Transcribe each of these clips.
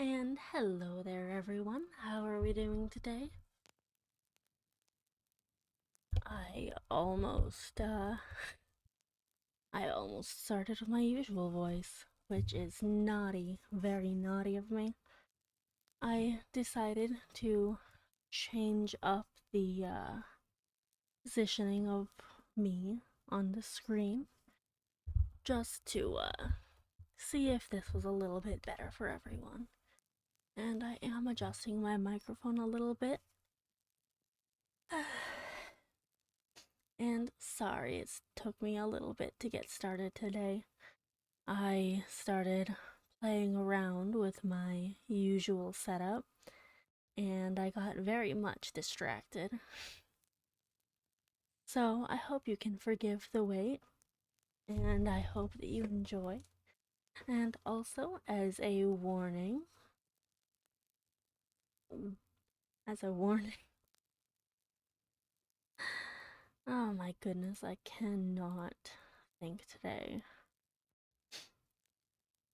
And hello there, everyone. How are we doing today? I almost, uh, I almost started with my usual voice, which is naughty, very naughty of me. I decided to change up the positioning of me on the screen just to see if this was a little bit better for everyone. And I am adjusting my microphone a little bit. And sorry, it took me a little bit to get started today. I started playing around with my usual setup and I got very much distracted. So I hope you can forgive the wait and I hope that you enjoy. And also, as a warning, oh my goodness, I cannot think today.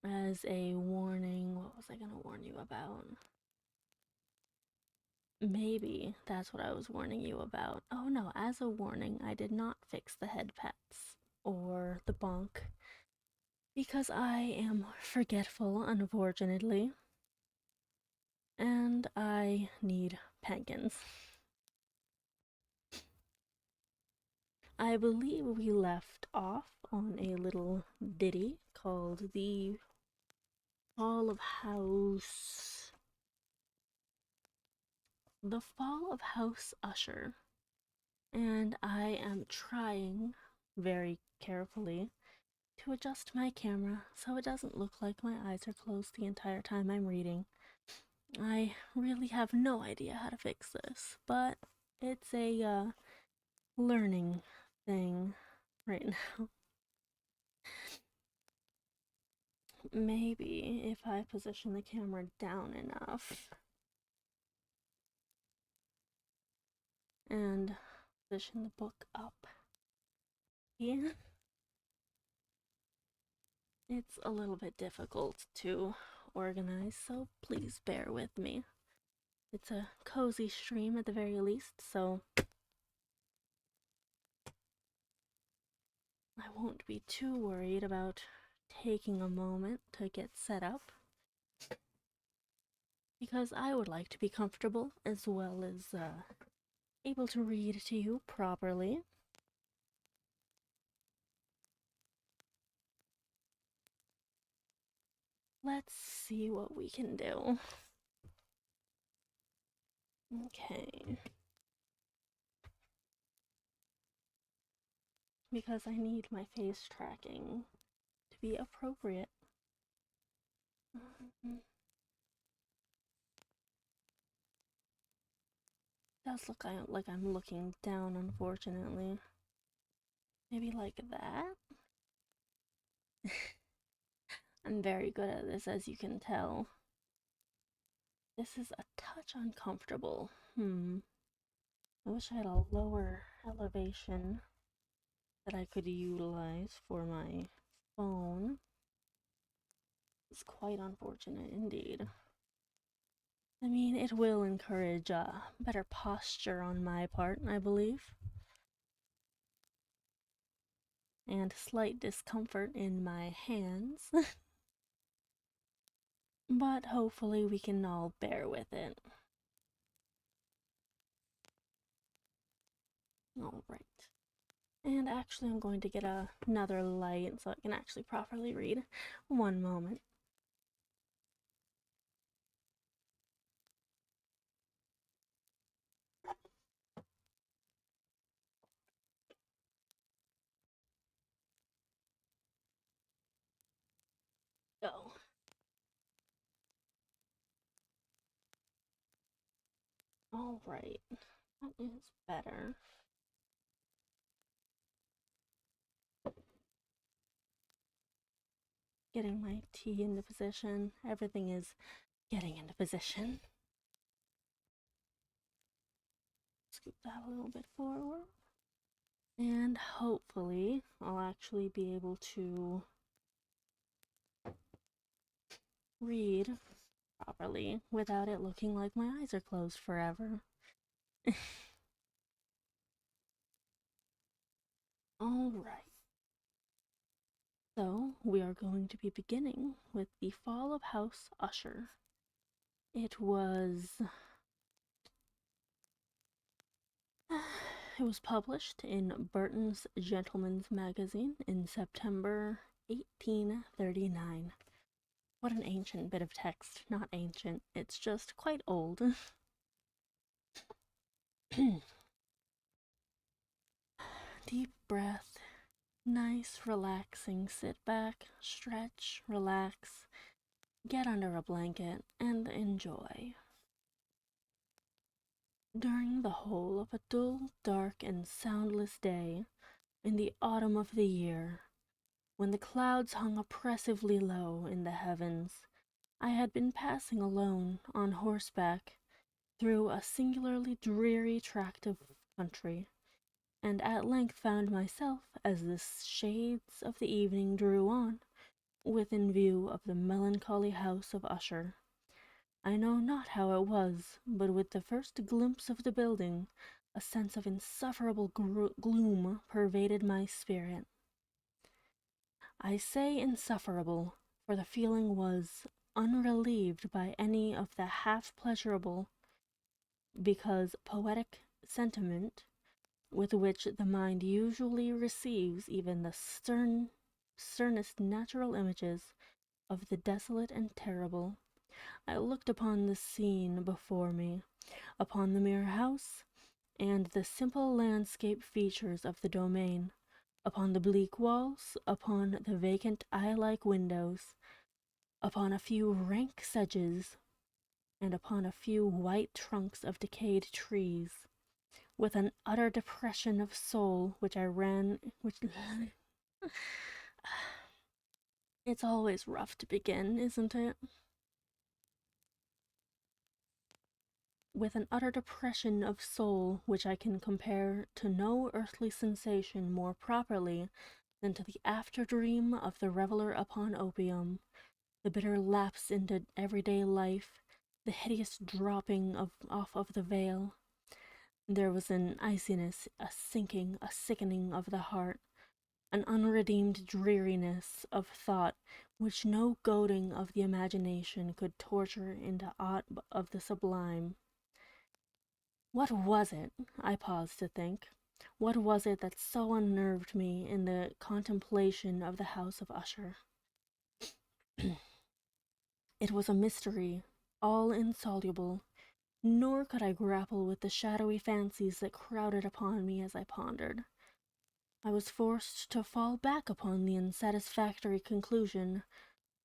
As a warning, what was I gonna warn you about? Maybe that's what I was warning you about. Oh no, as a warning, I did not fix the head pets or the bunk because I am forgetful, unfortunately, and I need Penkins. I believe we left off on a little ditty called The Fall of House. The Fall of House Usher. And I am trying very carefully to adjust my camera so it doesn't look like my eyes are closed the entire time I'm reading. I really have no idea how to fix this, but it's a learning thing right now. Maybe if I position the camera down enough and position the book up. Yeah, it's a little bit difficult to organize, so please bear with me. It's a cozy stream at the very least, so I won't be too worried about taking a moment to get set up. Because I would like to be comfortable as well as able to read to you properly. Let's see what we can do. Okay. Because I need my face tracking to be appropriate. Does look like I'm looking down, unfortunately. Maybe like that? I'm very good at this, as you can tell. This is a touch uncomfortable. I wish I had a lower elevation that I could utilize for my phone. It's quite unfortunate indeed. I mean, it will encourage better posture on my part, I believe. And slight discomfort in my hands. But hopefully we can all bear with it. Alright. And actually I'm going to get another light so I can actually properly read. One moment. Go. Alright. That is better. Getting my tea into position. Everything is getting into position. Scoop that a little bit forward. And hopefully I'll actually be able to read properly without it looking like my eyes are closed forever. Alright, so we are going to be beginning with the fall of House Usher. It was published in Burton's Gentleman's Magazine in September 1839. What an ancient bit of text. Not ancient, it's just quite old. Deep breath. Nice, relaxing. Sit back, stretch, relax, get under a blanket, and enjoy. During the whole of a dull, dark, and soundless day, in the autumn of the year, when the clouds hung oppressively low in the heavens, I had been passing alone, on horseback, through a singularly dreary tract of country, and at length found myself, as the shades of the evening drew on, within view of the melancholy house of Usher. I know not how it was, but with the first glimpse of the building, a sense of insufferable gloom pervaded my spirit. I say insufferable, for the feeling was unrelieved by any of the half-pleasurable, because poetic sentiment with which the mind usually receives even the sternest natural images of the desolate and terrible. I looked upon the scene before me, upon the mere house, and the simple landscape features of the domain, upon the bleak walls, upon the vacant eye-like windows, upon a few rank sedges, and upon a few white trunks of decayed trees, with an utter depression of soul which it's always rough to begin, isn't it? With an utter depression of soul which I can compare to no earthly sensation more properly than to the after-dream of the reveller upon opium, the bitter lapse into everyday life, the hideous dropping off of the veil. There was an iciness, a sinking, a sickening of the heart, an unredeemed dreariness of thought which no goading of the imagination could torture into aught of the sublime. What was it, I paused to think, what was it that so unnerved me in the contemplation of the house of Usher? It was a mystery, all insoluble, nor could I grapple with the shadowy fancies that crowded upon me as I pondered. I was forced to fall back upon the unsatisfactory conclusion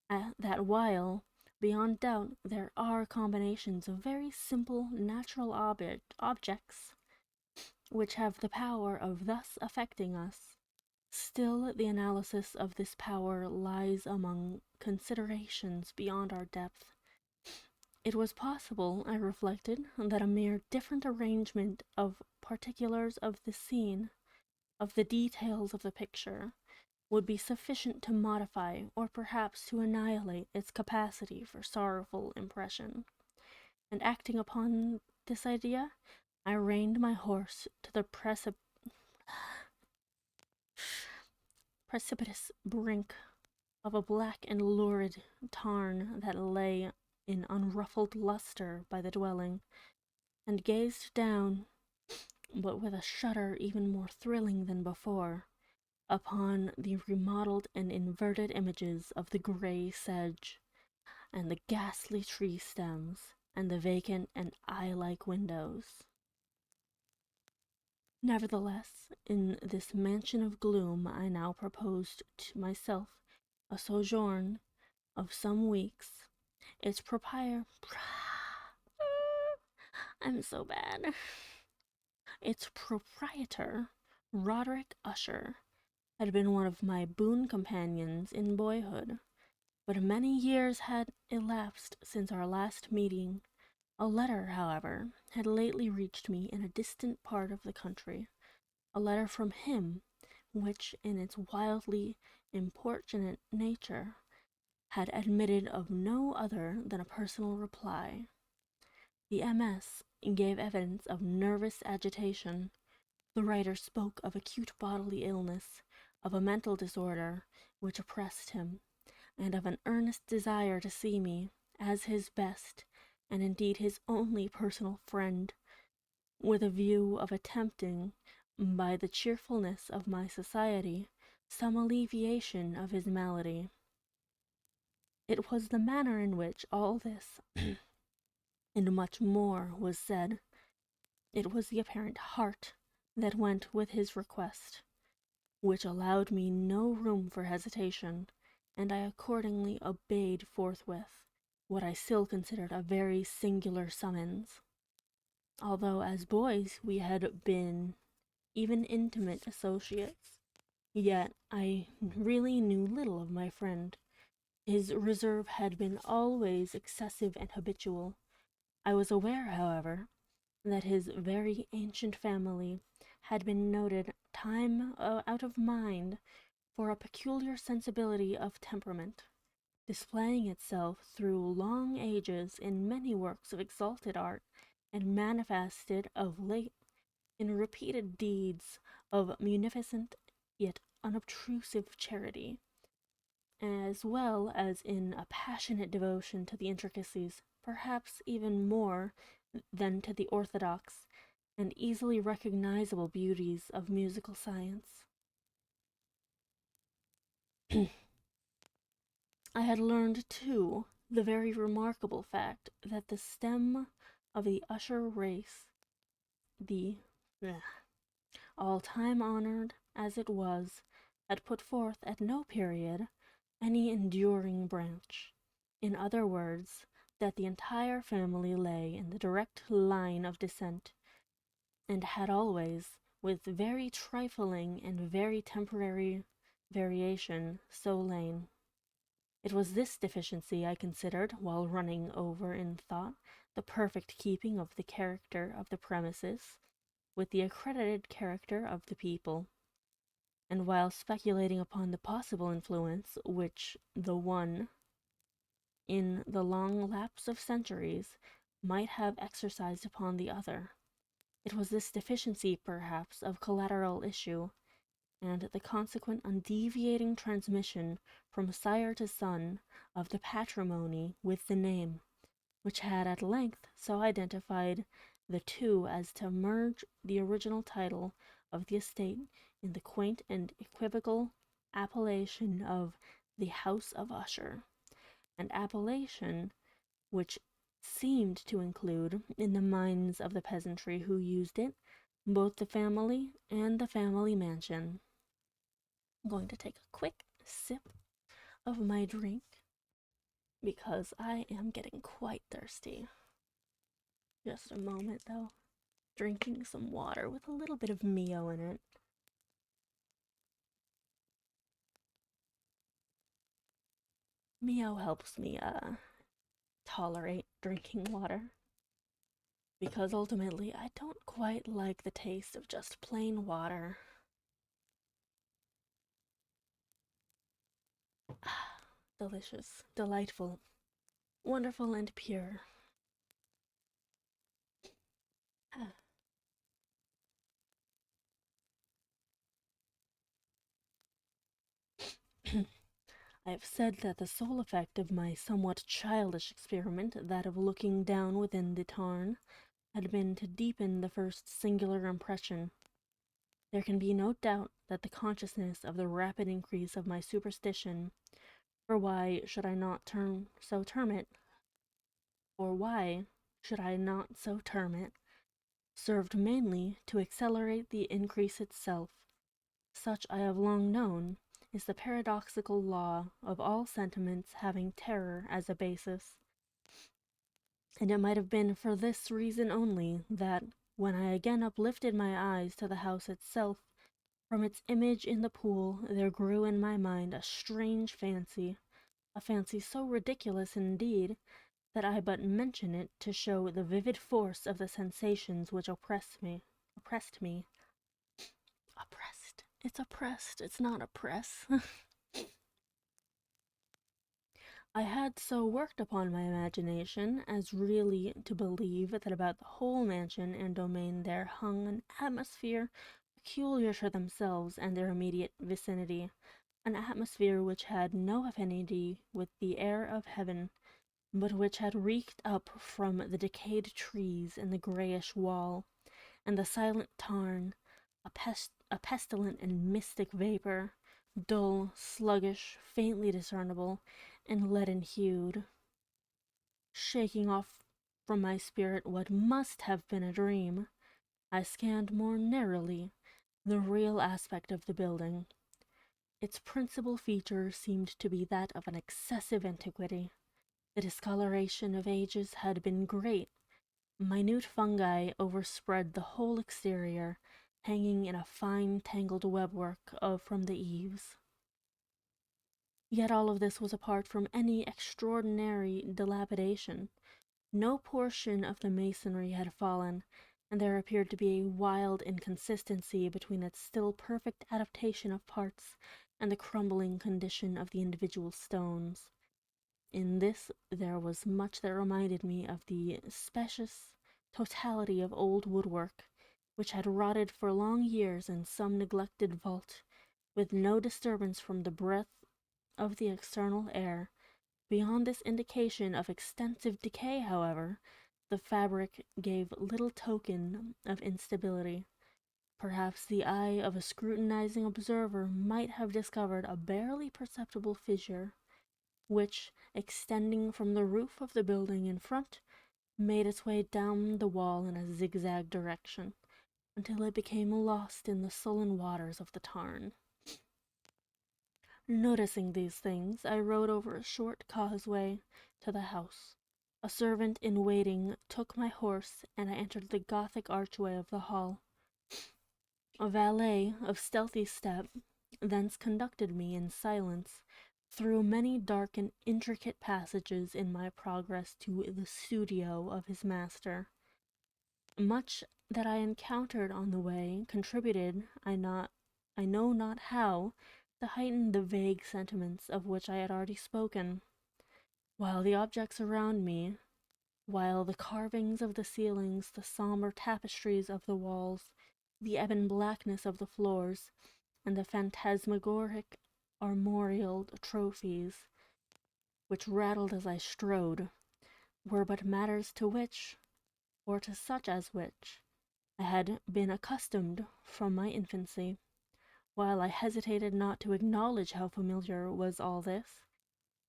that while, beyond doubt, there are combinations of very simple natural objects which have the power of thus affecting us, still the analysis of this power lies among considerations beyond our depth. It was possible, I reflected, that a mere different arrangement of particulars of the scene, of the details of the picture, would be sufficient to modify or perhaps to annihilate its capacity for sorrowful impression. And acting upon this idea, I reined my horse to the precipitous brink of a black and lurid tarn that lay in unruffled luster by the dwelling, and gazed down, but with a shudder even more thrilling than before, upon the remodelled and inverted images of the grey sedge, and the ghastly tree stems, and the vacant and eye-like windows. Nevertheless, in this mansion of gloom I now proposed to myself a sojourn of some weeks. Its I'm so bad. Its proprietor, Roderick Usher, had been one of my boon companions in boyhood, but many years had elapsed since our last meeting. A letter, however, had lately reached me in a distant part of the country, a letter from him, which, in its wildly importunate nature, had admitted of no other than a personal reply. The MS gave evidence of nervous agitation. The writer spoke of acute bodily illness, of a mental disorder which oppressed him, and of an earnest desire to see me, as his best, and indeed his only personal friend, with a view of attempting, by the cheerfulness of my society, some alleviation of his malady. It was the manner in which all this, and much more, was said. It was the apparent heart that went with his request, which allowed me no room for hesitation, and I accordingly obeyed forthwith what I still considered a very singular summons. Although as boys we had been even intimate associates, yet I really knew little of my friend. His reserve had been always excessive and habitual. I was aware, however, that his very ancient family had been noted time out of mind for a peculiar sensibility of temperament, displaying itself through long ages in many works of exalted art, and manifested of late in repeated deeds of munificent yet unobtrusive charity, as well as in a passionate devotion to the intricacies, perhaps even more than to the orthodox and easily recognizable beauties of musical science. I had learned, too, the very remarkable fact that the stem of the Usher race, the all time honored as it was, had put forth at no period any enduring branch. In other words, that the entire family lay in the direct line of descent, and had always, with very trifling and very temporary variation, so lain. It was this deficiency I considered, while running over in thought the perfect keeping of the character of the premises with the accredited character of the people, and while speculating upon the possible influence which the one, in the long lapse of centuries, might have exercised upon the other. It was this deficiency, perhaps, of collateral issue, and the consequent undeviating transmission from sire to son of the patrimony with the name, which had at length so identified the two as to merge the original title of the estate in the quaint and equivocal appellation of the House of Usher, an appellation which seemed to include, in the minds of the peasantry who used it, both the family and the family mansion. I'm going to take a quick sip of my drink because I am getting quite thirsty. Just a moment, though. Drinking some water with a little bit of Mio in it. Mio helps me tolerate drinking water, because ultimately I don't quite like the taste of just plain water. Delicious, delightful, wonderful, and pure. I have said that the sole effect of my somewhat childish experiment, that of looking down within the tarn, had been to deepen the first singular impression. There can be no doubt that the consciousness of the rapid increase of my superstition, for why should I not term it, served mainly to accelerate the increase itself. Such I have long known is the paradoxical law of all sentiments having terror as a basis, and it might have been for this reason only that, when I again uplifted my eyes to the house itself, from its image in the pool there grew in my mind a strange fancy, a fancy so ridiculous indeed that I but mention it to show the vivid force of the sensations which oppressed me. Oppressed. It's oppressed. It's not oppress. I had so worked upon my imagination as really to believe that about the whole mansion and domain there hung an atmosphere peculiar to themselves and their immediate vicinity, an atmosphere which had no affinity with the air of heaven, but which had reeked up from the decayed trees and the greyish wall, and the silent tarn, a pestilent and mystic vapour, dull, sluggish, faintly discernible, and leaden-hued, shaking off from my spirit what must have been a dream. I scanned more narrowly the real aspect of the building. Its principal feature seemed to be that of an excessive antiquity. The discoloration of ages had been great. Minute fungi overspread the whole exterior, hanging in a fine tangled webwork from the eaves. Yet all of this was apart from any extraordinary dilapidation. No portion of the masonry had fallen, and there appeared to be a wild inconsistency between its still perfect adaptation of parts and the crumbling condition of the individual stones. In this there was much that reminded me of the specious totality of old woodwork, which had rotted for long years in some neglected vault, with no disturbance from the breath of the external air. Beyond this indication of extensive decay, however, the fabric gave little token of instability. Perhaps the eye of a scrutinizing observer might have discovered a barely perceptible fissure, which, extending from the roof of the building in front, made its way down the wall in a zigzag direction, until it became lost in the sullen waters of the tarn. Noticing these things, I rode over a short causeway to the house. A servant in waiting took my horse, and I entered the Gothic archway of the hall. A valet of stealthy step thence conducted me in silence through many dark and intricate passages in my progress to the studio of his master. Much that I encountered on the way contributed, I know not how, to heighten the vague sentiments of which I had already spoken, while the objects around me, while the carvings of the ceilings, the sombre tapestries of the walls, the ebon blackness of the floors, and the phantasmagoric armorial trophies, which rattled as I strode, were but matters to which, or to such as which, I had been accustomed from my infancy. While I hesitated not to acknowledge how familiar was all this,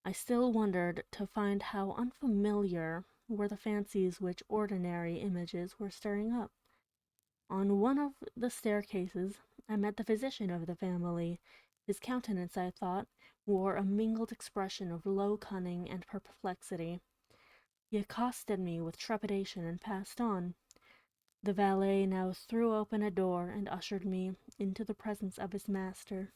I still wondered to find how unfamiliar were the fancies which ordinary images were stirring up. On one of the staircases I met the physician of the family. His countenance, I thought, wore a mingled expression of low cunning and perplexity. He accosted me with trepidation and passed on. The valet now threw open a door and ushered me into the presence of his master.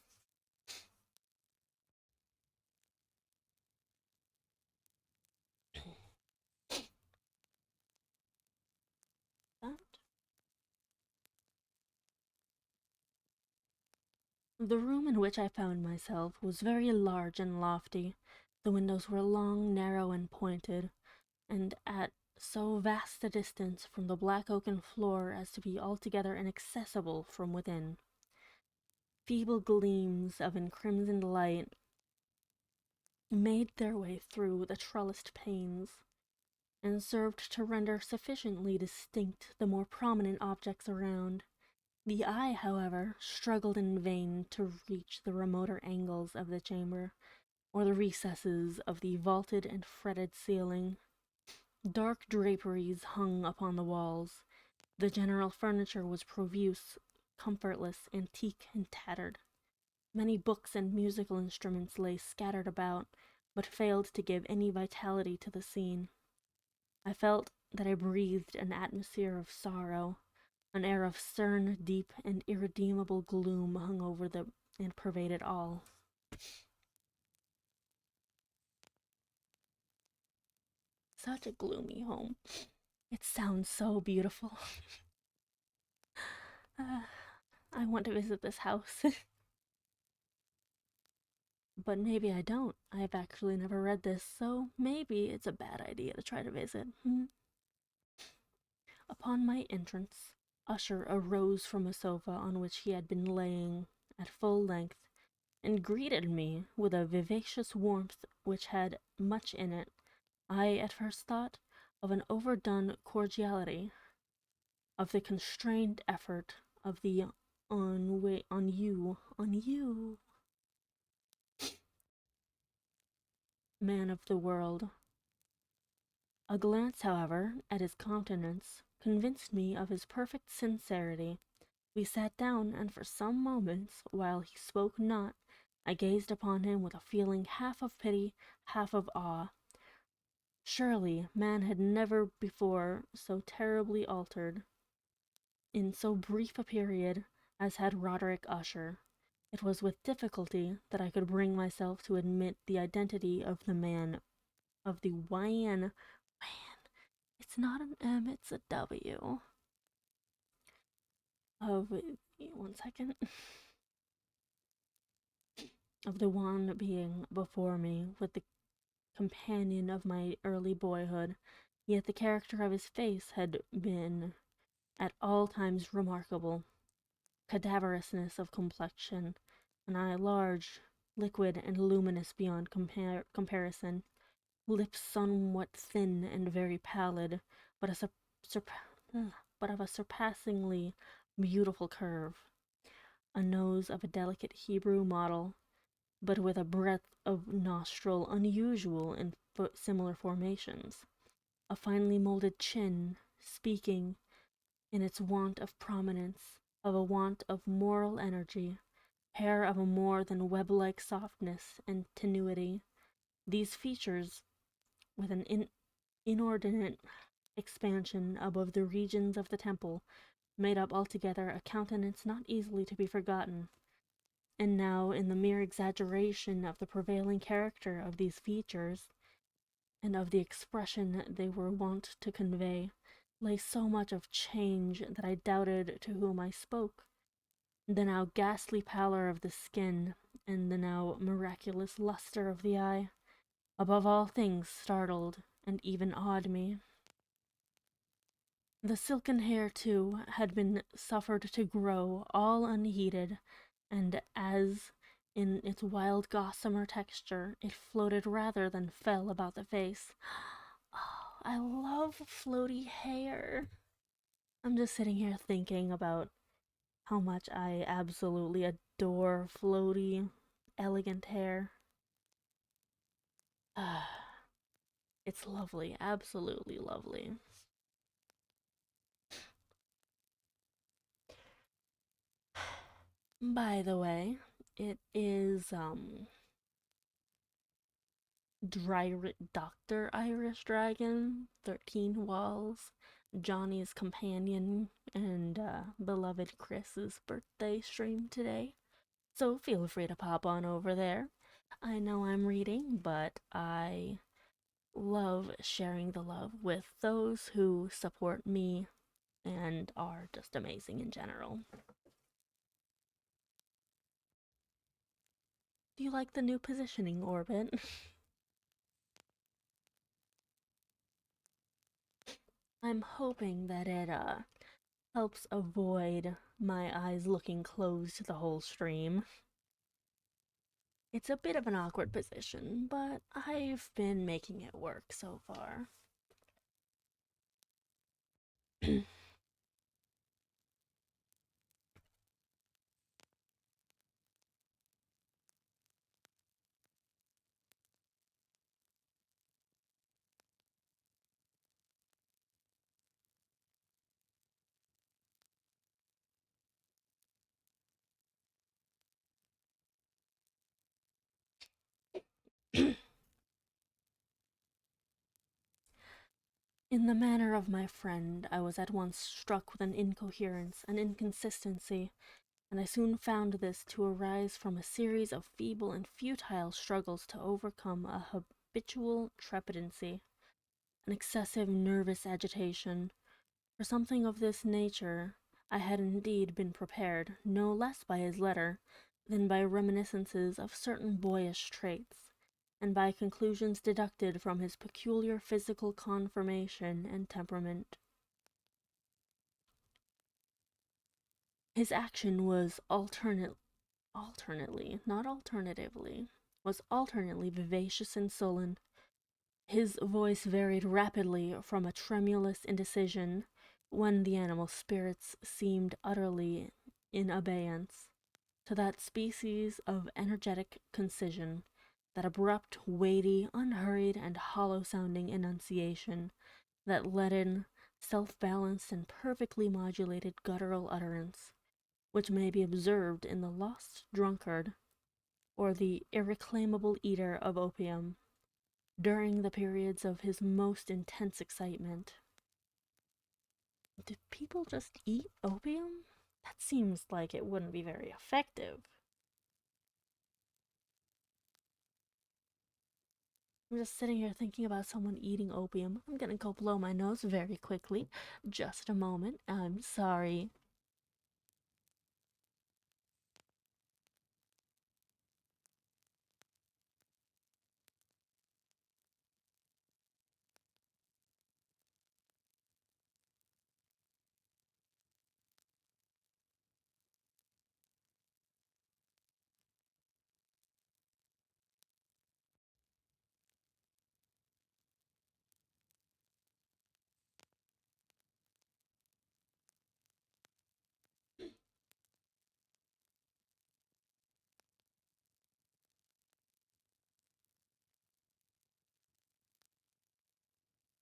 That? The room in which I found myself was very large and lofty. The windows were long, narrow, and pointed, and at so vast a distance from the black oaken floor as to be altogether inaccessible from within. Feeble gleams of encrimsoned light made their way through the trellised panes, and served to render sufficiently distinct the more prominent objects around. The eye, however, struggled in vain to reach the remoter angles of the chamber, or the recesses of the vaulted and fretted ceiling. Dark draperies hung upon the walls. The general furniture was profuse, comfortless, antique, and tattered. Many books and musical instruments lay scattered about, but failed to give any vitality to the scene. I felt that I breathed an atmosphere of sorrow. An air of stern, deep, and irredeemable gloom hung over and pervaded all. Such a gloomy home. It sounds so beautiful. uh, I want to visit this house. But maybe I don't. I've actually never read this, so maybe it's a bad idea to try to visit. Upon my entrance, Usher arose from a sofa on which he had been laying at full length, and greeted me with a vivacious warmth which had much in it, I at first thought, of an overdone cordiality, of the constrained effort of the on you, man of the world. A glance, however, at his countenance convinced me of his perfect sincerity. We sat down, and for some moments, while he spoke not, I gazed upon him with a feeling half of pity, half of awe. Surely man had never before so terribly altered, in so brief a period, as had Roderick Usher. It was with difficulty that I could bring myself to admit the identity of the man, of the Wan. It's not an M, it's a W. Of, one second. Of the one being before me with the companion of my early boyhood, yet the character of his face had been at all times remarkable. Cadaverousness of complexion, an eye large, liquid, and luminous beyond comparison, lips somewhat thin and very pallid, but, but of a surpassingly beautiful curve, a nose of a delicate Hebrew model, but with a breadth of nostril unusual in similar formations, a finely molded chin, speaking, in its want of prominence, of a want of moral energy, hair of a more than web-like softness and tenuity. These features, with an inordinate expansion above the regions of the temple, made up altogether a countenance not easily to be forgotten. And now, in the mere exaggeration of the prevailing character of these features, and of the expression they were wont to convey, lay so much of change that I doubted to whom I spoke. The now ghastly pallor of the skin, and the now miraculous lustre of the eye, above all things startled and even awed me. The silken hair, too, had been suffered to grow all unheeded, and as in its wild gossamer texture it floated rather than fell about the face. Oh, I love floaty hair. I'm just sitting here thinking about how much I absolutely adore floaty, elegant hair. It's lovely, absolutely lovely. By the way, it is Dr. Irish Dragon, 13 Walls, Johnny's companion, and beloved Chris's birthday stream today. So feel free to pop on over there. I know I'm reading, but I love sharing the love with those who support me and are just amazing in general. Do you like the new positioning, Orbit? I'm hoping that it helps avoid my eyes looking closed the whole stream. It's a bit of an awkward position, but I've been making it work so far. In the manner of my friend, I was at once struck with an incoherence, an inconsistency, and I soon found this to arise from a series of feeble and futile struggles to overcome a habitual trepidancy, an excessive nervous agitation. For something of this nature I had indeed been prepared, no less by his letter than by reminiscences of certain boyish traits, and by conclusions deducted from his peculiar physical conformation and temperament. His action was not alternatively, was alternately vivacious and sullen. His voice varied rapidly from a tremulous indecision, when the animal spirits seemed utterly in abeyance, to that species of energetic concision, that abrupt, weighty, unhurried, and hollow-sounding enunciation, that leaden, self-balanced, and perfectly modulated guttural utterance, which may be observed in the lost drunkard, or the irreclaimable eater of opium, during the periods of his most intense excitement. Do people just eat opium? That seems like it wouldn't be very effective. I'm just sitting here thinking about someone eating opium. I'm gonna go blow my nose very quickly. Just a moment. I'm sorry.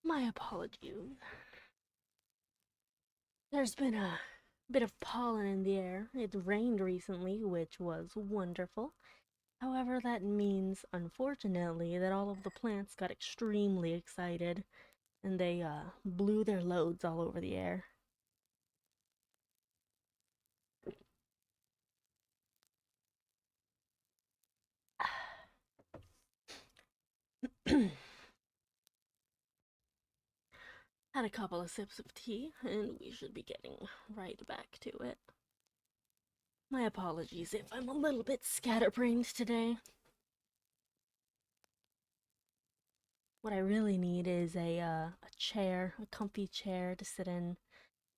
My apologies. There's been a bit of pollen in the air. It rained recently, which was wonderful. However, that means, unfortunately, that all of the plants got extremely excited and they blew their loads all over the air. Had a couple of sips of tea, and we should be getting right back to it. My apologies if I'm a little bit scatterbrained today. What I really need is a chair, a comfy chair to sit in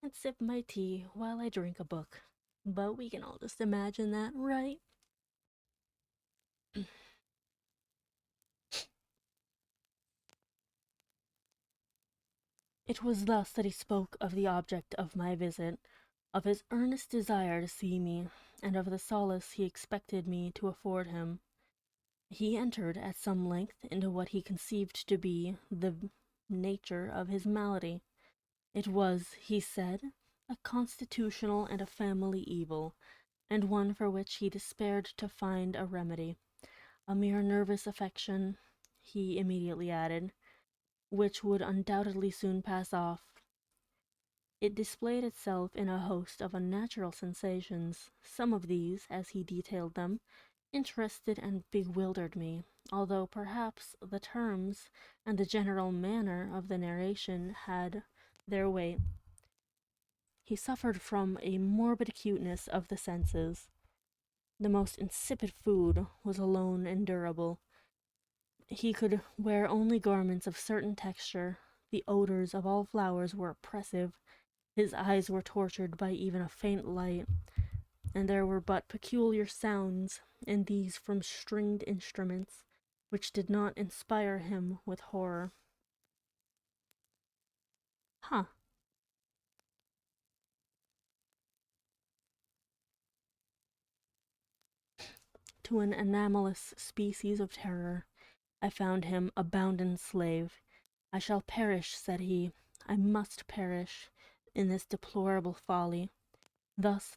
and sip my tea while I drink a book. But we can all just imagine that, right? It was thus that he spoke of the object of my visit, of his earnest desire to see me, and of the solace he expected me to afford him. He entered at some length into what he conceived to be the nature of his malady. It was, he said, a constitutional and a family evil, and one for which he despaired to find a remedy. A mere nervous affection, he immediately added, which would undoubtedly soon pass off. It displayed itself in a host of unnatural sensations. Some of these, as he detailed them, interested and bewildered me, although perhaps the terms and the general manner of the narration had their weight. He suffered from a morbid acuteness of the senses. The most insipid food was alone endurable. He could wear only garments of certain texture. The odors of all flowers were oppressive. His eyes were tortured by even a faint light, and there were but peculiar sounds, and these from stringed instruments, which did not inspire him with horror. Huh. To an anomalous species of terror, I found him a bounden slave. I shall perish, said he. I must perish in this deplorable folly. Thus,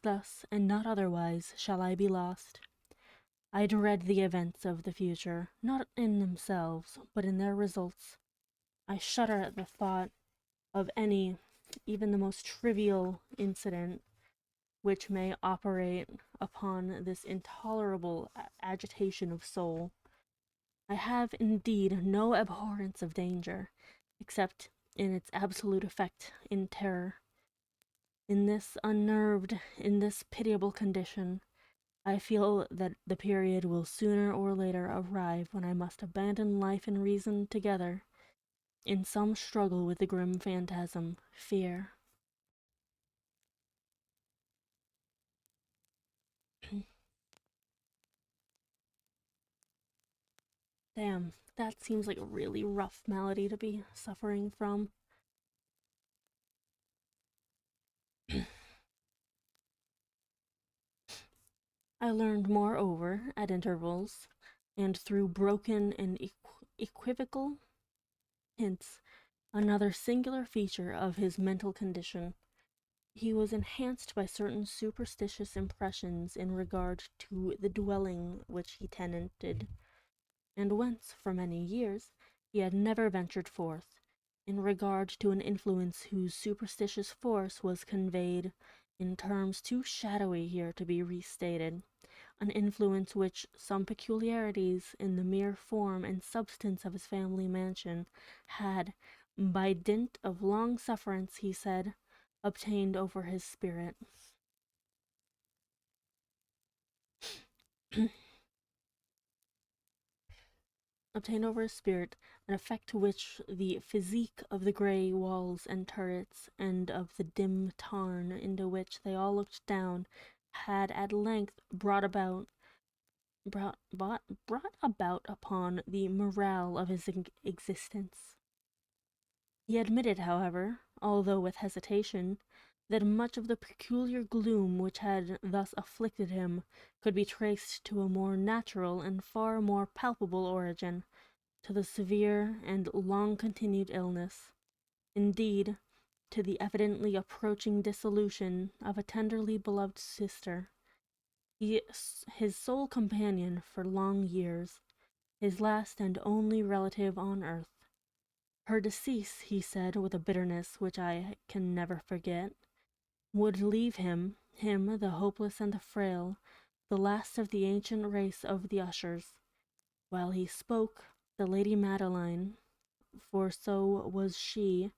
and not otherwise, shall I be lost. I dread the events of the future, not in themselves, but in their results. I shudder at the thought of any, even the most trivial incident, which may operate upon this intolerable agitation of soul. I have indeed no abhorrence of danger, except in its absolute effect in terror. In this unnerved, in this pitiable condition, I feel that the period will sooner or later arrive when I must abandon life and reason together in some struggle with the grim phantasm, fear. Damn, that seems like a really rough malady to be suffering from. I learned, moreover, at intervals, and through broken and equivocal hints, another singular feature of his mental condition. He was enhanced by certain superstitious impressions in regard to the dwelling which he tenanted, and whence, for many years, he had never ventured forth, in regard to an influence whose superstitious force was conveyed in terms too shadowy here to be restated, an influence which some peculiarities in the mere form and substance of his family mansion had, by dint of long sufferance, he said, obtained over his spirit. Obtained over his spirit, an effect which the physique of the grey walls and turrets, and of the dim tarn into which they all looked down, had at length brought about upon the morale of his existence. He admitted, however, although with hesitation, that much of the peculiar gloom which had thus afflicted him could be traced to a more natural and far more palpable origin, to the severe and long-continued illness, indeed, to the evidently approaching dissolution of a tenderly beloved sister, his sole companion for long years, his last and only relative on earth. Her decease, he said with a bitterness which I can never forget, would leave him, the hopeless and the frail, the last of the ancient race of the Ushers. While he spoke, the Lady Madeline, for so was she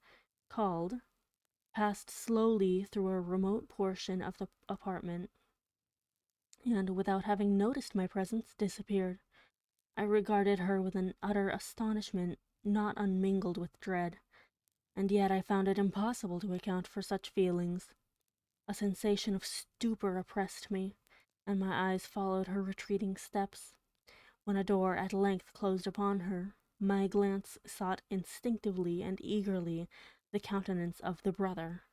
called, passed slowly through a remote portion of the apartment, and without having noticed my presence, disappeared. I regarded her with an utter astonishment not unmingled with dread, and yet I found it impossible to account for such feelings. A sensation of stupor oppressed me, and my eyes followed her retreating steps. When a door at length closed upon her, my glance sought instinctively and eagerly the countenance of the brother,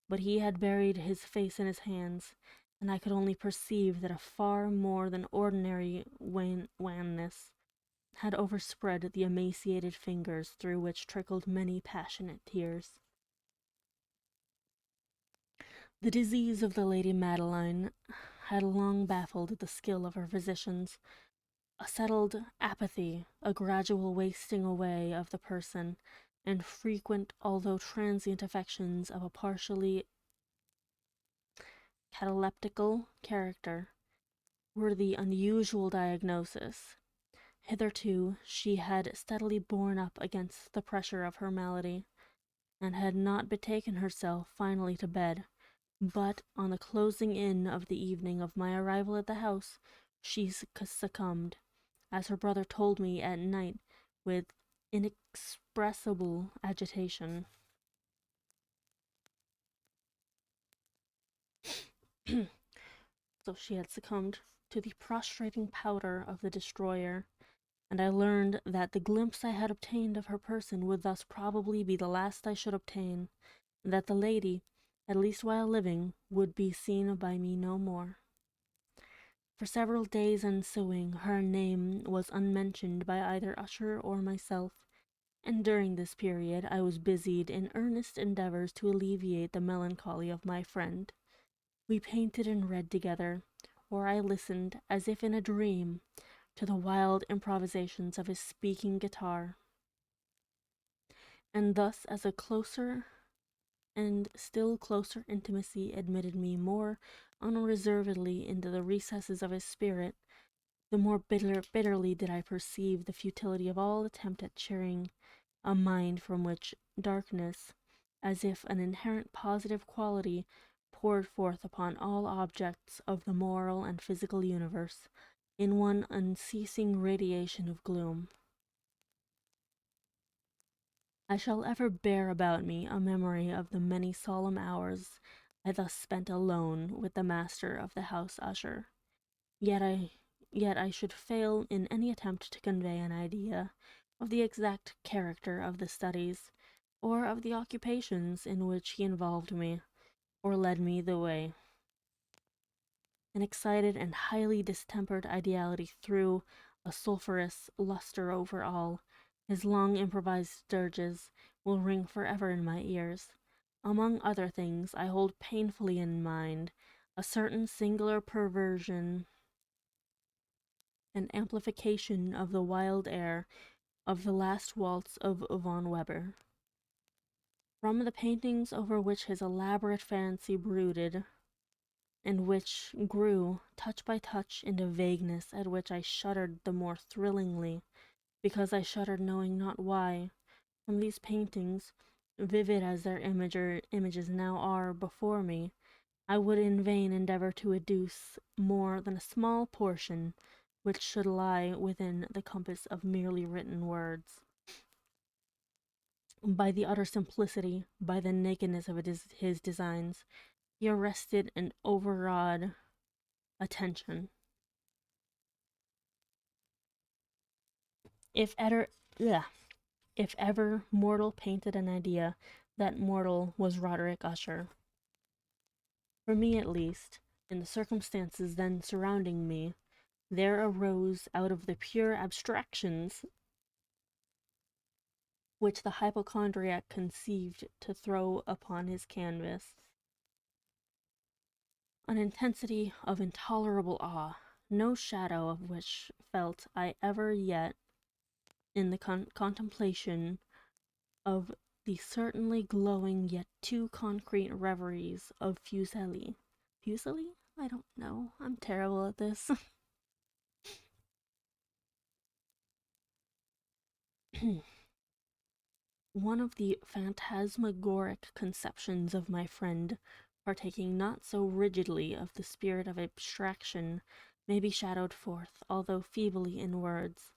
but he had buried his face in his hands, and I could only perceive that a far more than ordinary wanness had overspread the emaciated fingers through which trickled many passionate tears. The disease of the Lady Madeline had long baffled the skill of her physicians. A settled apathy, a gradual wasting away of the person, and frequent although transient affections of a partially cataleptical character were the unusual diagnosis. Hitherto she had steadily borne up against the pressure of her malady, and had not betaken herself finally to bed, but on the closing in of the evening of my arrival at the house, she succumbed, as her brother told me at night, with inexpressible agitation. So she had succumbed to the prostrating powder of the destroyer, and I learned that the glimpse I had obtained of her person would thus probably be the last I should obtain, and that the lady, at least while living, would be seen by me no more. For several days ensuing, her name was unmentioned by either Usher or myself, and during this period I was busied in earnest endeavors to alleviate the melancholy of my friend. We painted and read together, or I listened, as if in a dream, to the wild improvisations of his speaking guitar. And thus, as a closer and still closer intimacy admitted me more unreservedly into the recesses of his spirit, the more bitterly did I perceive the futility of all attempt at cheering a mind from which darkness, as if an inherent positive quality, poured forth upon all objects of the moral and physical universe in one unceasing radiation of gloom. I shall ever bear about me a memory of the many solemn hours I thus spent alone with the master of the house usher. Yet I should fail in any attempt to convey an idea of the exact character of the studies, or of the occupations in which he involved me, or led me the way. An excited and highly distempered ideality threw a sulphurous lustre over all. His long improvised dirges will ring forever in my ears. Among other things, I hold painfully in mind a certain singular perversion and amplification of the wild air of the last waltz of von Weber. From the paintings over which his elaborate fancy brooded, and which grew, touch by touch, into vagueness at which I shuddered the more thrillingly, because I shuddered knowing not why, from these paintings, vivid as their images now are before me, I would in vain endeavor to adduce more than a small portion which should lie within the compass of merely written words. By the utter simplicity, by the nakedness of his designs, he arrested and overawed attention. If ever, if ever mortal painted an idea, that mortal was Roderick Usher. For me, at least, in the circumstances then surrounding me, there arose out of the pure abstractions which the hypochondriac conceived to throw upon his canvas an intensity of intolerable awe, no shadow of which felt I ever yet in the contemplation of the certainly glowing yet too concrete reveries of Fuseli. Fuseli? I don't know. I'm terrible at this. One of the phantasmagoric conceptions of my friend, partaking not so rigidly of the spirit of abstraction, may be shadowed forth, although feebly, in words.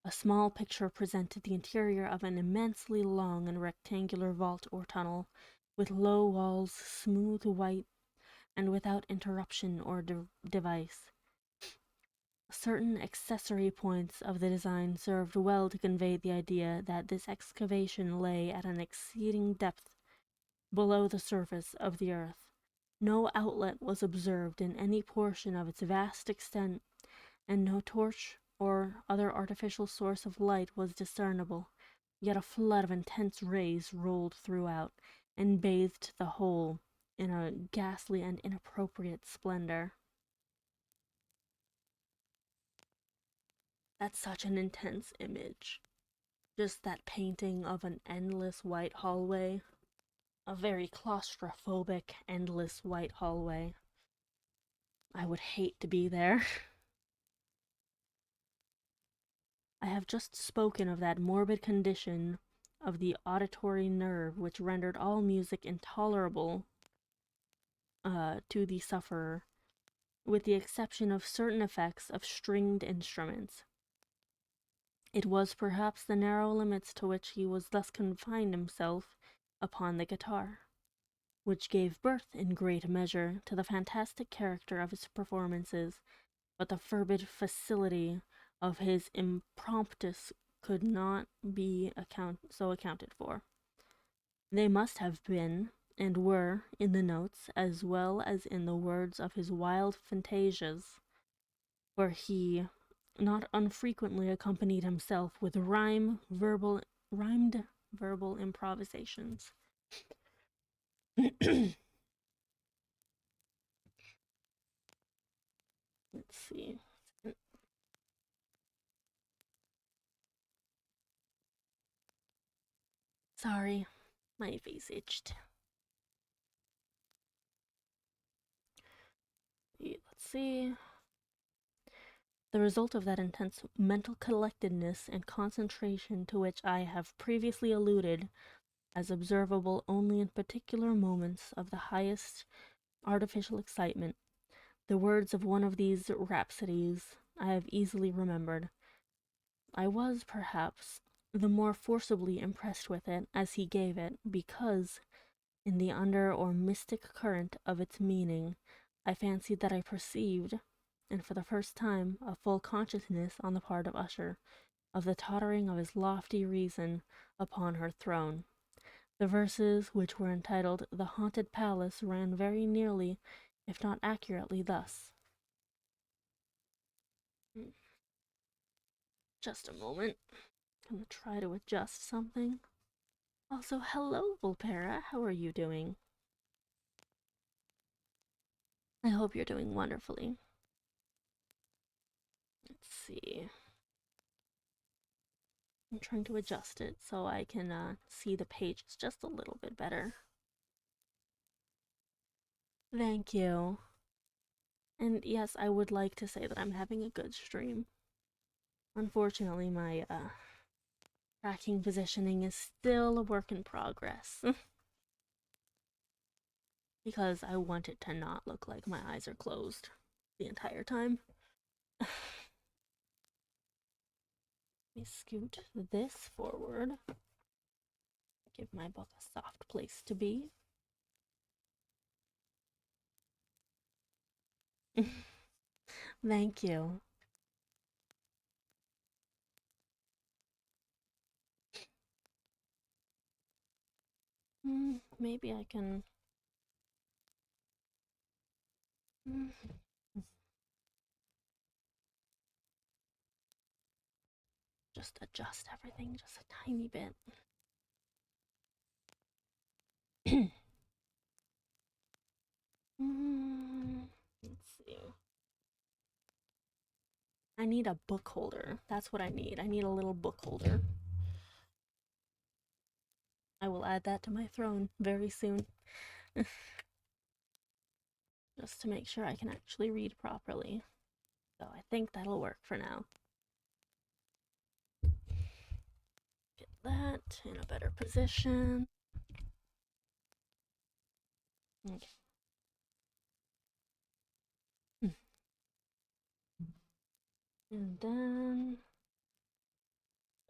A small picture presented the interior of an immensely long and rectangular vault or tunnel, with low walls, smooth white, and without interruption or device. Certain accessory points of the design served well to convey the idea that this excavation lay at an exceeding depth below the surface of the earth. No outlet was observed in any portion of its vast extent, and no torch or other artificial source of light was discernible, yet a flood of intense rays rolled throughout, and bathed the whole in a ghastly and inappropriate splendor. That's such an intense image. Just that painting of an endless white hallway. A very claustrophobic, endless white hallway. I would hate to be there. I have just spoken of that morbid condition of the auditory nerve which rendered all music intolerable to the sufferer, with the exception of certain effects of stringed instruments. It was perhaps the narrow limits to which he was thus confined himself upon the guitar, which gave birth in great measure to the fantastic character of his performances, but the fervid facility of his impromptus could not be so accounted for. They must have been, and were, in the notes as well as in the words of his wild fantasias, where he not unfrequently accompanied himself with rhymed verbal improvisations. Let's see. Sorry, my face itched. Let's see. The result of that intense mental collectedness and concentration to which I have previously alluded, as observable only in particular moments of the highest artificial excitement. The words of one of these rhapsodies I have easily remembered. I was, perhaps, the more forcibly impressed with it as he gave it, because, in the under or mystic current of its meaning, I fancied that I perceived, and for the first time, a full consciousness on the part of Usher, of the tottering of his lofty reason upon her throne. The verses, which were entitled The Haunted Palace, ran very nearly, if not accurately, thus. Just a moment. I'm gonna try to adjust something. Also, hello, Volpera. How are you doing? I hope you're doing wonderfully. Let's see. I'm trying to adjust it so I can see the pages just a little bit better. Thank you. And yes, I would like to say that I'm having a good stream. Unfortunately, my tracking positioning is still a work in progress. Because I want it to not look like my eyes are closed the entire time. Let me scoot this forward. Give my book a soft place to be. Thank you. Maybe I can just adjust everything just a tiny bit. Let's see. I need a book holder. That's what I need. I need a little book holder. I will add that to my throne very soon. Just to make sure I can actually read properly. So I think that'll work for now. Get that in a better position. Okay. And then,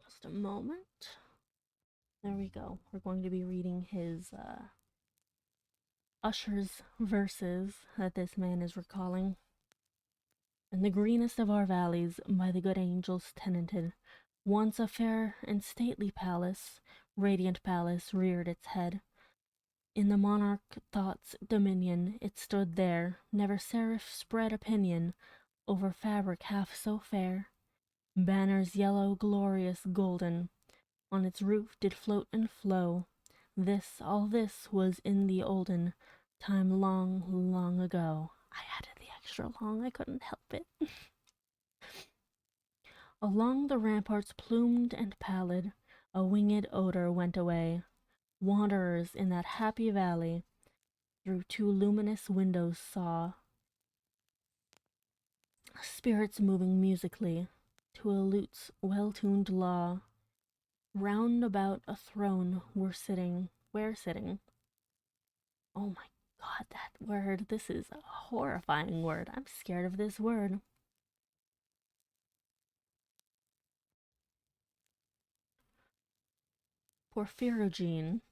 just a moment. There we go. We're going to be reading his Usher's verses that this man is recalling. In the greenest of our valleys, by the good angels tenanted, once a fair and stately palace, radiant palace, reared its head. In the monarch thought's dominion it stood there, never seraph spread a pinion over fabric half so fair. Banners yellow, glorious, golden, on its roof did float and flow. All this was in the olden time long, long ago. I added the extra long, I couldn't help it. Along the ramparts plumed and pallid, a winged odor went away. Wanderers in that happy valley through two luminous windows saw spirits moving musically to a lute's well-tuned law. Round about a throne where sitting. Oh my god, that word. This is a horrifying word. I'm scared of this word. Porphyrogene.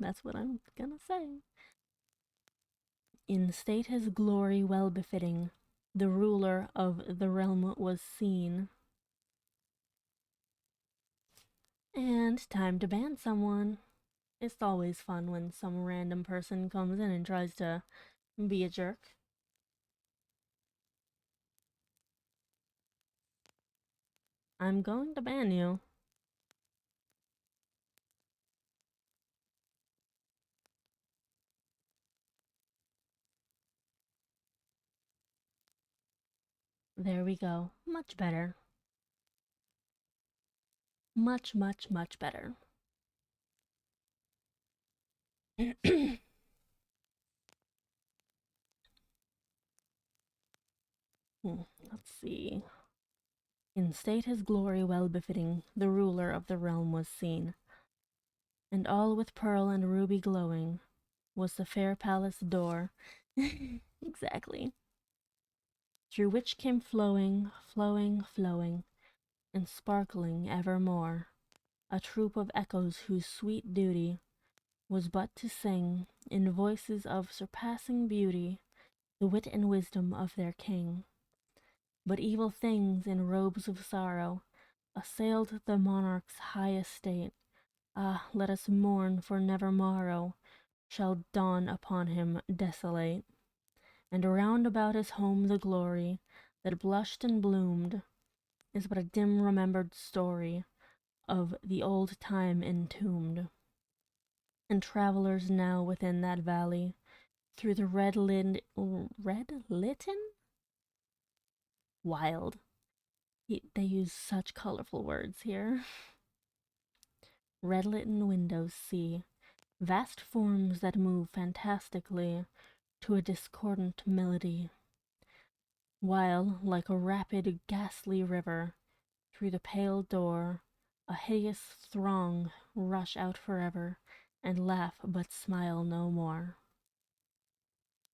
That's what I'm gonna say. In state his glory well befitting, the ruler of the realm was seen. And time to ban someone. It's always fun when some random person comes in and tries to be a jerk. I'm going to ban you. There we go. Much better. Much, much, much better. Let's see. In state his glory well befitting, the ruler of the realm was seen, and all with pearl and ruby glowing. was the fair palace door. Exactly. Through which came flowing, flowing, flowing, and sparkling evermore, a troop of echoes whose sweet duty was but to sing, in voices of surpassing beauty, the wit and wisdom of their king. But evil things in robes of sorrow assailed the monarch's high estate. Ah, let us mourn, for never morrow shall dawn upon him desolate. And round about his home the glory that blushed and bloomed is but a dim remembered story of the old time entombed. And travelers now within that valley, through the red litten? Wild. They use such colorful words here. Red litten windows see vast forms that move fantastically to a discordant melody, while, like a rapid, ghastly river, through the pale door, a hideous throng rush out forever, and laugh but smile no more.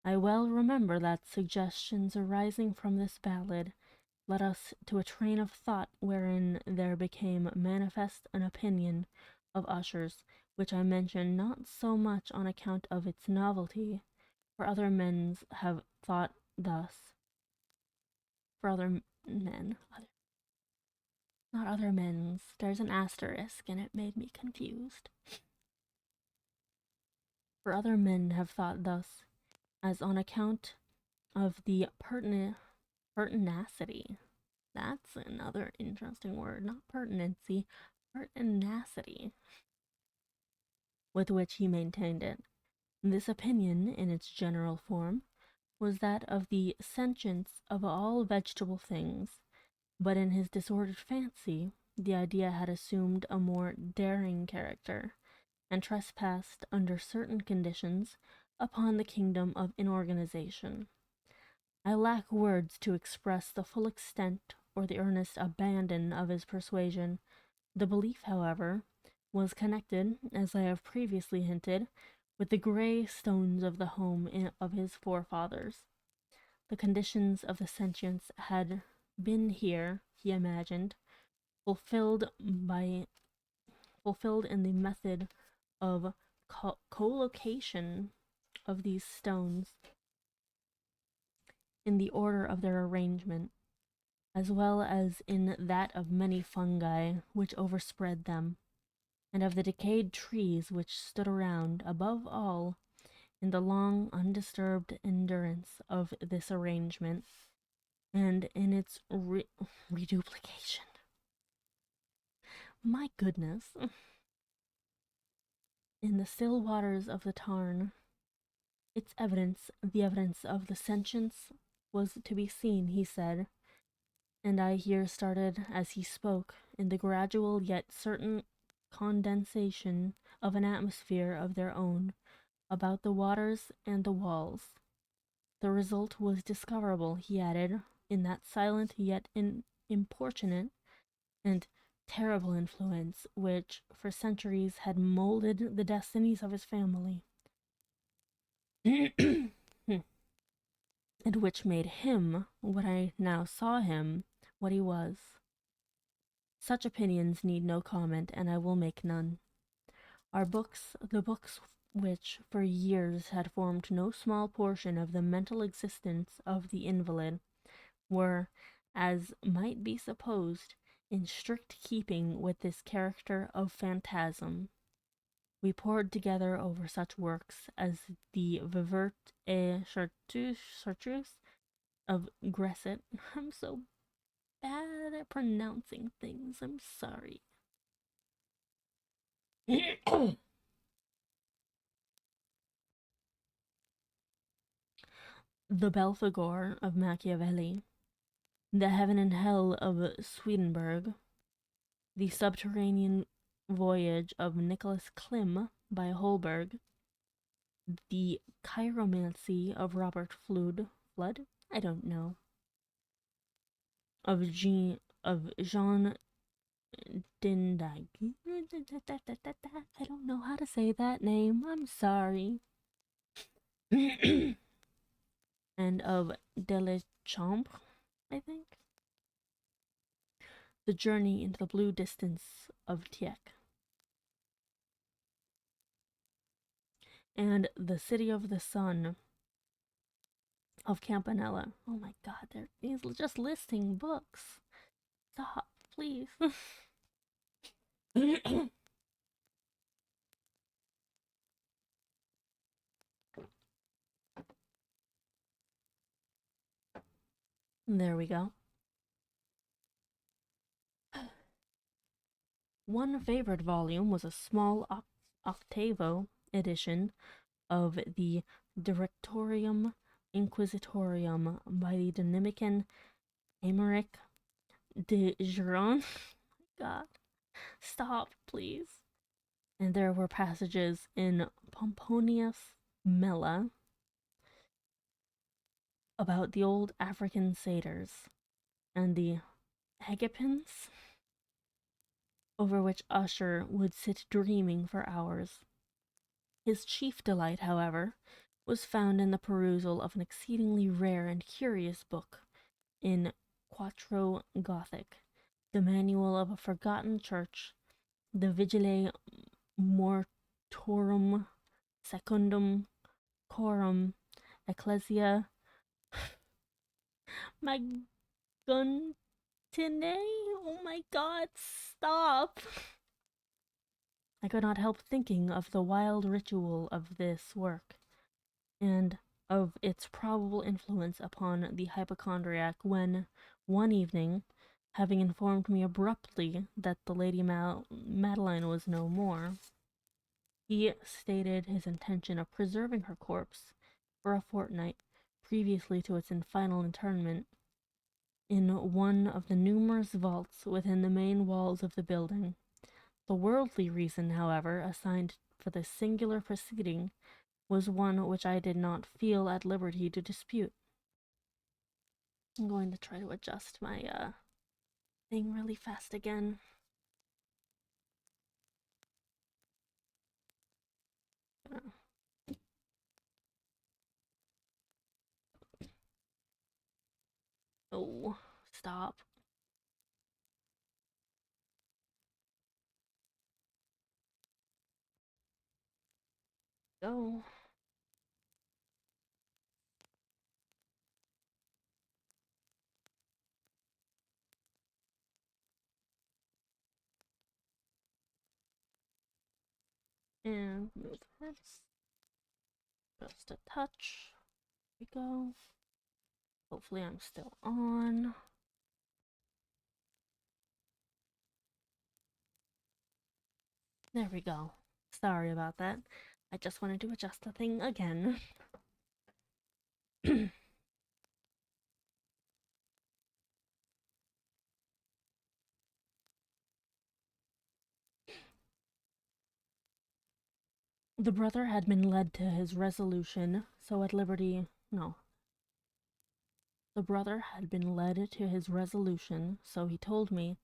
I well remember that suggestions arising from this ballad led us to a train of thought wherein there became manifest an opinion of Usher's, which I mention not so much on account of its novelty, for other men have thought thus. For other men, not other men's. There's an asterisk, and it made me confused. For other men have thought thus, as on account of the pertinacity. That's another interesting word, not pertinency, pertinacity, with which he maintained it. This opinion, in its general form, was that of the sentience of all vegetable things, but in his disordered fancy, the idea had assumed a more daring character, and trespassed under certain conditions upon the kingdom of inorganization. I lack words to express the full extent or the earnest abandon of his persuasion. The belief, however, was connected, as I have previously hinted, with the grey stones of the home of his forefathers. The conditions of the sentience had been here, he imagined, fulfilled in the method of collocation of these stones in the order of their arrangement, as well as in that of many fungi which overspread them, and of the decayed trees which stood around, above all, in the long undisturbed endurance of this arrangement, and in its reduplication. My goodness. In the still waters of the tarn, its evidence, the evidence of the sentience, was to be seen, he said, and I here started as he spoke, in the gradual yet certain condensation of an atmosphere of their own about the waters and the walls. The result was discoverable, he added, in that silent yet importunate and terrible influence which for centuries had molded the destinies of his family, and which made him, what I now saw him, what he was. Such opinions need no comment, and I will make none. Our books, the books which for years had formed no small portion of the mental existence of the invalid, were, as might be supposed, in strict keeping with this character of phantasm. We pored together over such works as the Vivert et Chartreuse of Gresset. I'm so bad at pronouncing things, I'm sorry. The Belphegor of Machiavelli, The Heaven and Hell of Swedenborg, The Subterranean Voyage of Nicholas Klim by Holberg, The Chiromancy of Robert Flood? I don't know. Of Jean Dindag. I don't know how to say that name. I'm sorry. and of Delechambre, I think. The journey into the blue distance of Tieck, and the city of the sun of Campanella. Oh my god, he's just listing books. Stop, please. There we go. One favorite volume was a small octavo edition of the Directorium Inquisitorium by the Dominican Aymeric de Giron. God, stop, please. And there were passages in Pomponius Mela about the old African satyrs and the Hegepins, over which Usher would sit dreaming for hours. His chief delight, however, was found in the perusal of an exceedingly rare and curious book in Quarto Gothic, the manual of a forgotten church, the Vigile Mortorum Secundum Coram Ecclesia Maguntine. Oh my god, stop! I could not help thinking of the wild ritual of this work, and of its probable influence upon the hypochondriac when, one evening, having informed me abruptly that the Lady Madeline was no more, he stated his intention of preserving her corpse for a fortnight previously to its final interment in one of the numerous vaults within the main walls of the building. The worldly reason, however, assigned for this singular proceeding was one which I did not feel at liberty to dispute. I'm going to try to adjust my thing really fast again. Oh, stop. Go. And move this. Just a touch. There we go. Hopefully I'm still on. There we go. Sorry about that. I just wanted to adjust the thing again. The brother had been led to his resolution, so at liberty. No. The brother had been led to his resolution, so he told me,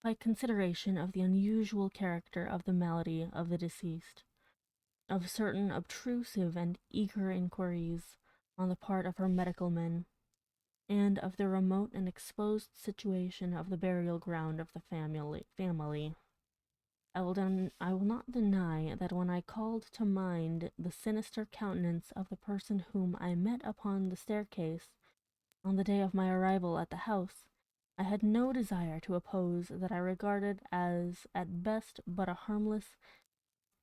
by consideration of the unusual character of the malady of the deceased, of certain obtrusive and eager inquiries on the part of her medical men, and of the remote and exposed situation of the burial ground of the family. I will not deny that when I called to mind the sinister countenance of the person whom I met upon the staircase on the day of my arrival at the house, I had no desire to oppose that I regarded as at best but a harmless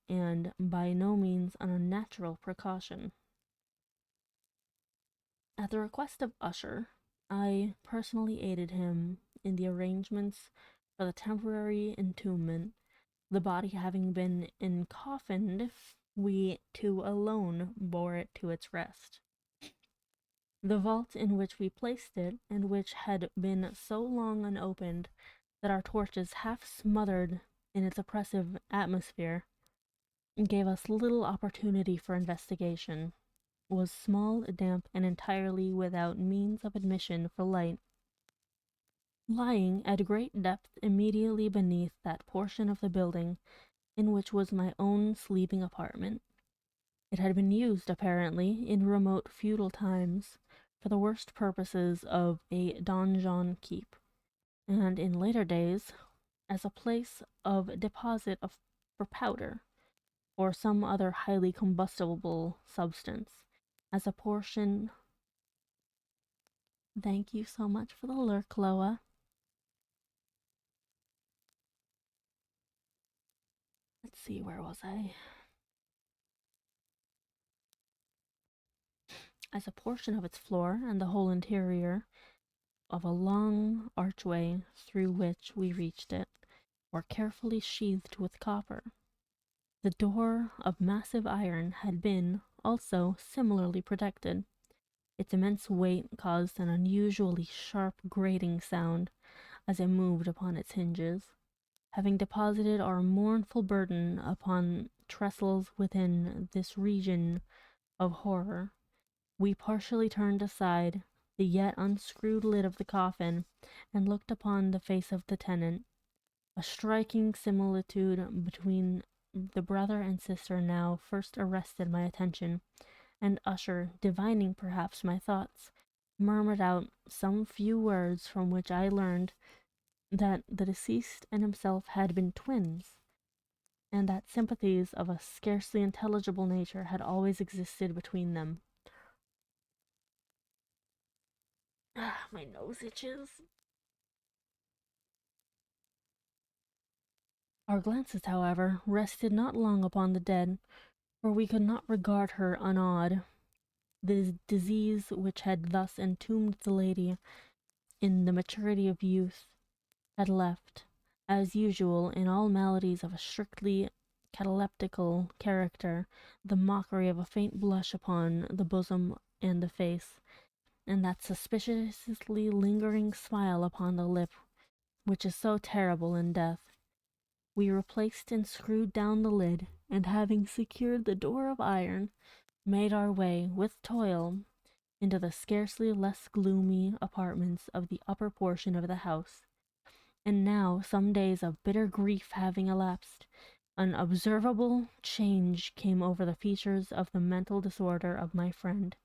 and by no means an unnatural precaution. At the request of Usher, I personally aided him in the arrangements for the temporary entombment. The body having been encoffined, we two alone bore it to its rest. The vault in which we placed it, and which had been so long unopened that our torches half smothered in its oppressive atmosphere, gave us little opportunity for investigation, was small, damp, and entirely without means of admission for light. Lying at great depth immediately beneath that portion of the building in which was my own sleeping apartment, It had been used, apparently, in remote feudal times for the worst purposes of a donjon keep, and in later days as a place of deposit for powder or some other highly combustible substance, as a portion. Thank you so much for the lurk, Loa. Let's see, where was I? As a portion of its floor and the whole interior of a long archway through which we reached it were carefully sheathed with copper. The door of massive iron had been, also, similarly protected. Its immense weight caused an unusually sharp grating sound as it moved upon its hinges. Having deposited our mournful burden upon trestles within this region of horror, we partially turned aside the yet unscrewed lid of the coffin and looked upon the face of the tenant. A striking similitude between the brother and sister now first arrested my attention, and Usher, divining perhaps my thoughts, murmured out some few words from which I learned that the deceased and himself had been twins, and that sympathies of a scarcely intelligible nature had always existed between them. My nose itches. Our glances, however, rested not long upon the dead, for we could not regard her unawed. The disease which had thus entombed the lady in the maturity of youth had left, as usual in all maladies of a strictly cataleptical character, the mockery of a faint blush upon the bosom and the face, and that suspiciously lingering smile upon the lip which is so terrible in death. We replaced and screwed down the lid, and having secured the door of iron, made our way, with toil, into the scarcely less gloomy apartments of the upper portion of the house. And now, some days of bitter grief having elapsed, an observable change came over the features of the mental disorder of my friend.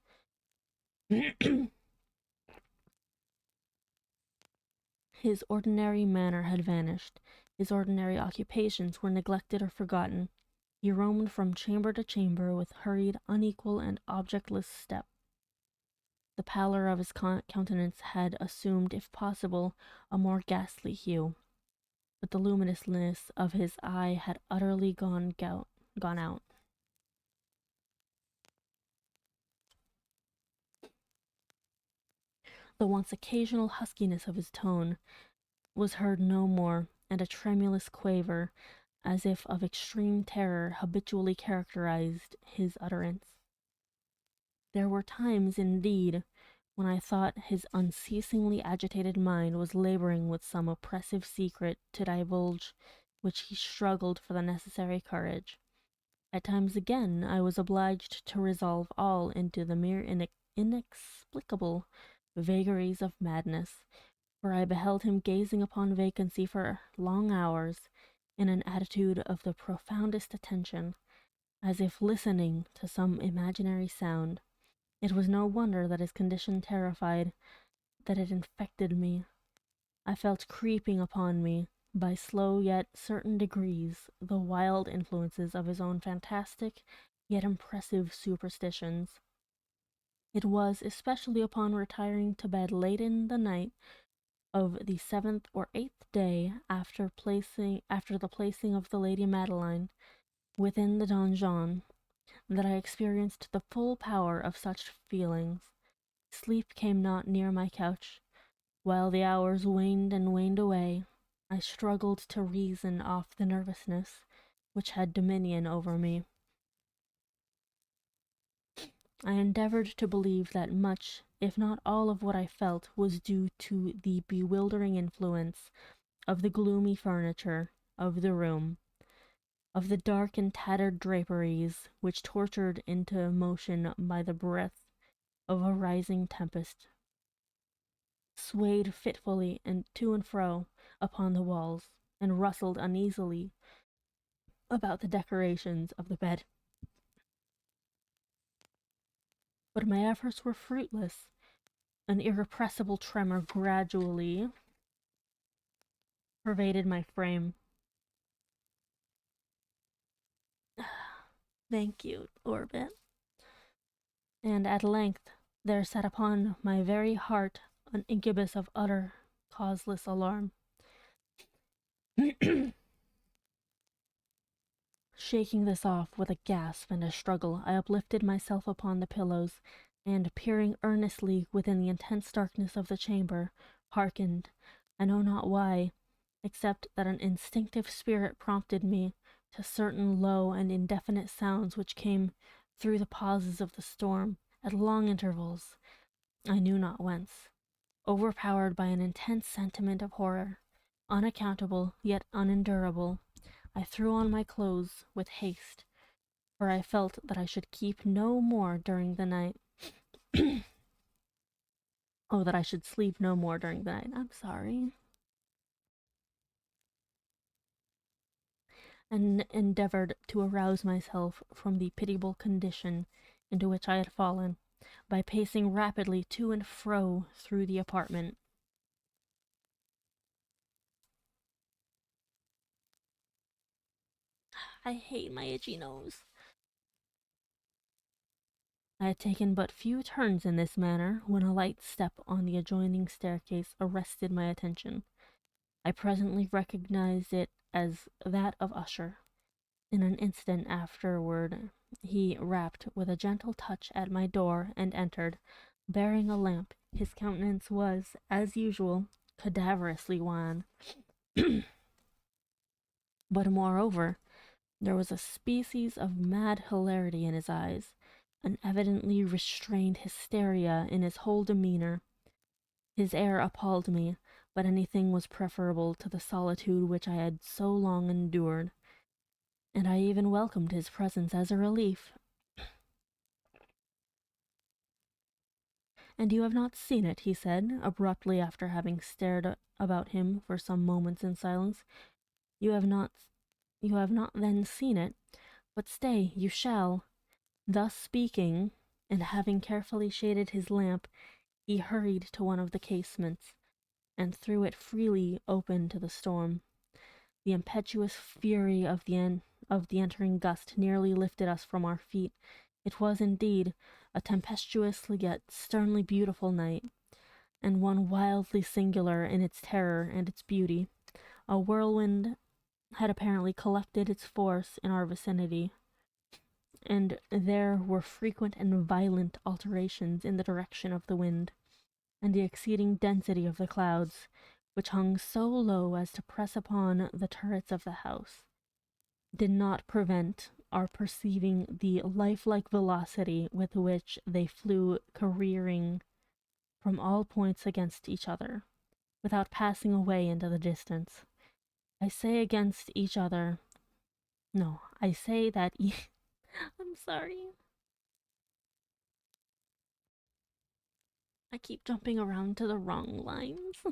His ordinary manner had vanished. His ordinary occupations were neglected or forgotten. He roamed from chamber to chamber with hurried, unequal, and objectless step. The pallor of his countenance had assumed, if possible, a more ghastly hue, but the luminousness of his eye had utterly gone out. The once occasional huskiness of his tone was heard no more, and a tremulous quaver, as if of extreme terror, habitually characterized his utterance. There were times, indeed, when I thought his unceasingly agitated mind was laboring with some oppressive secret to divulge, which he struggled for the necessary courage. At times again I was obliged to resolve all into the mere inexplicable vagaries of madness, for I beheld him gazing upon vacancy for long hours, in an attitude of the profoundest attention, as if listening to some imaginary sound. It was no wonder that his condition terrified, that it infected me. I felt creeping upon me, by slow yet certain degrees, the wild influences of his own fantastic yet impressive superstitions. It was especially upon retiring to bed late in the night of the 7th or 8th day after the placing of the Lady Madeline within the donjon that I experienced the full power of such feelings. Sleep came not near my couch. While the hours waned and waned away, I struggled to reason off the nervousness which had dominion over me. I endeavored to believe that much, if not all of what I felt, was due to the bewildering influence of the gloomy furniture of the room, of the dark and tattered draperies which tortured into motion by the breath of a rising tempest, swayed fitfully and to and fro upon the walls, and rustled uneasily about the decorations of the bed. But my efforts were fruitless. An irrepressible tremor gradually pervaded my frame. Thank you, Orbit. And at length there sat upon my very heart an incubus of utter, causeless alarm. Shaking this off with a gasp and a struggle, I uplifted myself upon the pillows, and, peering earnestly within the intense darkness of the chamber, hearkened, I know not why, except that an instinctive spirit prompted me to certain low and indefinite sounds which came through the pauses of the storm, at long intervals, I knew not whence. Overpowered by an intense sentiment of horror, unaccountable yet unendurable, I threw on my clothes with haste, for I felt that I should keep no more during the night. Oh, that I should sleep no more during the night. I'm sorry. And endeavored to arouse myself from the pitiable condition into which I had fallen by pacing rapidly to and fro through the apartment. I hate my itchy nose. I had taken but few turns in this manner when a light step on the adjoining staircase arrested my attention. I presently recognized it as that of Usher. In an instant afterward he rapped with a gentle touch at my door and entered, bearing a lamp. His countenance was, as usual, cadaverously wan. But moreover, there was a species of mad hilarity in his eyes, an evidently restrained hysteria in his whole demeanor. His air appalled me, but anything was preferable to the solitude which I had so long endured, and I even welcomed his presence as a relief. And you have not seen it, he said, abruptly, after having stared about him for some moments in silence. You have not then seen it, but stay, you shall. Thus speaking, and having carefully shaded his lamp, he hurried to one of the casements, and threw it freely open to the storm. The impetuous fury of the entering gust nearly lifted us from our feet. It was indeed a tempestuous yet sternly beautiful night, and one wildly singular in its terror and its beauty. A whirlwind had apparently collected its force in our vicinity, and there were frequent and violent alterations in the direction of the wind, and the exceeding density of the clouds, which hung so low as to press upon the turrets of the house, did not prevent our perceiving the lifelike velocity with which they flew careering from all points against each other, without passing away into the distance. I say against each other. No, I say that. I'm sorry. I keep jumping around to the wrong lines.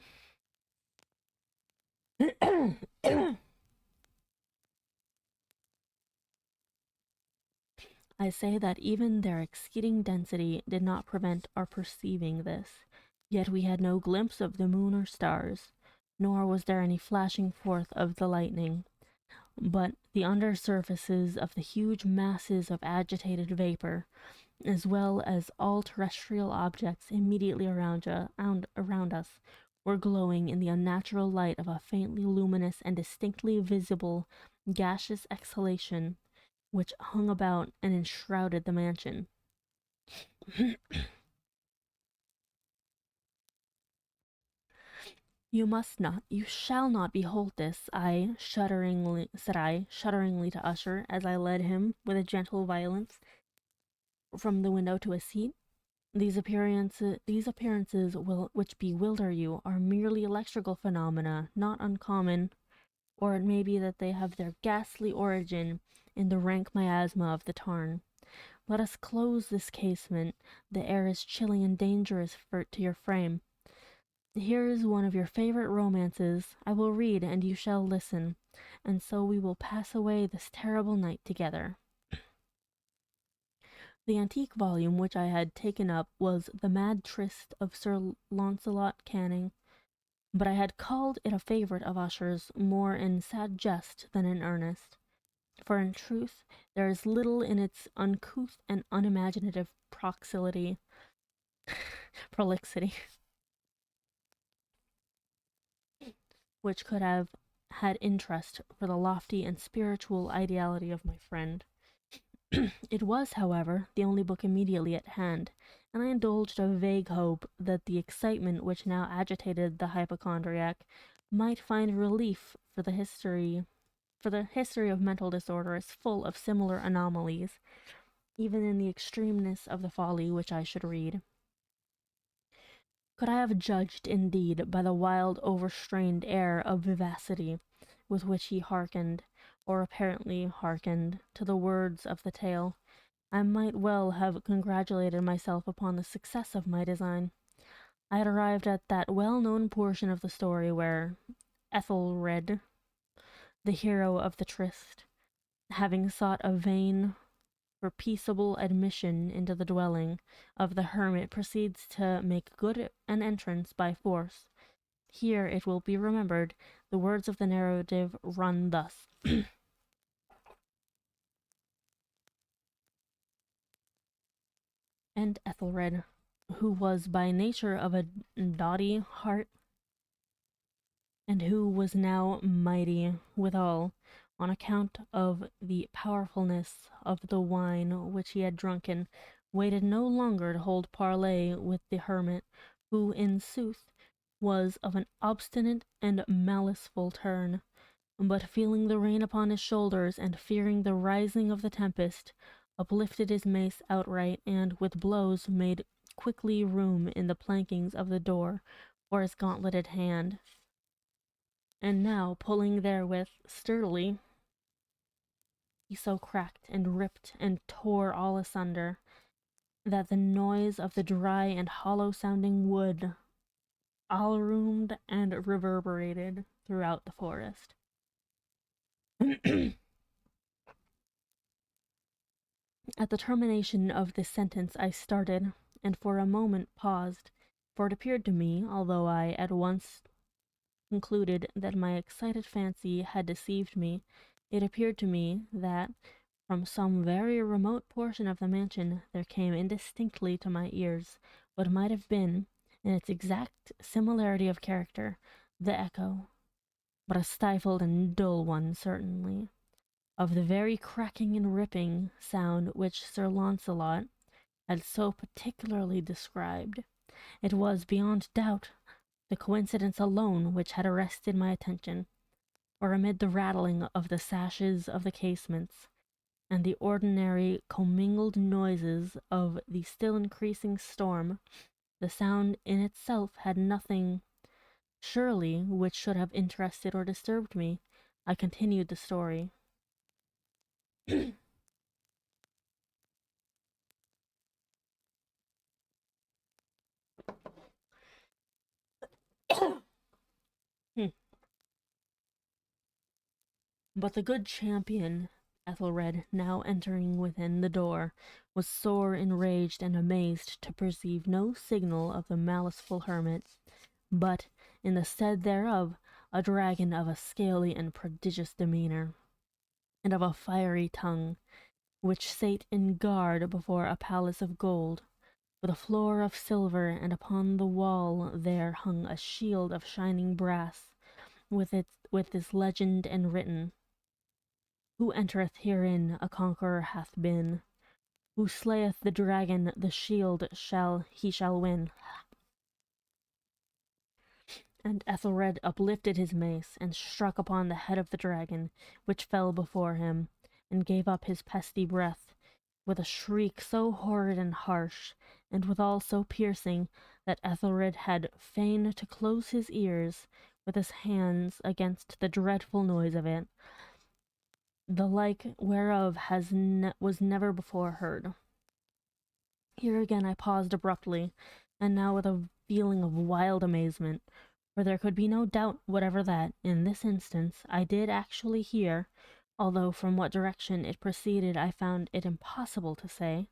I say that even their exceeding density did not prevent our perceiving this. Yet we had no glimpse of the moon or stars, nor was there any flashing forth of the lightning, but the under surfaces of the huge masses of agitated vapor, as well as all terrestrial objects immediately around us, were glowing in the unnatural light of a faintly luminous and distinctly visible gaseous exhalation which hung about and enshrouded the mansion. You must not, you shall not behold this, said I, shudderingly to Usher, as I led him, with a gentle violence, from the window to a seat. These appearances which bewilder you are merely electrical phenomena, not uncommon, or it may be that they have their ghastly origin in the rank miasma of the tarn. Let us close this casement. The air is chilly and dangerous to your frame. Here is one of your favorite romances. I will read, and you shall listen, and so we will pass away this terrible night together. The antique volume which I had taken up was The Mad Tryst of Sir Launcelot Canning, but I had called it a favourite of Usher's more in sad jest than in earnest, for in truth there is little in its uncouth and unimaginative prolixity, which could have had interest for the lofty and spiritual ideality of my friend. It was, however, the only book immediately at hand, and I indulged a vague hope that the excitement which now agitated the hypochondriac might find relief, for the history of mental disorder is full of similar anomalies, even in the extremeness of the folly which I should read. Could I have judged, indeed, by the wild, overstrained air of vivacity with which he hearkened, or apparently hearkened, to the words of the tale, I might well have congratulated myself upon the success of my design. I had arrived at that well-known portion of the story where Ethelred, the hero of the tryst, having sought a vain for peaceable admission into the dwelling of the hermit, proceeds to make good an entrance by force. Here, it will be remembered, the words of the narrative run thus. And Ethelred, who was by nature of a doughty heart, and who was now mighty withal, on account of the powerfulness of the wine which he had drunken, waited no longer to hold parley with the hermit, who, in sooth, was of an obstinate and maliceful turn, but feeling the rain upon his shoulders, and fearing the rising of the tempest, uplifted his mace outright, and with blows made quickly room in the plankings of the door for his gauntleted hand, and now pulling therewith sturdily, he so cracked and ripped and tore all asunder, that the noise of the dry and hollow-sounding wood all-roomed and reverberated throughout the forest. At the termination of this sentence I started, and for a moment paused, for it appeared to me, although I at once concluded that my excited fancy had deceived me, it appeared to me that, from some very remote portion of the mansion, there came indistinctly to my ears what might have been, in its exact similarity of character, the echo, but a stifled and dull one certainly, of the very cracking and ripping sound which Sir Launcelot had so particularly described. It was, beyond doubt, the coincidence alone which had arrested my attention, or amid the rattling of the sashes of the casements, and the ordinary commingled noises of the still increasing storm, the sound in itself had nothing, surely, which should have interested or disturbed me. I continued the story. But the good champion, Ethelred, now entering within the door, was sore enraged and amazed to perceive no signal of the maliceful hermit, but, in the stead thereof, a dragon of a scaly and prodigious demeanour, and of a fiery tongue, which sate in guard before a palace of gold, with a floor of silver, and upon the wall there hung a shield of shining brass, with this legend enwritten: Who entereth herein a conqueror hath been. Who slayeth the dragon, the shield he shall win. And Ethelred uplifted his mace, and struck upon the head of the dragon, which fell before him, and gave up his pesty breath, with a shriek so horrid and harsh, and withal so piercing, that Ethelred had fain to close his ears with his hands against the dreadful noise of it, the like whereof was never before heard. Here again I paused abruptly, and now with a feeling of wild amazement, for there could be no doubt whatever that, in this instance, I did actually hear, although from what direction it proceeded I found it impossible to say,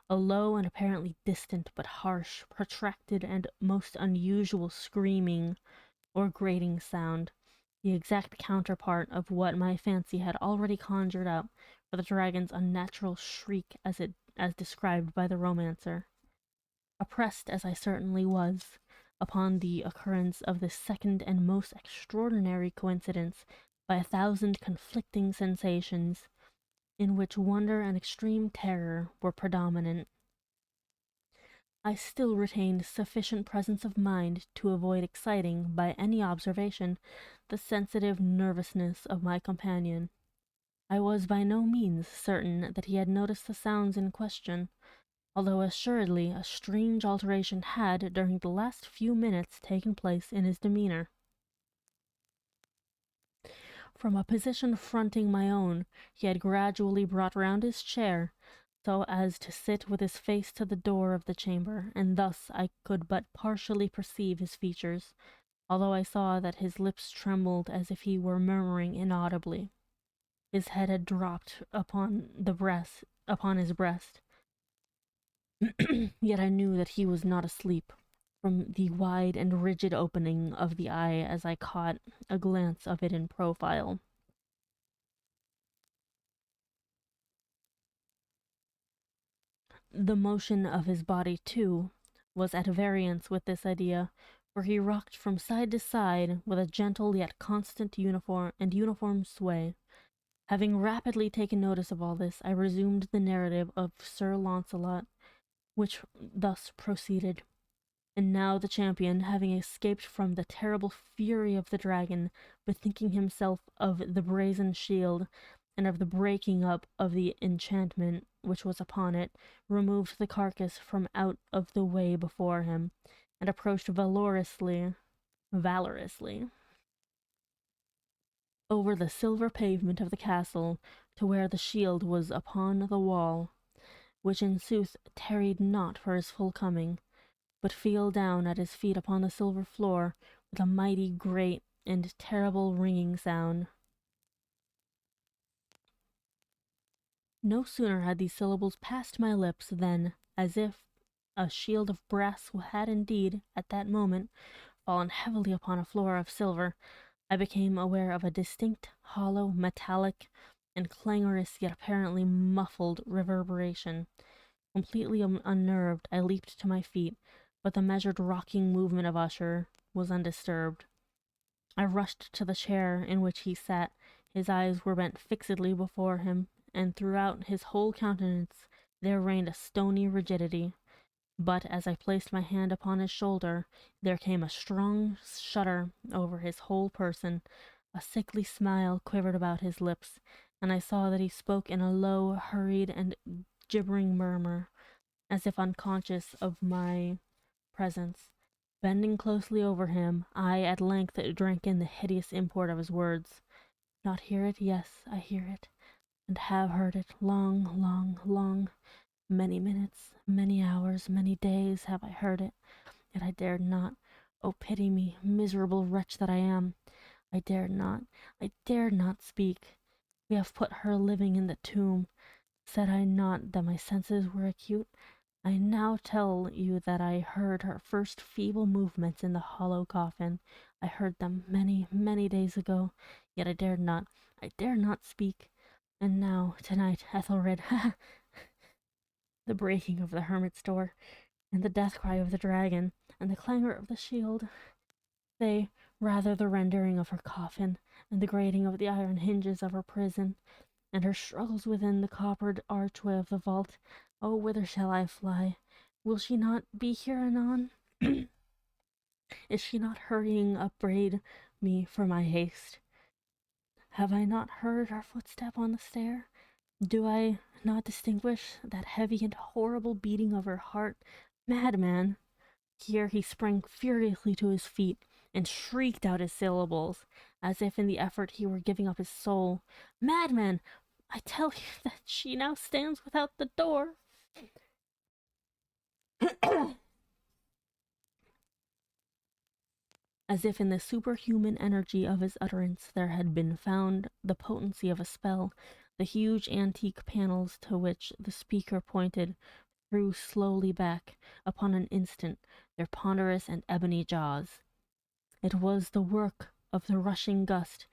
a low and apparently distant but harsh, protracted, and most unusual screaming or grating sound, the exact counterpart of what my fancy had already conjured up for the dragon's unnatural shriek as described by the romancer. Oppressed as I certainly was upon the occurrence of this second and most extraordinary coincidence by 1,000 conflicting sensations, in which wonder and extreme terror were predominant, I still retained sufficient presence of mind to avoid exciting, by any observation, the sensitive nervousness of my companion. I was by no means certain that he had noticed the sounds in question, although assuredly a strange alteration had, during the last few minutes, taken place in his demeanour. From a position fronting my own, he had gradually brought round his chair, so as to sit with his face to the door of the chamber, and thus I could but partially perceive his features, although I saw that his lips trembled as if he were murmuring inaudibly. His head had dropped upon his breast, yet I knew that he was not asleep, from the wide and rigid opening of the eye as I caught a glance of it in profile. The motion of his body, too, was at variance with this idea, for he rocked from side to side with a gentle yet constant uniform sway. Having rapidly taken notice of all this, I resumed the narrative of Sir Launcelot, which thus proceeded. And now the champion, having escaped from the terrible fury of the dragon, bethinking himself of the brazen shield, and of the breaking up of the enchantment which was upon it, removed the carcass from out of the way before him, and approached valorously over the silver pavement of the castle to where the shield was upon the wall, which in sooth tarried not for his full coming, but fell down at his feet upon the silver floor with a mighty, great, and terrible ringing sound. No sooner had these syllables passed my lips than, as if a shield of brass had indeed, at that moment, fallen heavily upon a floor of silver, I became aware of a distinct, hollow, metallic, and clangorous yet apparently muffled reverberation. Completely unnerved, I leaped to my feet, but the measured rocking movement of Usher was undisturbed. I rushed to the chair in which he sat. His eyes were bent fixedly before him, and throughout his whole countenance there reigned a stony rigidity. But as I placed my hand upon his shoulder, there came a strong shudder over his whole person. A sickly smile quivered about his lips, and I saw that he spoke in a low, hurried, and gibbering murmur, as if unconscious of my presence. Bending closely over him, I at length drank in the hideous import of his words. Not hear it? Yes, I hear it, and have heard it long, long, long. Many minutes, many hours, many days have I heard it, yet I dared not. Oh, pity me, miserable wretch that I am! I dared not speak. We have put her living in the tomb. Said I not that my senses were acute? I now tell you that I heard her first feeble movements in the hollow coffin. I heard them many, many days ago, yet I dared not speak. And now, tonight, Ethelred, the breaking of the hermit's door, and the death cry of the dragon, and the clangor of the shield, they, rather the rending of her coffin, and the grating of the iron hinges of her prison, and her struggles within the coppered archway of the vault. Oh, whither shall I fly? Will she not be here anon? Is she not hurrying upbraid me for my haste? Have I not heard her footstep on the stair? Do I not distinguish that heavy and horrible beating of her heart? Madman! Here he sprang furiously to his feet, and shrieked out his syllables, as if in the effort he were giving up his soul. Madman! I tell you that she now stands without the door. As if in the superhuman energy of his utterance there had been found the potency of a spell, the huge antique panels to which the speaker pointed drew slowly back upon an instant their ponderous and ebony jaws. It was the work of the rushing gust,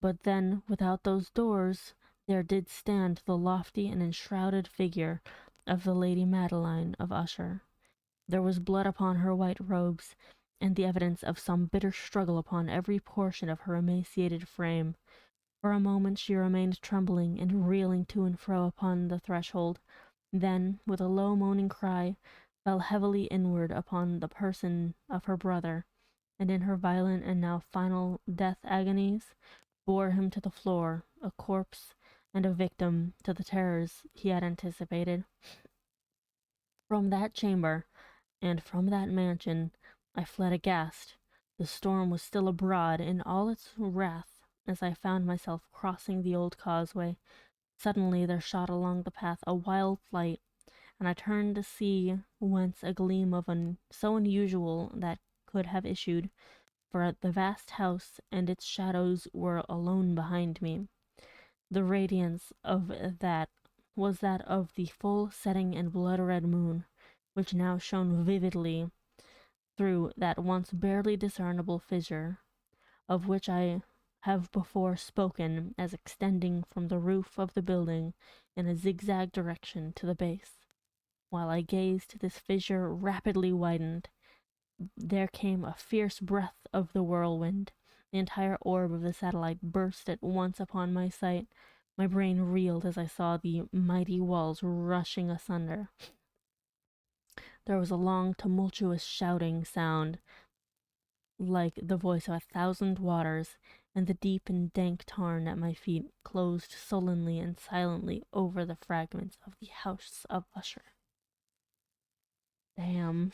but then without those doors there did stand the lofty and enshrouded figure of the Lady Madeline of Usher. There was blood upon her white robes, and the evidence of some bitter struggle upon every portion of her emaciated frame. For a moment she remained trembling and reeling to and fro upon the threshold, then, with a low moaning cry, fell heavily inward upon the person of her brother, and in her violent and now final death agonies, bore him to the floor, a corpse and a victim to the terrors he had anticipated. From that chamber, and from that mansion, I fled aghast. The storm was still abroad in all its wrath as I found myself crossing the old causeway. Suddenly there shot along the path a wild light, and I turned to see whence a gleam of so unusual that could have issued, for the vast house and its shadows were alone behind me. The radiance of that was that of the full setting and blood-red moon, which now shone vividly through that once barely discernible fissure, of which I have before spoken as extending from the roof of the building in a zigzag direction to the base. While I gazed, this fissure rapidly widened. There came a fierce breath of the whirlwind. The entire orb of the satellite burst at once upon my sight. My brain reeled as I saw the mighty walls rushing asunder. There was a long, tumultuous shouting sound, like the voice of 1,000 waters, and the deep and dank tarn at my feet closed sullenly and silently over the fragments of the house of Usher. Damn.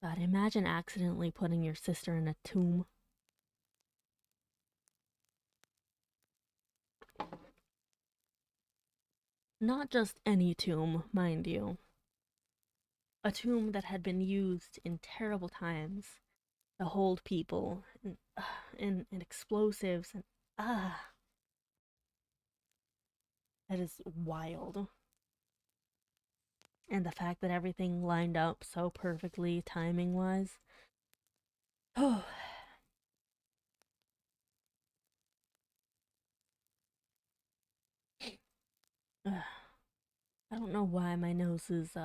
God, imagine accidentally putting your sister in a tomb. Not just any tomb, mind you. A tomb that had been used in terrible times to hold people and explosives and that is wild. And the fact that everything lined up so perfectly timing wise. Oh, I don't know why my nose is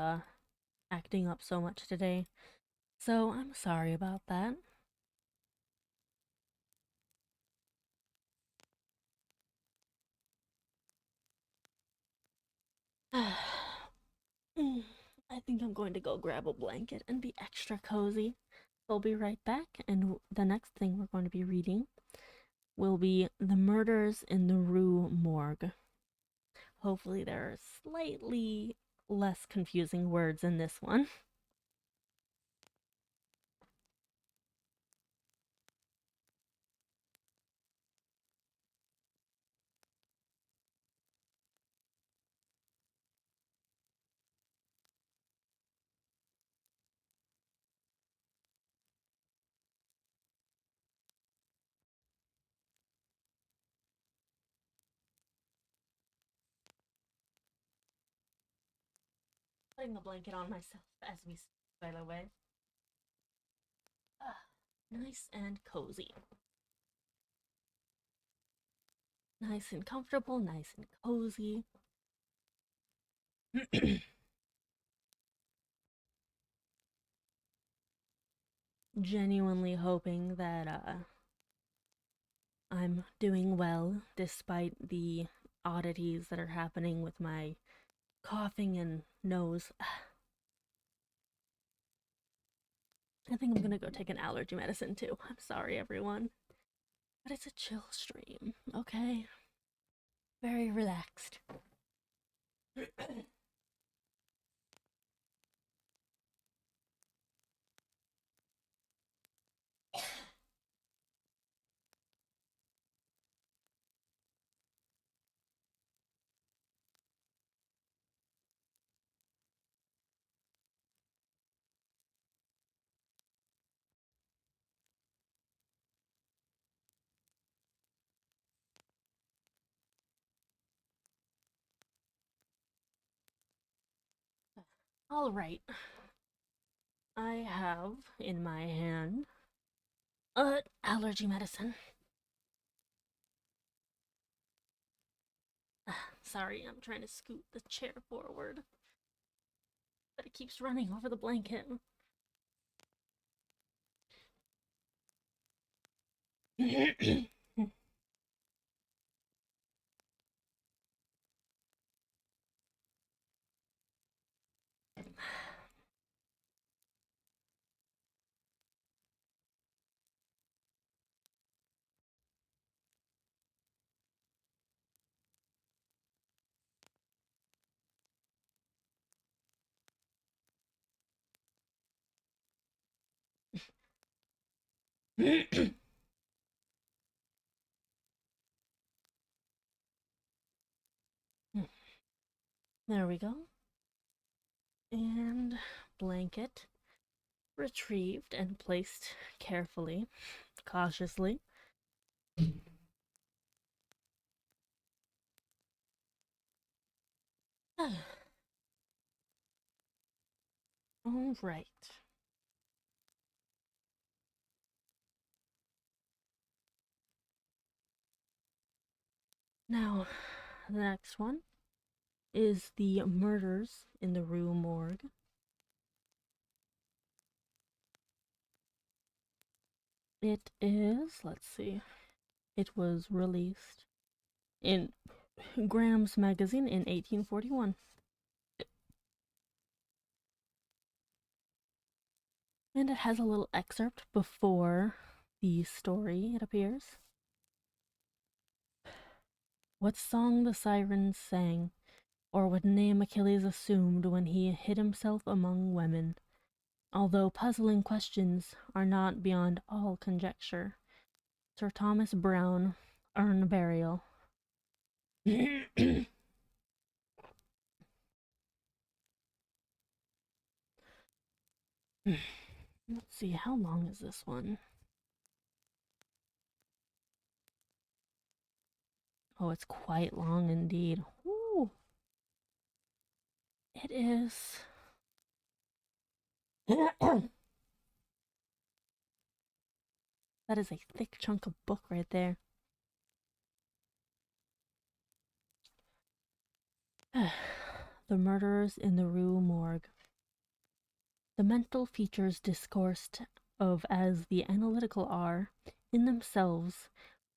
acting up so much today, so I'm sorry about that. I think I'm going to go grab a blanket and be extra cozy. I'll be right back, and the next thing we're going to be reading will be The Murders in the Rue Morgue. Hopefully, there are slightly less confusing words in this one. Putting the blanket on myself as we speak, by the way. Nice and cozy. Nice and comfortable, nice and cozy. Genuinely hoping that I'm doing well despite the oddities that are happening with my coughing and nose. I think I'm gonna go take an allergy medicine too. I'm sorry, everyone. But it's a chill stream, okay? Very relaxed. All right. I have in my hand allergy medicine. Sorry, I'm trying to scoot the chair forward, but it keeps running over the blanket. There we go. And blanket retrieved and placed carefully, cautiously. All right. Now, the next one is the murders in the Rue Morgue. It is, let's see, it was released in Graham's magazine in 1841. And it has a little excerpt before the story, it appears. What song the sirens sang, or what name Achilles assumed when he hid himself among women, although puzzling questions are not beyond all conjecture. Sir Thomas Browne, Urn Burial. Let's see, how long is this one? Oh, it's quite long indeed. Ooh. It is. That is a thick chunk of book right there. The Murderers in the Rue Morgue. The mental features discoursed of as the analytical are, in themselves,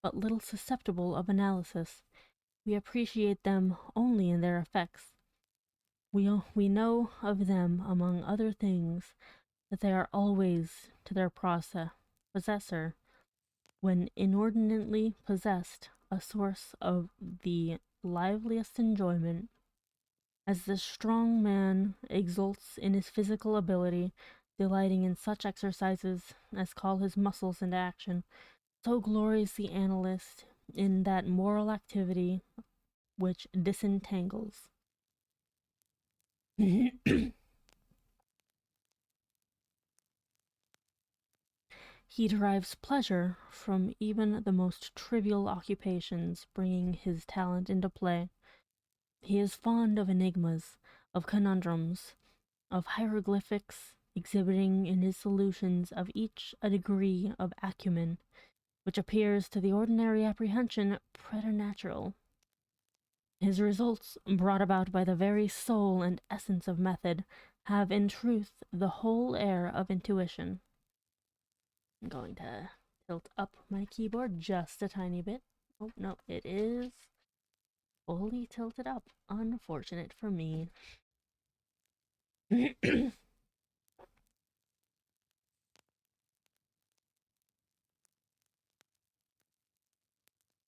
but little susceptible of analysis. We appreciate them only in their effects. We know of them, among other things, that they are always to their possessor, when inordinately possessed, a source of the liveliest enjoyment. As the strong man exults in his physical ability, delighting in such exercises as call his muscles into action, so glories the analyst in that moral activity which disentangles. He derives pleasure from even the most trivial occupations, bringing his talent into play. He is fond of enigmas, of conundrums, of hieroglyphics, exhibiting in his solutions of each a degree of acumen which appears to the ordinary apprehension preternatural. His results, brought about by the very soul and essence of method, have in truth the whole air of intuition. I'm going to tilt up my keyboard just a tiny bit. Oh, no, it is fully tilted up. Unfortunate for me.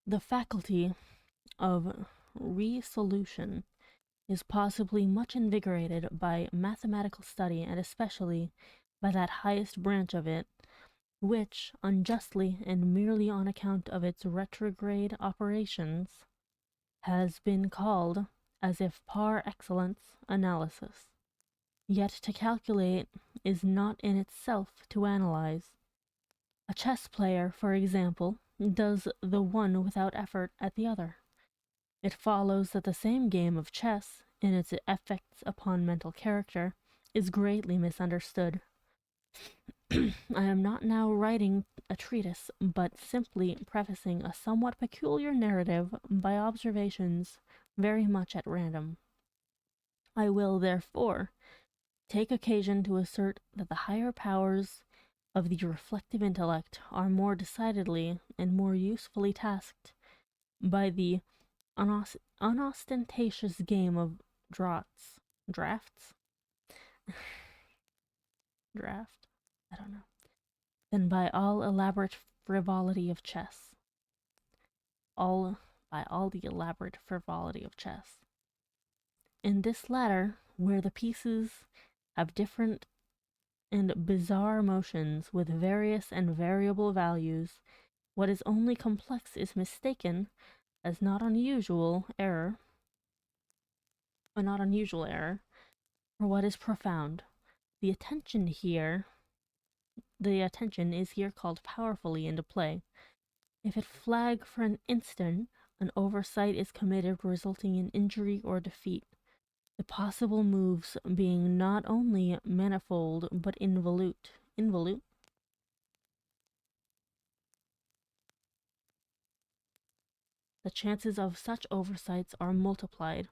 The faculty of resolution is possibly much invigorated by mathematical study, and especially by that highest branch of it, which, unjustly and merely on account of its retrograde operations, has been called, as if par excellence, analysis. Yet to calculate is not in itself to analyze. A chess player, for example, does the one without effort at the other. It follows that the same game of chess, in its effects upon mental character, is greatly misunderstood. I am not now writing a treatise, but simply prefacing a somewhat peculiar narrative by observations very much at random. I will, therefore, take occasion to assert that the higher powers of the reflective intellect are more decidedly and more usefully tasked by the unostentatious game of draughts. Drafts? Draft? I don't know. Than by all elaborate frivolity of chess. By all the elaborate frivolity of chess. In this latter, where the pieces have different and bizarre motions with various and variable values, what is only complex is mistaken as not unusual error, for what is profound. The attention is here called powerfully into play. If it flag for an instant, an oversight is committed resulting in injury or defeat, the possible moves being not only manifold but involute. Involute? The chances of such oversights are multiplied,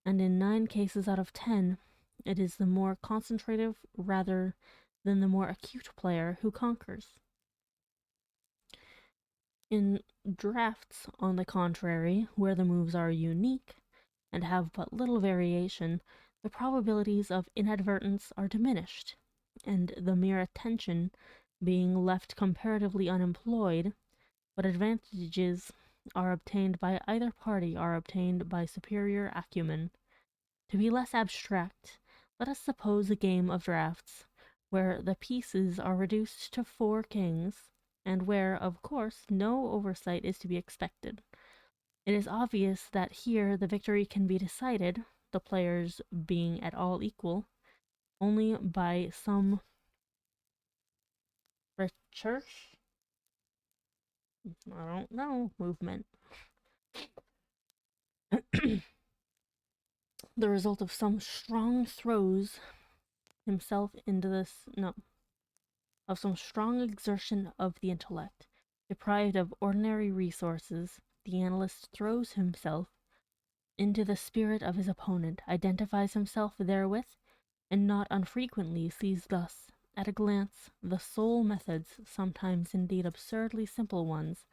and in 9 cases out of 10, it is the more concentrative rather than the more acute player who conquers. In drafts, on the contrary, where the moves are unique and have but little variation, the probabilities of inadvertence are diminished, and the mere attention being left comparatively unemployed, but advantages are obtained by either party are obtained by superior acumen. To be less abstract, let us suppose a game of draughts, where the pieces are reduced to 4 kings, and where, of course, no oversight is to be expected. It is obvious that here the victory can be decided, the players being at all equal, only by some recherche, I don't know, movement. The result of some strong throws himself into of some strong exertion of the intellect. Deprived of ordinary resources, the analyst throws himself into the spirit of his opponent, identifies himself therewith, and not unfrequently sees thus, at a glance, the sole methods, sometimes indeed absurdly simple ones,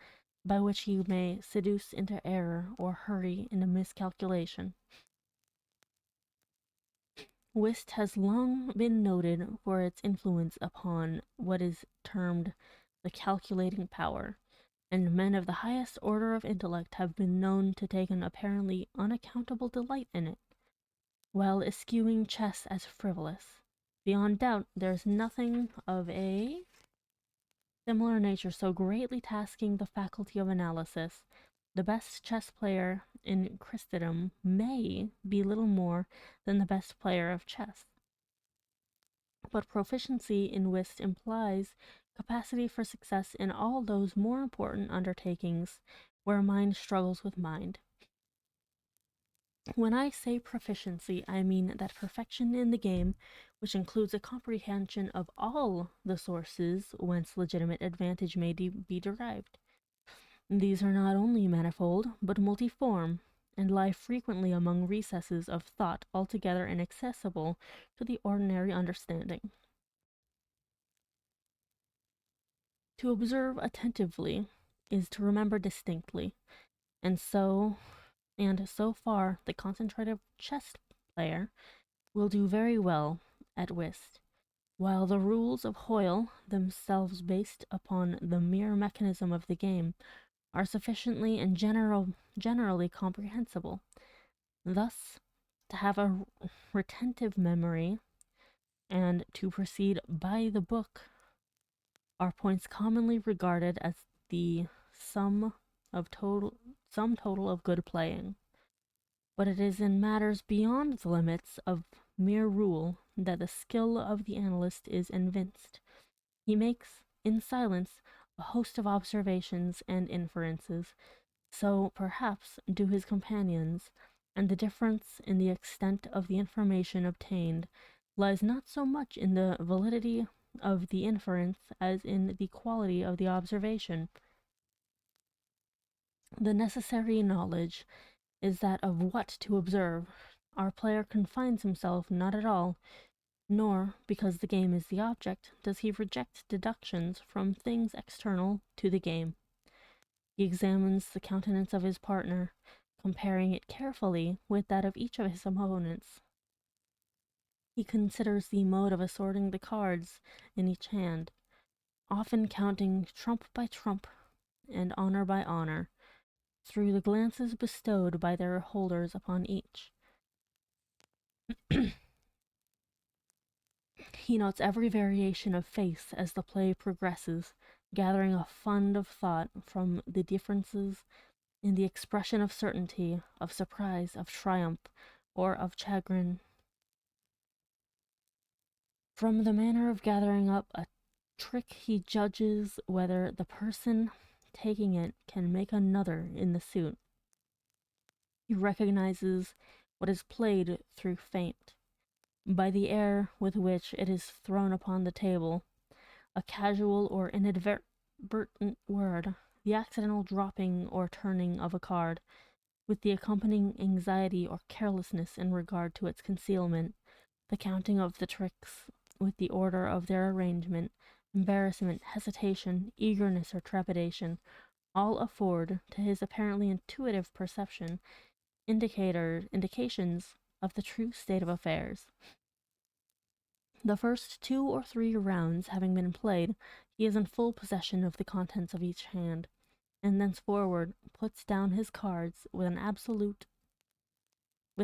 by which he may seduce into error or hurry into miscalculation. Whist has long been noted for its influence upon what is termed the calculating power, and men of the highest order of intellect have been known to take an apparently unaccountable delight in it, while eschewing chess as frivolous. Beyond doubt, there is nothing of a similar nature so greatly tasking the faculty of analysis. The best chess player in Christendom may be little more than the best player of chess. But proficiency in whist implies capacity for success in all those more important undertakings where mind struggles with mind. When I say proficiency, I mean that perfection in the game which includes a comprehension of all the sources whence legitimate advantage may be derived. These are not only manifold, but multiform, and lie frequently among recesses of thought altogether inaccessible to the ordinary understanding. To observe attentively is to remember distinctly, and so far the concentrative chess player will do very well at whist, while the rules of Hoyle, themselves based upon the mere mechanism of the game, are sufficiently and generally comprehensible. Thus, to have a retentive memory and to proceed by the book are points commonly regarded as the sum total of good playing. But it is in matters beyond the limits of mere rule that the skill of the analyst is evinced. He makes, in silence, a host of observations and inferences. So, perhaps, do his companions, and the difference in the extent of the information obtained lies not so much in the validity of the inference as in the quality of the observation. The necessary knowledge is that of what to observe. Our player confines himself not at all, nor, because the game is the object, does he reject deductions from things external to the game. He examines the countenance of his partner, comparing it carefully with that of each of his opponents. He considers the mode of assorting the cards in each hand, often counting trump by trump and honor by honor, through the glances bestowed by their holders upon each. He notes every variation of face as the play progresses, gathering a fund of thought from the differences in the expression of certainty, of surprise, of triumph, or of chagrin. From the manner of gathering up a trick, he judges whether the person taking it can make another in the suit. He recognizes what is played through feint, by the air with which it is thrown upon the table, a casual or inadvertent word, the accidental dropping or turning of a card, with the accompanying anxiety or carelessness in regard to its concealment, the counting of the tricks with the order of their arrangement, embarrassment, hesitation, eagerness, or trepidation, all afford, to his apparently intuitive perception, indications of the true state of affairs. The first 2 or 3 rounds having been played, he is in full possession of the contents of each hand, and thenceforward puts down his cards with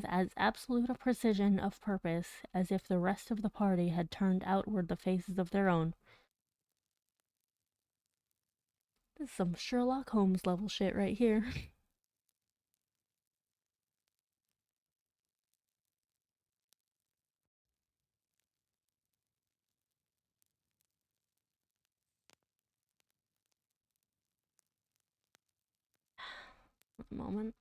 as absolute a precision of purpose as if the rest of the party had turned outward the faces of their own. This is some Sherlock Holmes level shit right here. One moment.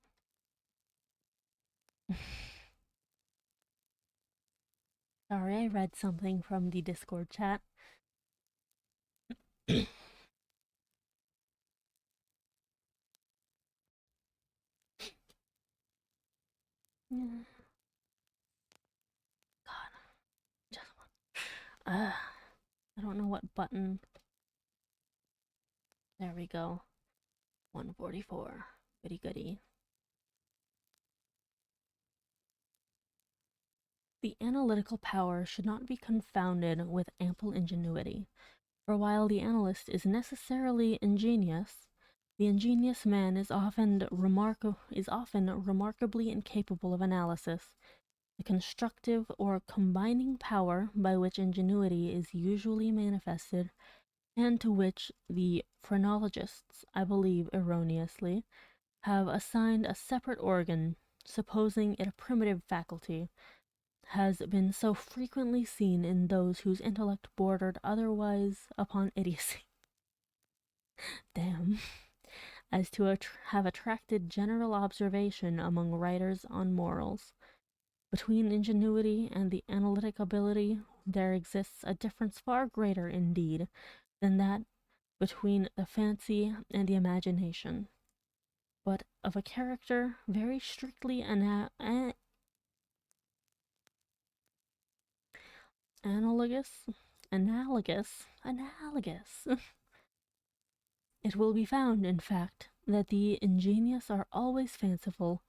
Sorry, I read something from the Discord chat. Yeah. God, just one. I don't know what button. There we go. 144. Goody goody. The analytical power should not be confounded with ample ingenuity, for while the analyst is necessarily ingenious, the ingenious man is often remarkably incapable of analysis. The constructive or combining power by which ingenuity is usually manifested, and to which the phrenologists, I believe erroneously, have assigned a separate organ, supposing it a primitive faculty, has been so frequently seen in those whose intellect bordered otherwise upon idiocy. Damn. As to have attracted general observation among writers on morals. Between ingenuity and the analytic ability there exists a difference far greater, indeed, than that between the fancy and the imagination, but of a character very strictly analogous. It will be found, in fact, that the ingenious are always fanciful,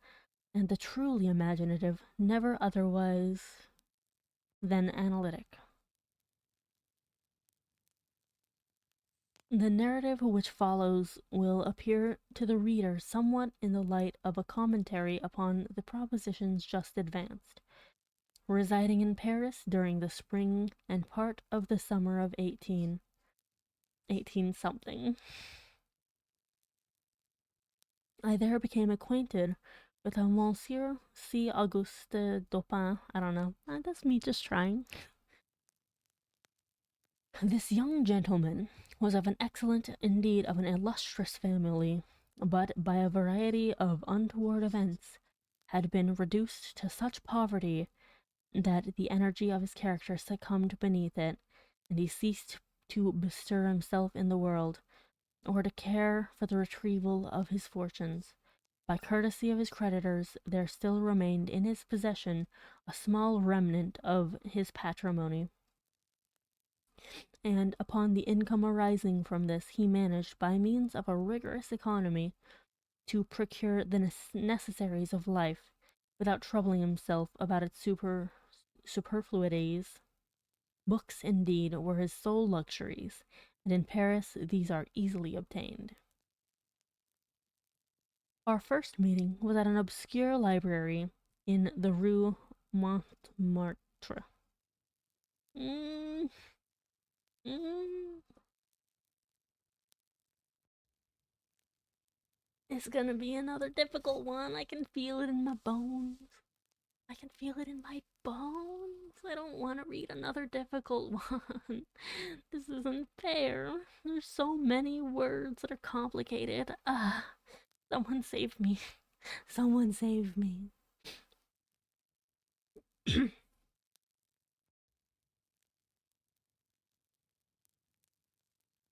and the truly imaginative never otherwise than analytic. The narrative which follows will appear to the reader somewhat in the light of a commentary upon the propositions just advanced. Residing in Paris during the spring and part of the summer of 18 something, I there became acquainted with a Monsieur C. Auguste Dupin. I don't know. That's me just trying. This young gentleman was of an excellent, indeed of an illustrious family, but by a variety of untoward events had been reduced to such poverty that the energy of his character succumbed beneath it, and he ceased to bestir himself in the world, or to care for the retrieval of his fortunes. By courtesy of his creditors, there still remained in his possession a small remnant of his patrimony, and upon the income arising from this he managed, by means of a rigorous economy, to procure the necessaries of life, without troubling himself about its superfluities. Books, indeed, were his sole luxuries, and in Paris these are easily obtained. Our first meeting was at an obscure library in the Rue Montmartre. Mm, mm, it's gonna be another difficult one. I can feel it in my bones. I can feel it in my bones. I don't want to read another difficult one. This isn't fair. There's so many words that are complicated. Someone save me. Someone save me.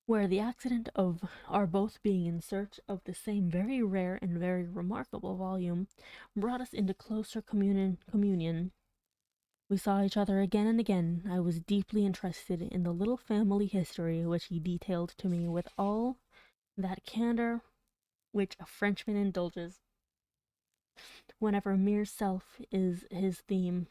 Where the accident of our both being in search of the same very rare and very remarkable volume brought us into closer communion. We saw each other again and again. I was deeply interested in the little family history which he detailed to me with all that candor which a Frenchman indulges whenever mere self is his theme.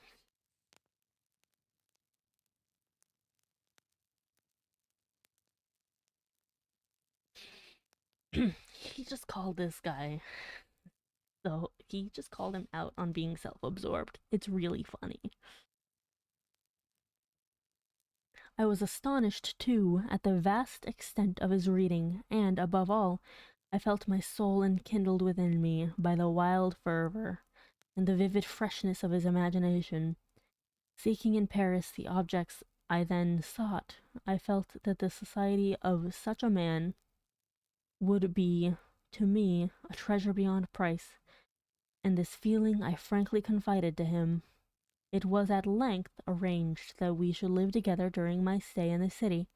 He just called this guy, so he just called him out on being self absorbed. It's really funny. I was astonished, too, at the vast extent of his reading, and, above all, I felt my soul enkindled within me by the wild fervor and the vivid freshness of his imagination. Seeking in Paris the objects I then sought, I felt that the society of such a man would be, to me, a treasure beyond price, and this feeling I frankly confided to him. It was at length arranged that we should live together during my stay in the city,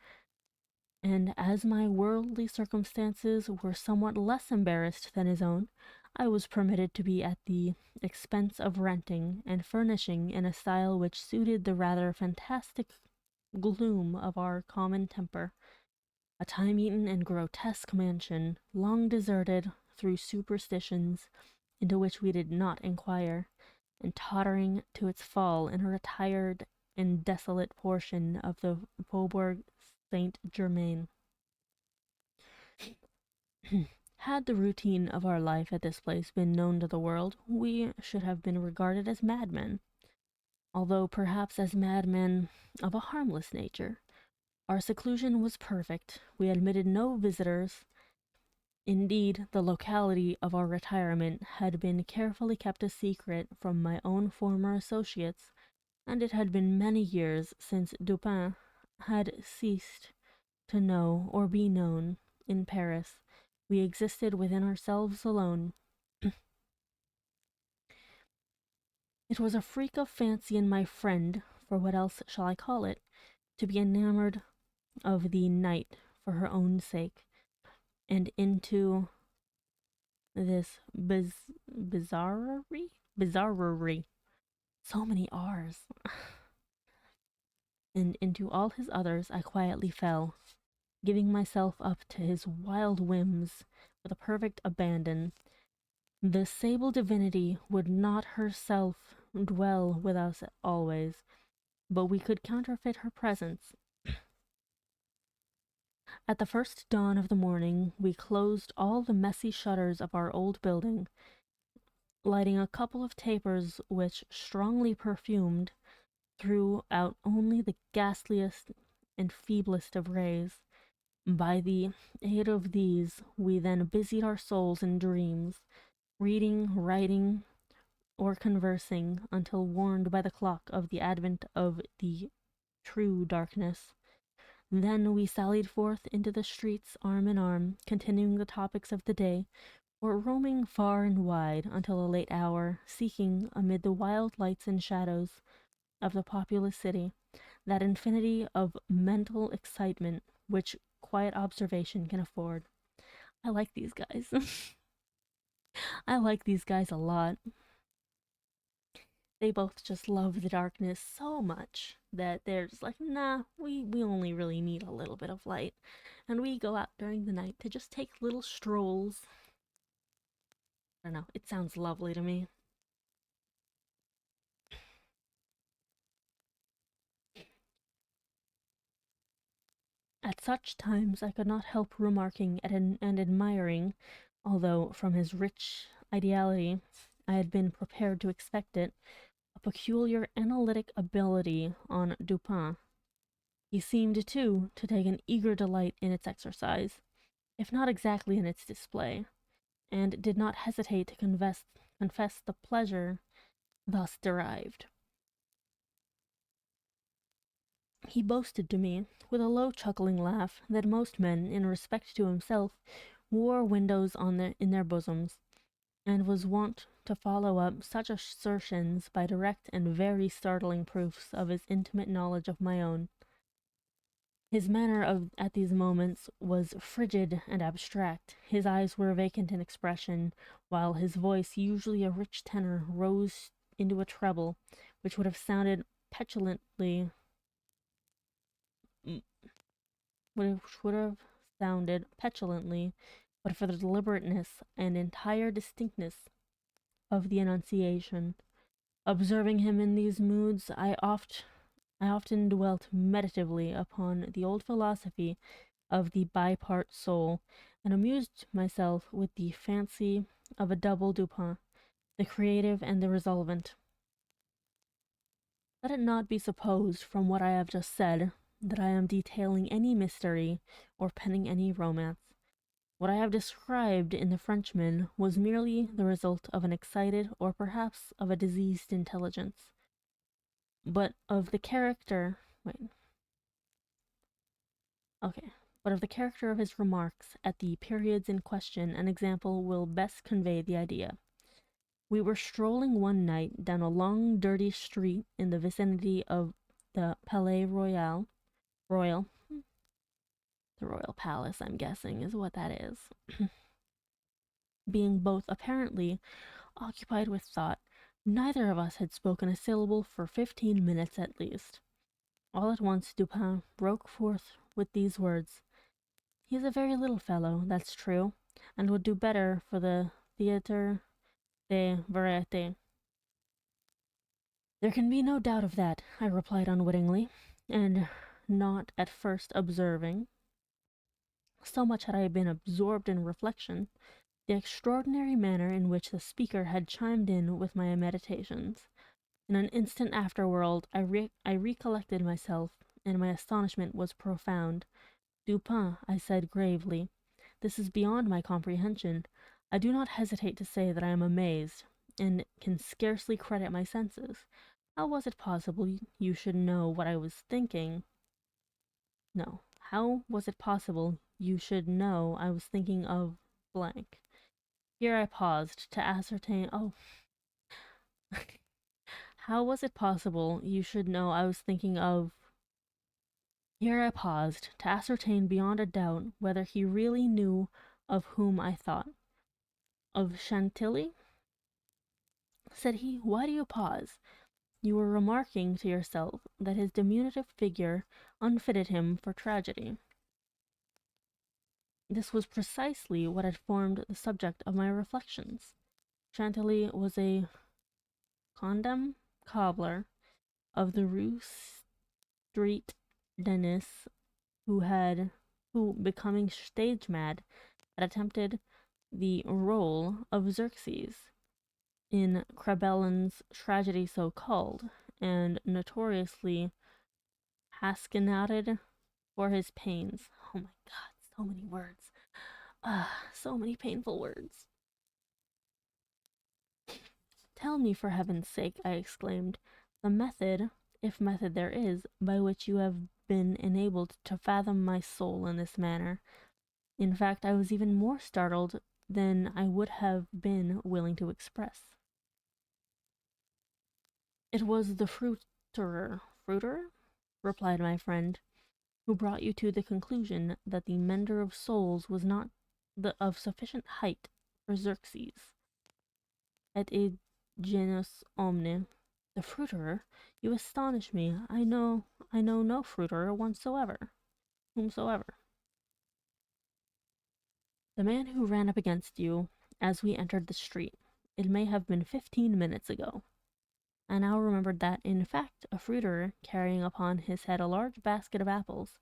and as my worldly circumstances were somewhat less embarrassed than his own, I was permitted to be at the expense of renting and furnishing in a style which suited the rather fantastic gloom of our common temper, a time-eaten and grotesque mansion, long deserted through superstitions, into which we did not inquire, and tottering to its fall in a retired and desolate portion of the Faubourg Saint Germain. Had the routine of our life at this place been known to the world, we should have been regarded as madmen, although perhaps as madmen of a harmless nature. Our seclusion was perfect. We admitted no visitors. Indeed, the locality of our retirement had been carefully kept a secret from my own former associates, and it had been many years since Dupin had ceased to know or be known in Paris. We existed within ourselves alone. It was a freak of fancy in my friend, for what else shall I call it, to be enamored of the night for her own sake, and into this bizarrerie, so many R's, and into all his others I quietly fell, giving myself up to his wild whims with a perfect abandon. The sable divinity would not herself dwell with us always, but we could counterfeit her presence. At the first dawn of the morning, we closed all the messy shutters of our old building, lighting a couple of tapers which, strongly perfumed, threw out only the ghastliest and feeblest of rays. By the aid of these, we then busied our souls in dreams, reading, writing, or conversing, until warned by the clock of the advent of the true darkness. Then we sallied forth into the streets arm in arm, continuing the topics of the day, or roaming far and wide until a late hour, seeking, amid the wild lights and shadows, of the populous city, that infinity of mental excitement which quiet observation can afford. I like these guys. I like these guys a lot. They both just love the darkness so much that they're just like, nah, we only really need a little bit of light. And we go out during the night to just take little strolls. I don't know, it sounds lovely to me. At such times I could not help remarking and admiring, although from his rich ideality I had been prepared to expect it, a peculiar analytic ability on Dupin. He seemed, too, to take an eager delight in its exercise, if not exactly in its display, and did not hesitate to confess the pleasure thus derived. He boasted to me, with a low chuckling laugh, that most men, in respect to himself, wore windows in their bosoms, and was wont to follow up such assertions by direct and very startling proofs of his intimate knowledge of my own. His manner at these moments was frigid and abstract. His eyes were vacant in expression, while his voice, usually a rich tenor, rose into a treble, which would have sounded petulantly which would have sounded petulantly, but for the deliberateness and entire distinctness of the enunciation. Observing him in these moods, I often dwelt meditatively upon the old philosophy of the bipart soul, and amused myself with the fancy of a double Dupin, the creative and the resolvent. Let it not be supposed from what I have just said that I am detailing any mystery or penning any romance. What I have described in the Frenchman was merely the result of an excited or perhaps of a diseased intelligence. But of the character. Wait. Okay. But of the character of his remarks at the periods in question, an example will best convey the idea. We were strolling one night down a long, dirty street in the vicinity of the Palais Royal. The Royal Palace, I'm guessing, is what that is. Being both apparently occupied with thought, neither of us had spoken a syllable for 15 minutes at least. All at once Dupin broke forth with these words: "He is a very little fellow, that's true, and would do better for the Theatre de Variete." "There can be no doubt of that," I replied unwittingly, and not at first observing, so much had I been absorbed in reflection, the extraordinary manner in which the speaker had chimed in with my meditations. In an instant afterward, I recollected myself, and my astonishment was profound. "Dupin," I said gravely, "this is beyond my comprehension. I do not hesitate to say that I am amazed, and can scarcely credit my senses. How was it possible you should know what I was thinking? No, how was it possible you should know I was thinking of blank?" Here I paused to ascertain. Oh, how was it possible you should know I was thinking of. Here I paused to ascertain beyond a doubt whether he really knew of whom I thought. "Of Chantilly?" said he. "Why do you pause? You were remarking to yourself that his diminutive figure unfitted him for tragedy." This was precisely what had formed the subject of my reflections. Chantilly was a condemned cobbler of the Rue Street Denis who, becoming stage mad, had attempted the role of Xerxes in Crabellin's tragedy so called, and notoriously haskinaded for his pains. Oh my god, so many words. So many painful words. "Tell me, for heaven's sake," I exclaimed, "the method, if method there is, by which you have been enabled to fathom my soul in this manner." In fact, I was even more startled than I would have been willing to express. It was the fruit Fruiterer, replied my friend, who brought you to the conclusion that the mender of souls was not of sufficient height for Xerxes. Et id genus omne. The fruiterer? You astonish me. I know no fruiterer whomsoever. The man who ran up against you as we entered the street. It may have been 15 minutes ago. I now remembered that, in fact, a fruiterer, carrying upon his head a large basket of apples,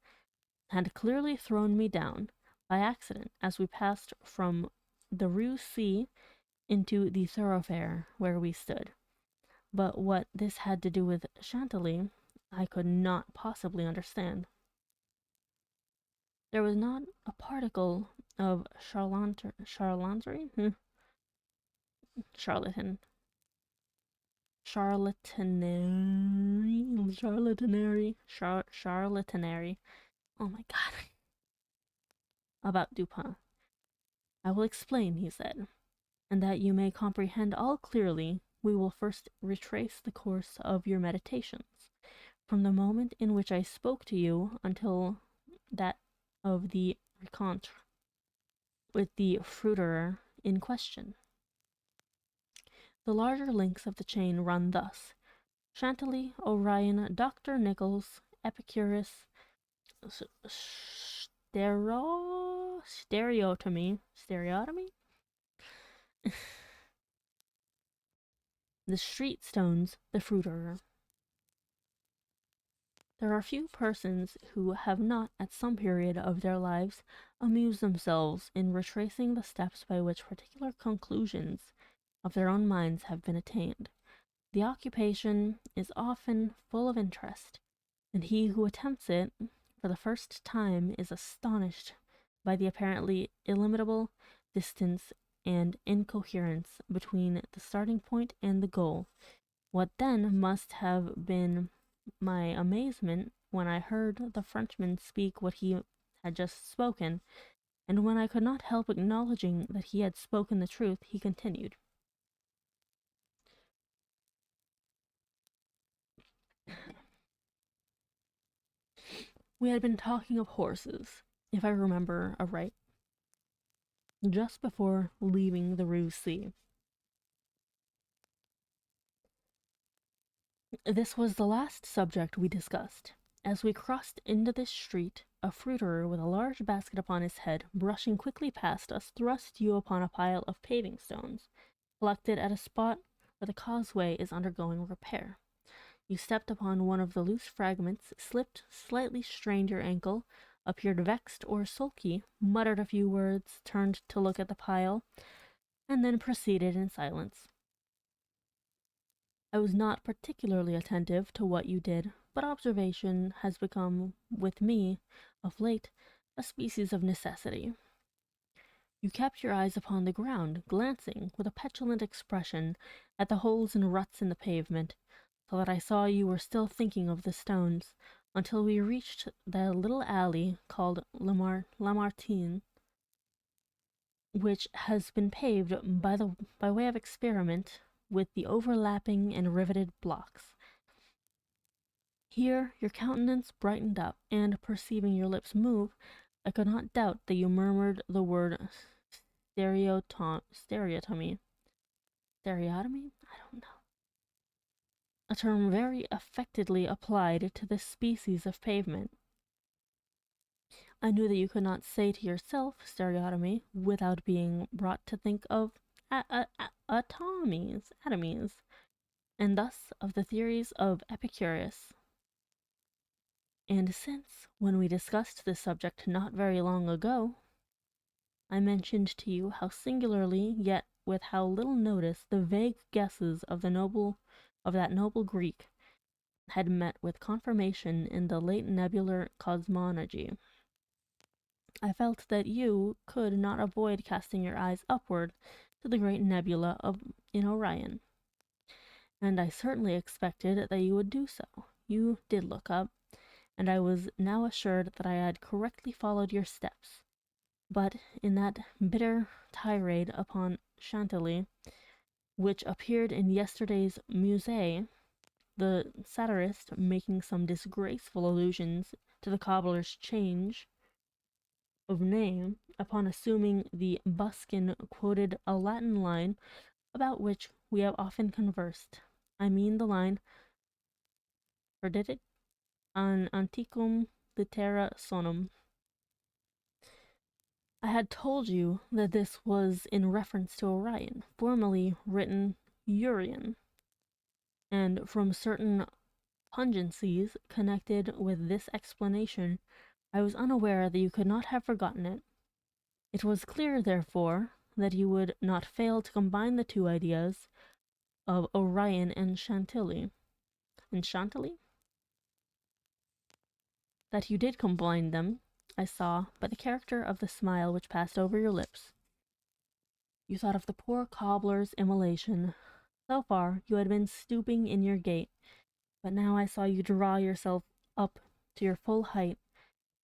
had clearly thrown me down, by accident, as we passed from the Rue C into the thoroughfare where we stood. But what this had to do with Chantilly, I could not possibly understand. There was not a particle of charlatanry, oh my god, about Dupin. I will explain, he said, and that you may comprehend all clearly, we will first retrace the course of your meditations, from the moment in which I spoke to you until that of the rencontre with the fruiterer in question. The larger links of the chain run thus: Chantilly, Orion, Dr. Nichols, Epicurus, stereotomy, the street stones, the fruiterer. There are few persons who have not, at some period of their lives, amused themselves in retracing the steps by which particular conclusions of their own minds have been attained. The occupation is often full of interest, and he who attempts it for the first time is astonished by the apparently illimitable distance and incoherence between the starting point and the goal. What then must have been my amazement when I heard the Frenchman speak what he had just spoken, and when I could not help acknowledging that he had spoken the truth, he continued. We had been talking of horses, if I remember aright, just before leaving the Rue C. This was the last subject we discussed. As we crossed into this street, a fruiterer with a large basket upon his head, brushing quickly past us, thrust you upon a pile of paving stones, collected at a spot where the causeway is undergoing repair. You stepped upon one of the loose fragments, slipped, slightly strained your ankle, appeared vexed or sulky, muttered a few words, turned to look at the pile, and then proceeded in silence. I was not particularly attentive to what you did, but observation has become, with me, of late, a species of necessity. You kept your eyes upon the ground, glancing, with a petulant expression, at the holes and ruts in the pavement, so that I saw you were still thinking of the stones, until we reached the little alley called Lamartine, which has been paved by way of experiment with the overlapping and riveted blocks. Here your countenance brightened up, and, perceiving your lips move, I could not doubt that you murmured the word stereotomy. Stereotomy? I don't know. A term very affectedly applied to this species of pavement. I knew that you could not say to yourself stereotomy without being brought to think of atomies, and thus of the theories of Epicurus. And since, when we discussed this subject not very long ago, I mentioned to you how singularly, yet with how little notice, the vague guesses of that noble Greek had met with confirmation in the late nebular cosmology, I felt that you could not avoid casting your eyes upward to the great nebula in Orion, and I certainly expected that you would do so. You did look up, and I was now assured that I had correctly followed your steps. But in that bitter tirade upon Chantilly, which appeared in yesterday's Musée, the satirist making some disgraceful allusions to the cobbler's change of name upon assuming the buskin quoted a Latin line about which we have often conversed. I mean the line, "Perdidit an antiquum litera sonum." I had told you that this was in reference to Orion, formerly written Urian, and from certain pungencies connected with this explanation, I was unaware that you could not have forgotten it. It was clear, therefore, that you would not fail to combine the two ideas of Orion and Chantilly. And Chantilly? That you did combine them, I saw by the character of the smile which passed over your lips. You thought of the poor cobbler's immolation. So far, you had been stooping in your gait, but now I saw you draw yourself up to your full height.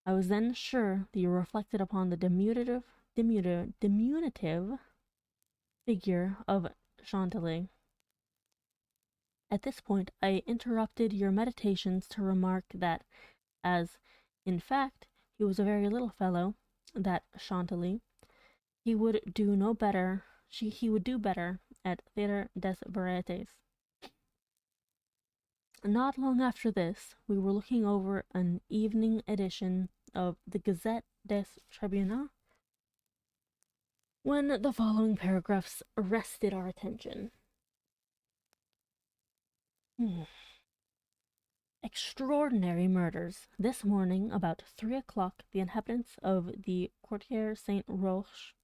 I was then sure that you reflected upon the diminutive figure of Chantilly. At this point, I interrupted your meditations to remark that, as, in fact, he was a very little fellow, that Chantilly, he would do better at Theatre des Variétés. Not long after this, we were looking over an evening edition of the Gazette des Tribunaux when the following paragraphs arrested our attention. Extraordinary murders. This morning, about 3 o'clock, the inhabitants of the Quartier Saint-Roch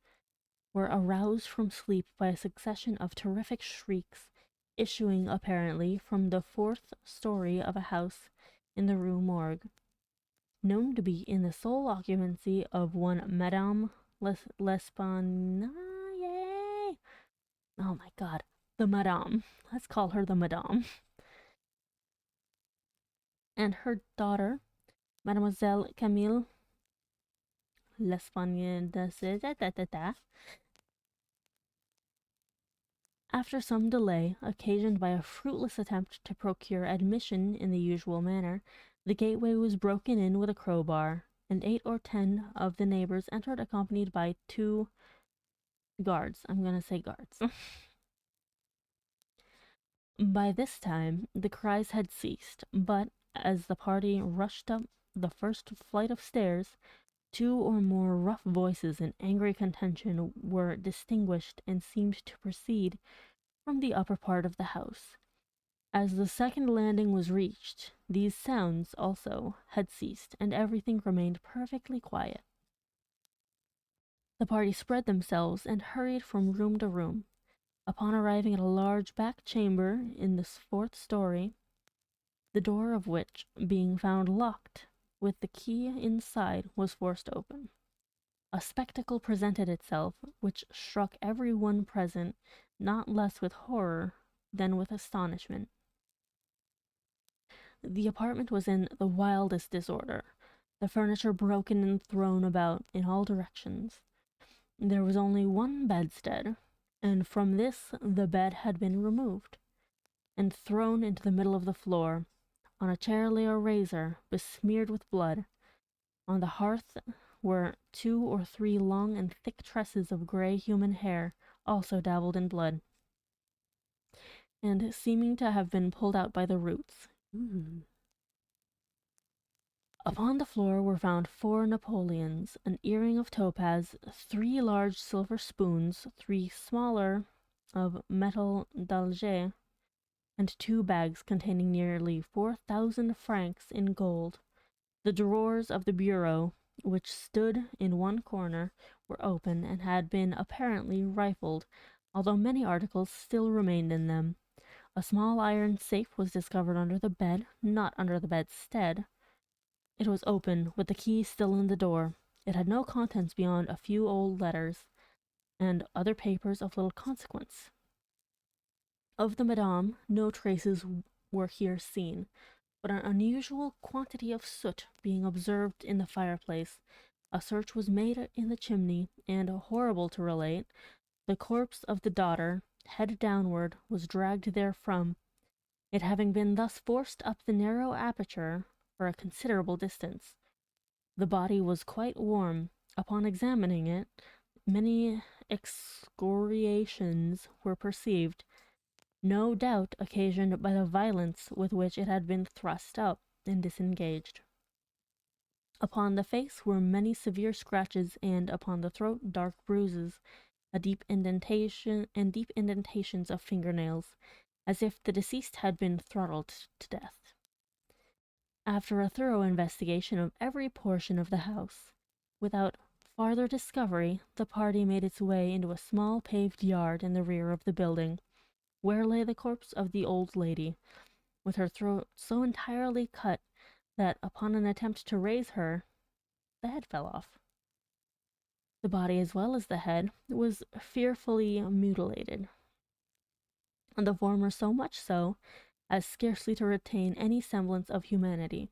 were aroused from sleep by a succession of terrific shrieks, issuing apparently from the 4th story of a house in the Rue Morgue, known to be in the sole occupancy of one Madame L'Espanaye. Oh my god, the Madame. Let's call her the Madame. And her daughter, Mademoiselle Camille L'Espanaye. After some delay, occasioned by a fruitless attempt to procure admission in the usual manner, the gateway was broken in with a crowbar, and 8 or 10 of the neighbors entered accompanied by 2 guards. I'm going to say guards. By this time, the cries had ceased, but as the party rushed up the first flight of stairs, 2 or more rough voices in angry contention were distinguished and seemed to proceed from the upper part of the house. As the second landing was reached, these sounds also had ceased, and everything remained perfectly quiet. The party spread themselves and hurried from room to room. Upon arriving at a large back chamber in the 4th story, the door of which, being found locked, with the key inside, was forced open, a spectacle presented itself which struck every one present not less with horror than with astonishment. The apartment was in the wildest disorder, the furniture broken and thrown about in all directions. There was only one bedstead, and from this the bed had been removed, and thrown into the middle of the floor. On a chair lay a razor, besmeared with blood. On the hearth were 2 or 3 long and thick tresses of grey human hair, also dabbled in blood, and seeming to have been pulled out by the roots. Upon the floor were found 4 napoleons, an earring of topaz, 3 large silver spoons, 3 smaller of metal d'Alger, and 2 bags containing nearly 4,000 francs in gold. The drawers of the bureau, which stood in one corner, were open and had been apparently rifled, although many articles still remained in them. A small iron safe was discovered under the bed, not under the bedstead. It was open, with the key still in the door. It had no contents beyond a few old letters, and other papers of little consequence. Of the Madame, no traces were here seen, but an unusual quantity of soot being observed in the fireplace, a search was made in the chimney, and, horrible to relate, the corpse of the daughter, head downward, was dragged therefrom, it having been thus forced up the narrow aperture for a considerable distance. The body was quite warm. Upon examining it, many excoriations were perceived, no doubt occasioned by the violence with which it had been thrust up and disengaged. Upon the face were many severe scratches, and upon the throat dark bruises, a deep indentation and deep indentations of fingernails, as if the deceased had been throttled to death. After a thorough investigation of every portion of the house, without farther discovery, the party made its way into a small paved yard in the rear of the building, where lay the corpse of the old lady, with her throat so entirely cut that upon an attempt to raise her, the head fell off. The body, as well as the head, was fearfully mutilated, and the former so much so as scarcely to retain any semblance of humanity.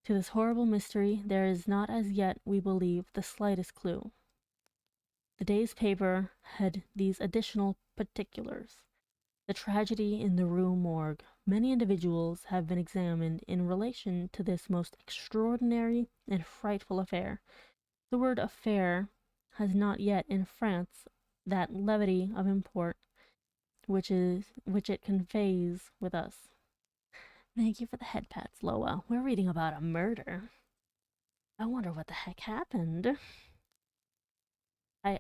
To this horrible mystery there is not as yet, we believe, the slightest clue. The day's paper had these additional particulars. The tragedy in the Rue Morgue. Many individuals have been examined in relation to this most extraordinary and frightful affair. The word affair has not yet in France that levity of import which it conveys with us. Thank you for the head pats, Loa. We're reading about a murder. I wonder what the heck happened. I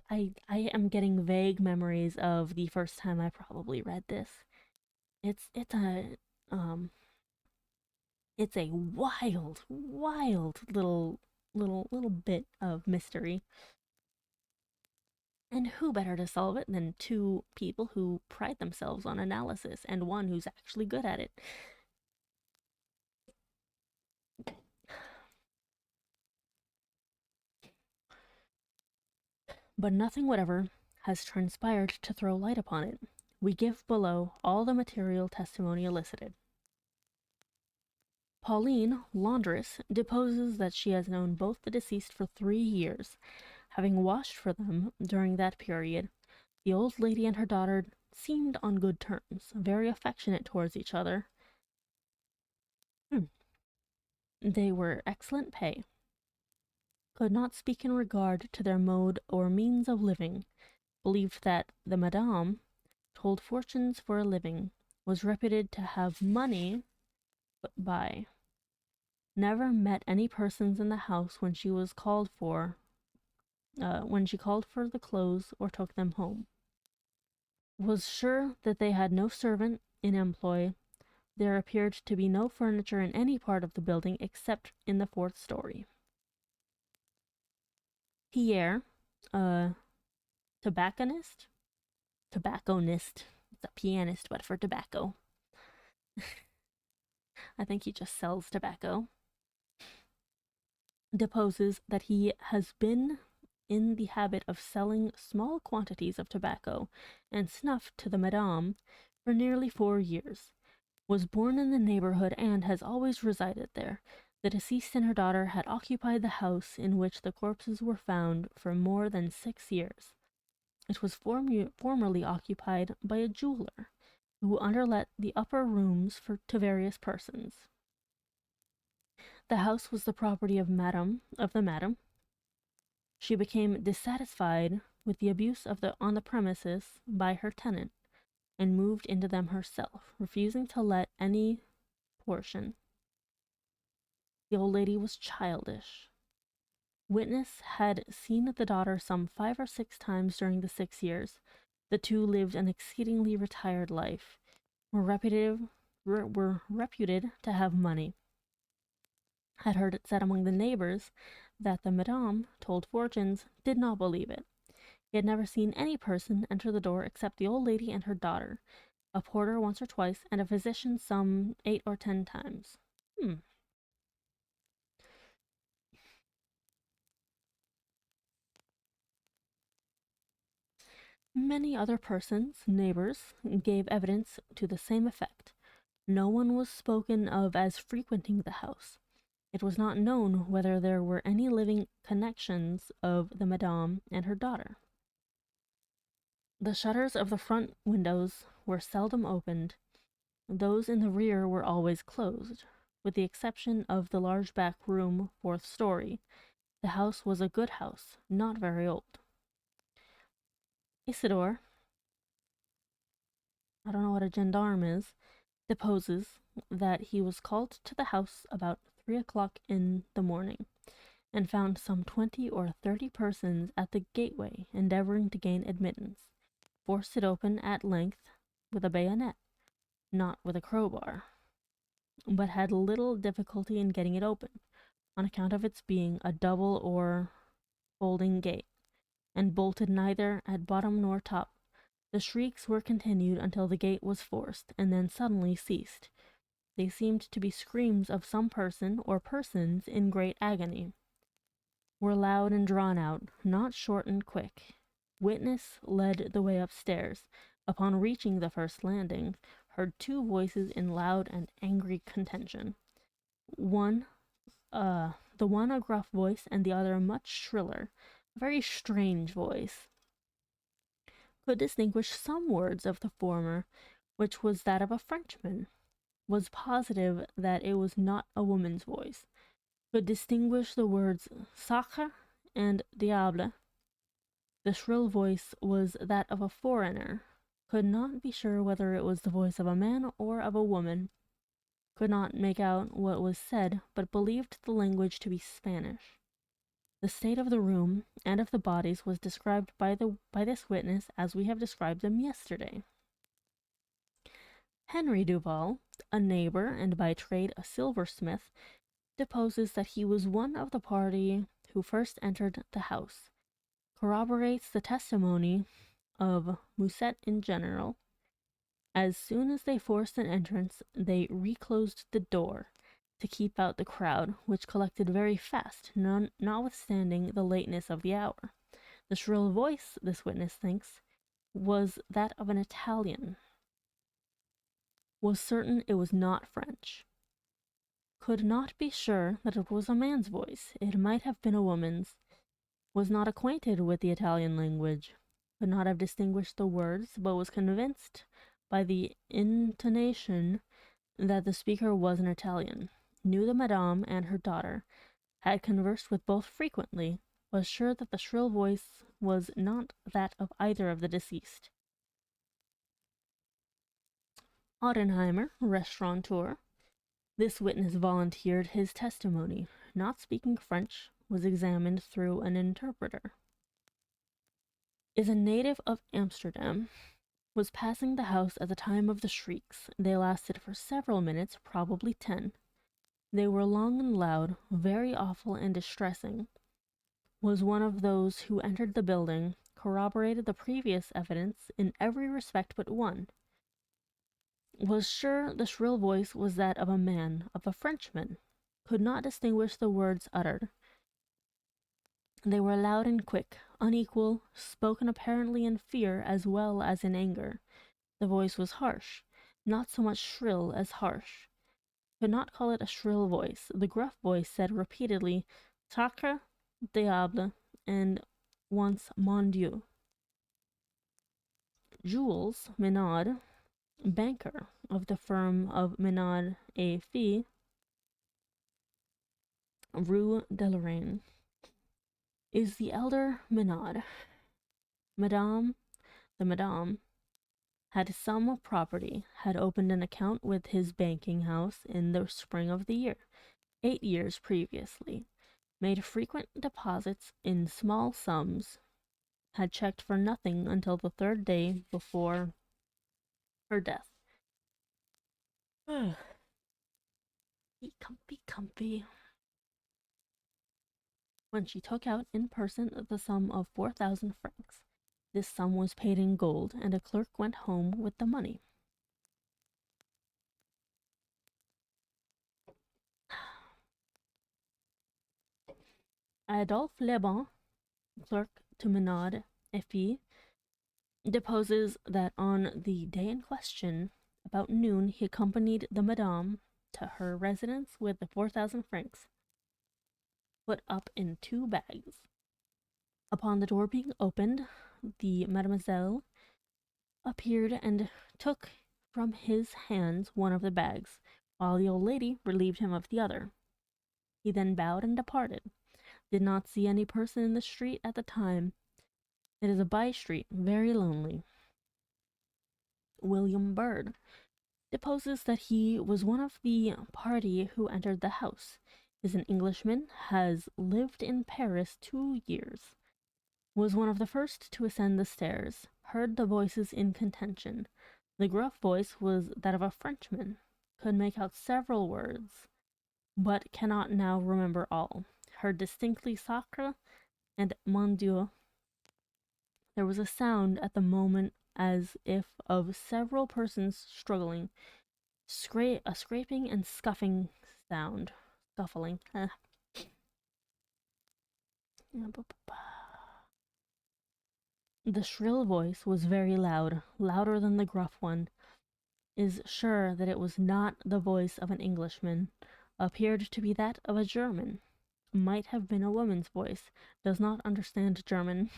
am getting vague memories of the first time I probably read this. It's a wild little bit of mystery. And who better to solve it than two people who pride themselves on analysis and one who's actually good at it. But nothing whatever has transpired to throw light upon it. We give below all the material testimony elicited. Pauline, laundress, deposes that she has known both the deceased for 3 years, having washed for them during that period. The old lady and her daughter seemed on good terms, very affectionate towards each other. They were excellent pay. Could not speak in regard to their mode or means of living. Believed that the madame told fortunes for a living, was reputed to have money put by. Never met any persons in the house when she called for the clothes or took them home. Was sure that they had no servant in employ. There appeared to be no furniture in any part of the building except in the 4th story. Pierre, a tobacconist. It's a pianist, but for tobacco. I think he just sells tobacco. Deposes that he has been in the habit of selling small quantities of tobacco and snuff to the madame for nearly 4 years. Was born in the neighborhood and has always resided there. The deceased and her daughter had occupied the house in which the corpses were found for more than 6 years. It was formerly occupied by a jeweler, who underlet the upper rooms to various persons. The house was the property of the madam. She became dissatisfied with the abuse on the premises by her tenant, and moved into them herself, refusing to let any portion. The old lady was childish. Witness had seen the daughter some 5 or 6 times during the 6 years. The two lived an exceedingly retired life, were reputed to have money. Had heard it said among the neighbors that the madame told fortunes, did not believe it. He had never seen any person enter the door except the old lady and her daughter, a porter once or twice, and a physician some 8 or 10 times. Many other persons, neighbors, gave evidence to the same effect. No one was spoken of as frequenting the house. It was not known whether there were any living connections of the madame and her daughter. The shutters of the front windows were seldom opened, Those in the rear were always closed, with the exception of the large back room, fourth story. The house was a good house, not very old. Isidore, I don't know what a gendarme is, deposes that he was called to the house about 3 o'clock in the morning, and found some 20 or 30 persons at the gateway endeavoring to gain admittance, forced it open at length with a bayonet, not with a crowbar, but had little difficulty in getting it open, on account of its being a double or folding gate, and bolted neither at bottom nor top. The shrieks were continued until the gate was forced, and then suddenly ceased. They seemed to be screams of some person or persons in great agony, were loud and drawn out, not short and quick. Witness led the way upstairs. Upon reaching the first landing, heard two voices in loud and angry contention. The one a gruff voice, and the other much shriller, a very strange voice. Could distinguish some words of the former, which was that of a Frenchman. Was positive that it was not a woman's voice. Could distinguish the words sacre and diable. The shrill voice was that of a foreigner. Could not be sure whether it was the voice of a man or of a woman. Could not make out what was said, but believed the language to be Spanish. The state of the room and of the bodies was described by this witness as we have described them yesterday. Henry Duval, a neighbor and by trade a silversmith, deposes that he was one of the party who first entered the house, corroborates the testimony of Musset in general. As soon as they forced an entrance, they reclosed the door to keep out the crowd, which collected very fast, notwithstanding the lateness of the hour. The shrill voice, this witness thinks, was that of an Italian. Was certain it was not French. Could not be sure that it was a man's voice. It might have been a woman's. Was not acquainted with the Italian language. Could not have distinguished the words, but was convinced by the intonation that the speaker was an Italian. Knew the madame and her daughter. Had conversed with both frequently. Was sure that the shrill voice was not that of either of the deceased. Ottenheimer, restaurateur. This witness volunteered his testimony. Not speaking French, was examined through an interpreter. Is a native of Amsterdam. Was passing the house at the time of the shrieks. They lasted for several minutes, probably 10. They were long and loud, very awful and distressing. Was one of those who entered the building, corroborated the previous evidence in every respect but one. Was sure the shrill voice was that of a man, of a Frenchman. Could not distinguish the words uttered. They were loud and quick, unequal, spoken apparently in fear as well as in anger. The voice was harsh, not so much shrill as harsh. Could not call it a shrill voice. The gruff voice said repeatedly, Sacre diable, and once Mon Dieu. Jules Menard, banker of the firm of Menard et Fils, Rue de Lorraine, is the elder Menard. The madame, had some property, had opened an account with his banking house in the spring of the year, 8 years previously, made frequent deposits in small sums, had checked for nothing until the 3rd day before her death. Be comfy. When she took out in person the sum of 4,000 francs. This sum was paid in gold, and a clerk went home with the money. Adolphe Lebon, clerk to Menard et Fils, deposes that on the day in question, about noon, he accompanied the madame to her residence with the 4,000 francs, put up in 2 bags. Upon the door being opened, the mademoiselle appeared and took from his hands one of the bags, while the old lady relieved him of the other. He then bowed and departed. Did not see any person in the street at the time. It is a by-street, very lonely. William Byrd deposes that he was one of the party who entered the house. Is an Englishman, has lived in Paris 2 years. Was one of the first to ascend the stairs. Heard the voices in contention. The gruff voice was that of a Frenchman. Could make out several words, but cannot now remember all. Heard distinctly sacre and mon Dieu. There was a sound at the moment as if of several persons struggling. A scraping and scuffing sound. Scuffling. The shrill voice was very loud, louder than the gruff one. Is sure that it was not the voice of an Englishman. Appeared to be that of a German. Might have been a woman's voice. Does not understand German.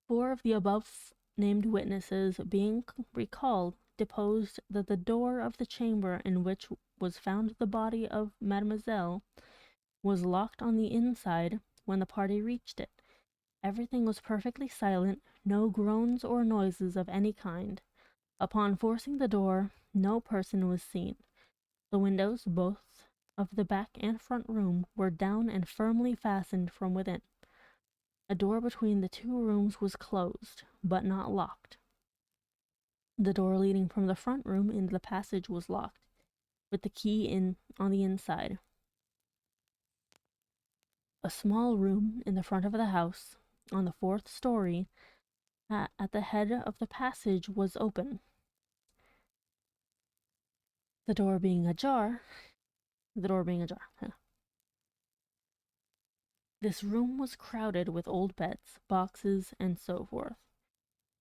4 of the above named witnesses, being recalled, deposed that the door of the chamber in which was found the body of Mademoiselle was locked on the inside when the party reached it. Everything was perfectly silent, no groans or noises of any kind. Upon forcing the door, no person was seen. The windows, both of the back and front room, were down and firmly fastened from within. A door between the 2 rooms was closed, but not locked. The door leading from the front room into the passage was locked, with the key on the inside. A small room in the front of the house, on the 4th story, at the head of the passage, was open. The door being ajar. This room was crowded with old beds, boxes, and so forth.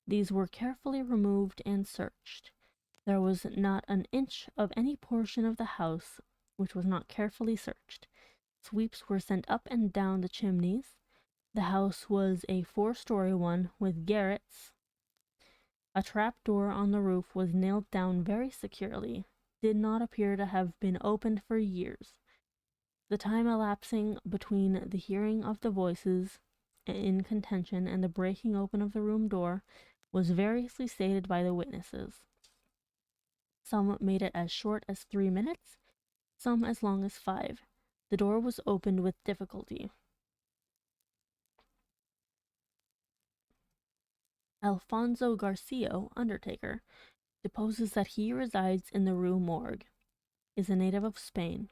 These were carefully removed and searched. There was not an inch of any portion of the house which was not carefully searched. Sweeps were sent up and down the chimneys. The house was a 4-story one with garrets. A trap door on the roof was nailed down very securely. Did not appear to have been opened for years. The time elapsing between the hearing of the voices in contention and the breaking open of the room door was variously stated by the witnesses. Some made it as short as 3 minutes, some as long as 5. The door was opened with difficulty. Alfonso Garcio, undertaker, deposes that he resides in the Rue Morgue, is a native of Spain,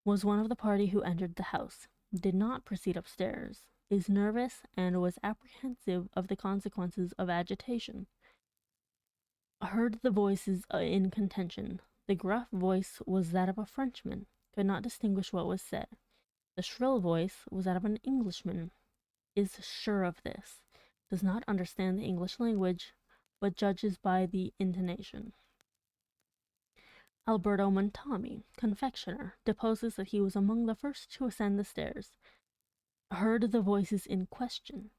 was one of the party who entered the house, did not proceed upstairs, is nervous, and was apprehensive of the consequences of agitation. Heard the voices in contention. The gruff voice was that of a Frenchman, could not distinguish what was said. The shrill voice was that of an Englishman, is sure of this, does not understand the English language, but judges by the intonation. Alberto Montami, confectioner, deposes that he was among the first to ascend the stairs. Heard the voices in question.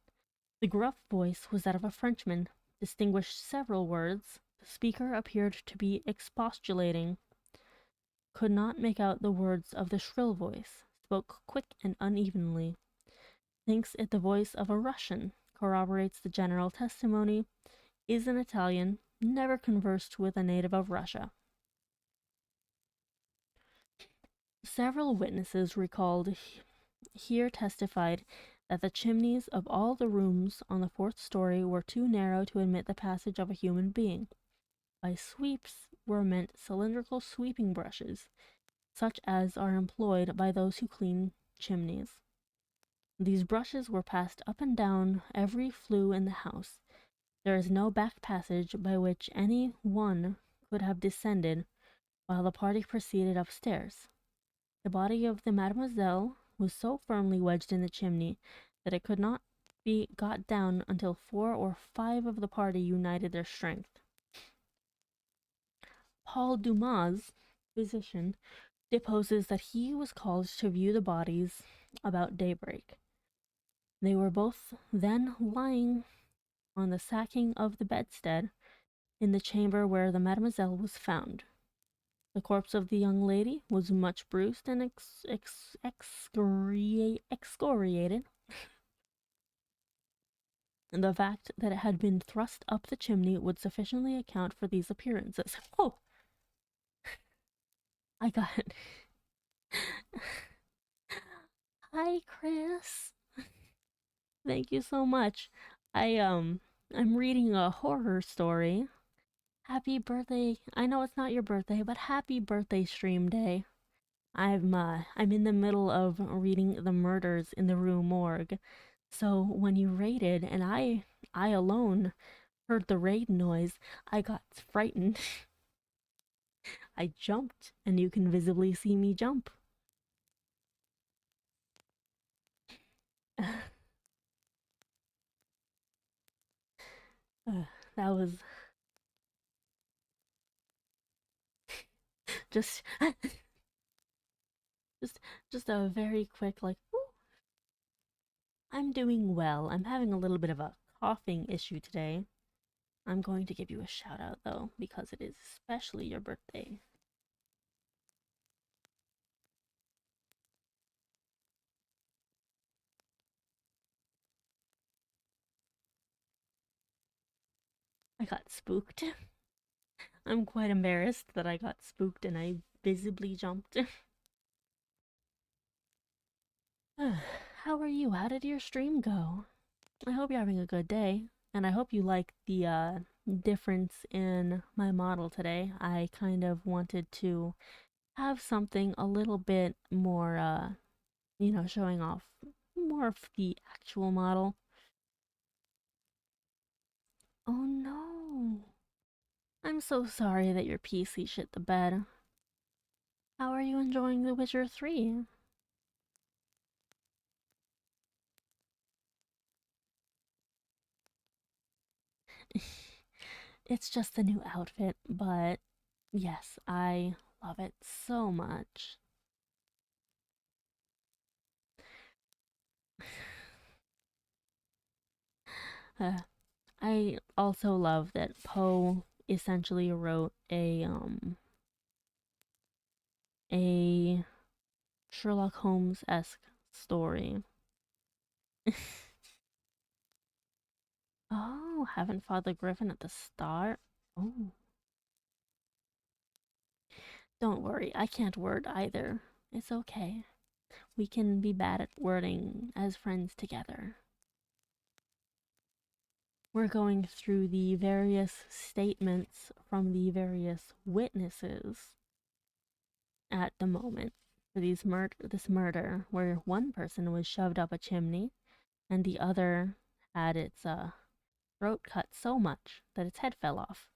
The gruff voice was that of a Frenchman, distinguished several words. The speaker appeared to be expostulating, could not make out the words of the shrill voice, spoke quick and unevenly. Thinks it the voice of a Russian, corroborates the general testimony, is an Italian, never conversed with a native of Russia. Several witnesses recalled here testified that the chimneys of all the rooms on the 4th story were too narrow to admit the passage of a human being. By sweeps were meant cylindrical sweeping brushes, such as are employed by those who clean chimneys. These brushes were passed up and down every flue in the house. There is no back passage by which any one could have descended while the party proceeded upstairs. The body of the Mademoiselle was so firmly wedged in the chimney that it could not be got down until 4 or 5 of the party united their strength. Paul Dumas, physician, deposes that he was called to view the bodies about daybreak. They were both then lying on the sacking of the bedstead. in the chamber where the mademoiselle was found. The corpse of the young lady was much bruised and excoriated. And the fact that it had been thrust up the chimney would sufficiently account for these appearances. Oh, I got it. Hi, Chris. Thank you so much. I'm reading a horror story. Happy birthday. I know it's not your birthday, but happy birthday stream day. I'm in the middle of reading The Murders in the Rue Morgue. So when you raided and I alone heard the raid noise, I got frightened. I jumped, and you can visibly see me jump. That was just just just a very quick like, "Ooh, I'm doing well. I'm having a little bit of a coughing issue today. I'm going to give you a shout out though because it is especially your birthday." I got spooked. I'm quite embarrassed that I got spooked and I visibly jumped. How are you? How did your stream go? I hope you're having a good day, and I hope you like the difference in my model today. I kind of wanted to have something a little bit more, showing off more of the actual model. Oh no. I'm so sorry that your PC shit the bed. How are you enjoying The Witcher 3? It's just a new outfit, but yes, I love it so much. Uh, I also love that Poe essentially wrote a Sherlock Holmes-esque story. Oh, haven't fought the Griffin at the start? Oh, don't worry, I can't word either. It's okay. We can be bad at wording as friends together. We're going through the various statements from the various witnesses at the moment for this murder, where one person was shoved up a chimney and the other had its throat cut so much that its head fell off.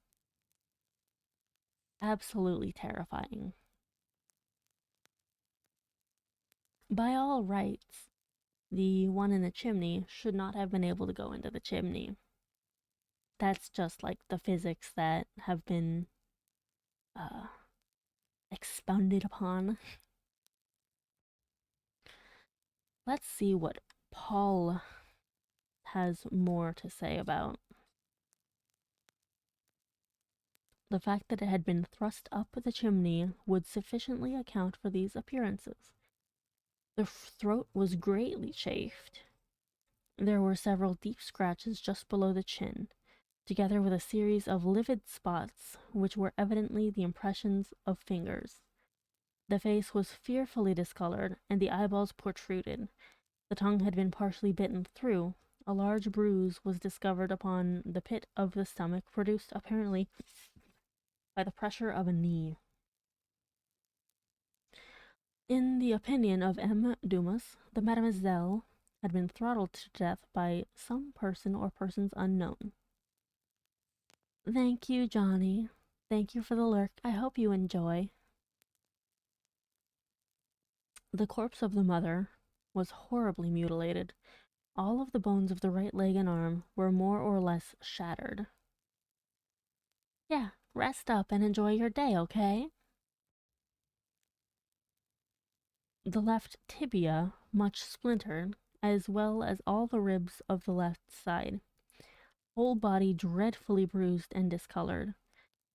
Absolutely terrifying. By all rights, the one in the chimney should not have been able to go into the chimney. That's just like the physics that have been uh, expounded upon. Let's see what Paul has more to say about the fact that it had been thrust up the chimney would sufficiently account for these appearances. The throat was greatly chafed. There were several deep scratches just below the chin, together with a series of livid spots which were evidently the impressions of fingers. The face was fearfully discolored, and the eyeballs protruded. The tongue had been partially bitten through. A large bruise was discovered upon the pit of the stomach, produced apparently by the pressure of a knee. In the opinion of M. Dumas, the Mademoiselle had been throttled to death by some person or persons unknown. Thank you, Johnny. Thank you for the lurk. I hope you enjoy. The corpse of the mother was horribly mutilated. All of the bones of the right leg and arm were more or less shattered. Yeah, rest up and enjoy your day, okay? The left tibia much splintered, as well as all the ribs of the left side. whole body dreadfully bruised and discolored.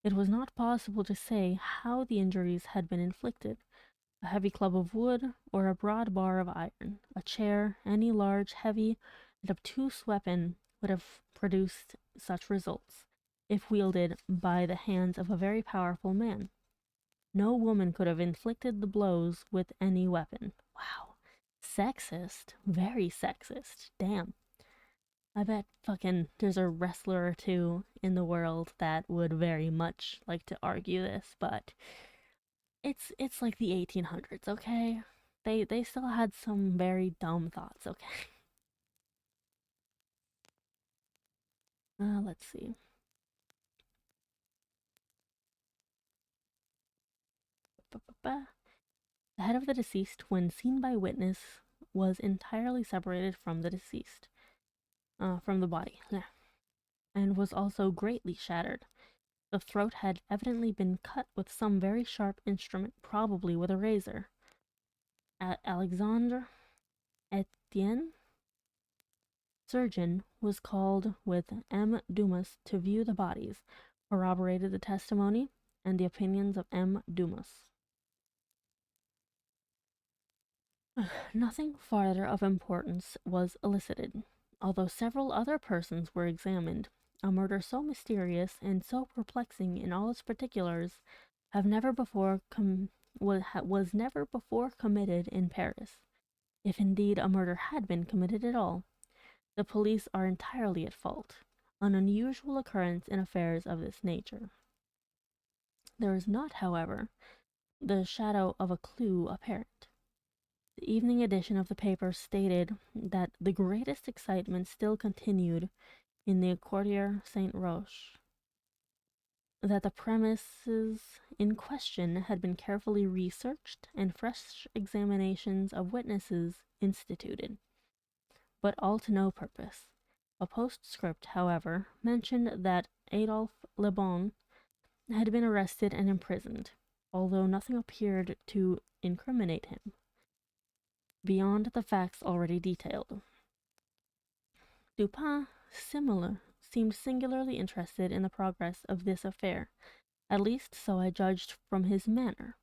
It was not possible to say how the injuries had been inflicted. A heavy club of wood, or a broad bar of iron, a chair, any large, heavy, and obtuse weapon would have produced such results, if wielded by the hands of a very powerful man. No woman could have inflicted the blows with any weapon. Wow. Sexist. Very sexist. Damn. I bet fucking there's a wrestler or two in the world that would very much like to argue this, but it's like the 1800s, okay? They still had some very dumb thoughts, okay? Let's see. The head of the deceased, when seen by witness, was entirely separated from the deceased, from the body, and was also greatly shattered. The throat had evidently been cut with some very sharp instrument, probably with a razor. Alexandre Etienne, surgeon, was called with M. Dumas to view the bodies, corroborated the testimony and the opinions of M. Dumas. Nothing farther of importance was elicited, although several other persons were examined. A murder so mysterious and so perplexing in all its particulars was never before committed in Paris, if indeed a murder had been committed at all. The police are entirely at fault, an unusual occurrence in affairs of this nature. There is not, however, the shadow of a clue apparent. The evening edition of the paper stated that the greatest excitement still continued in the Quartier Saint Roch, that the premises in question had been carefully researched and fresh examinations of witnesses instituted, but all to no purpose. A postscript, however, mentioned that Adolphe Le Bon had been arrested and imprisoned, although nothing appeared to incriminate him beyond the facts already detailed. Dupin seemed singularly interested in the progress of this affair, at least so I judged from his manner,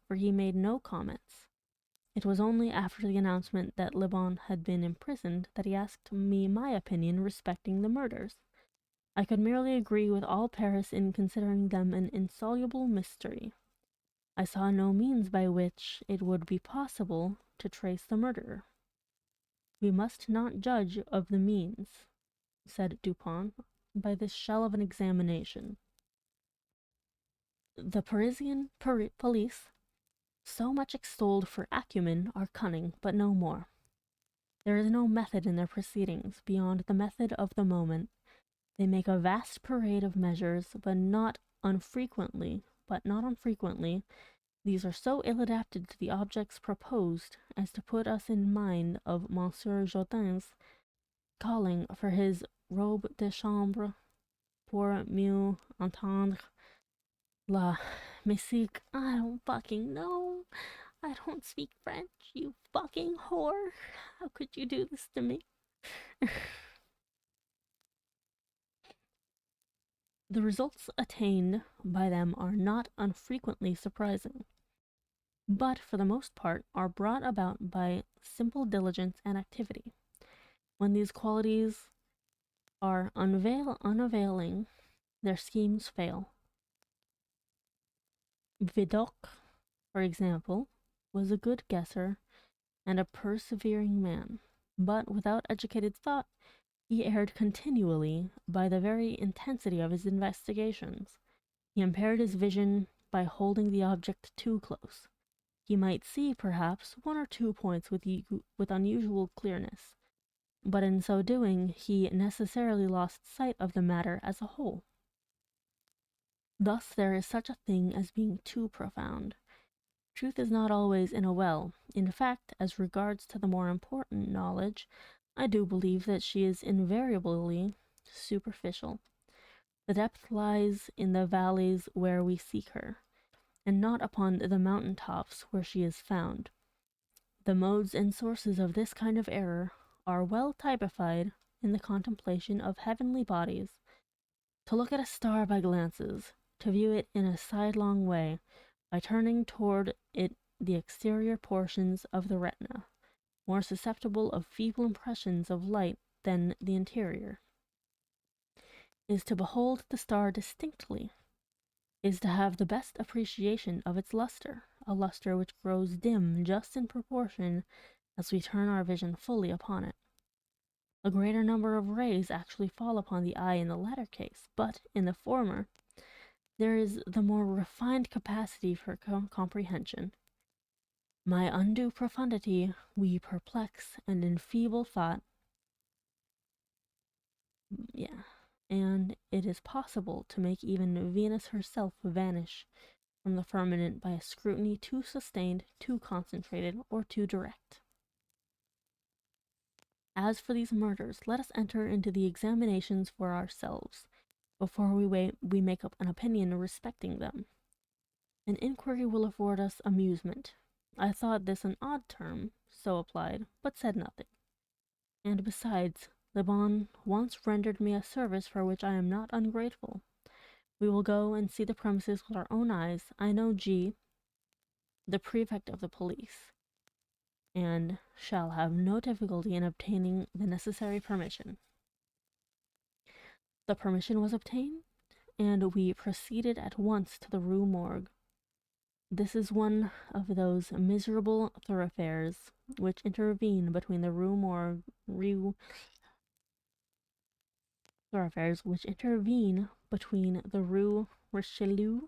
for he made no comments. It was only after the announcement that Le Bon had been imprisoned that he asked me my opinion respecting the murders. I could merely agree with all Paris in considering them an insoluble mystery. I saw no means by which it would be possible to trace the murderer. We must not judge of the means, said Dupin, by this shell of an examination. The Parisian police, so much extolled for acumen, are cunning, but no more. There is no method in their proceedings beyond the method of the moment. They make a vast parade of measures, but not unfrequently, these are so ill adapted to the objects proposed as to put us in mind of Monsieur Jotin's calling for his robe de chambre pour mieux entendre la musique. I don't fucking know. I don't speak French, you fucking whore. How could you do this to me? The results attained by them are not unfrequently surprising, but for the most part are brought about by simple diligence and activity. When these qualities are unavailing, their schemes fail. Vidocq, for example, was a good guesser and a persevering man, but without educated thought, he erred continually by the very intensity of his investigations. He impaired his vision by holding the object too close. He might see, perhaps, one or two points with unusual clearness, but in so doing he necessarily lost sight of the matter as a whole. Thus there is such a thing as being too profound. Truth is not always in a well. In fact, as regards to the more important knowledge, I do believe that she is invariably superficial. The depth lies in the valleys where we seek her, and not upon the mountain tops where she is found. The modes and sources of this kind of error are well typified in the contemplation of heavenly bodies, to look at a star by glances, to view it in a sidelong way, by turning toward it the exterior portions of the retina, more susceptible of feeble impressions of light than the interior, is to behold the star distinctly, is to have the best appreciation of its luster, a luster which grows dim just in proportion as we turn our vision fully upon it. A greater number of rays actually fall upon the eye in the latter case, but in the former there is the more refined capacity for comprehension. My undue profundity we perplex and enfeeble thought, and it is possible to make even Venus herself vanish from the firmament by a scrutiny too sustained, too concentrated, or too direct. As for these murders, let us enter into the examinations for ourselves, before we make up an opinion respecting them. An inquiry will afford us amusement. I thought this an odd term, so applied, but said nothing. And besides, Le Bon once rendered me a service for which I am not ungrateful. We will go and see the premises with our own eyes. I know G, the prefect of the police, and shall have no difficulty in obtaining the necessary permission. The permission was obtained, and we proceeded at once to the Rue Morgue. This is one of those miserable thoroughfares which intervene between the Rue Richelieu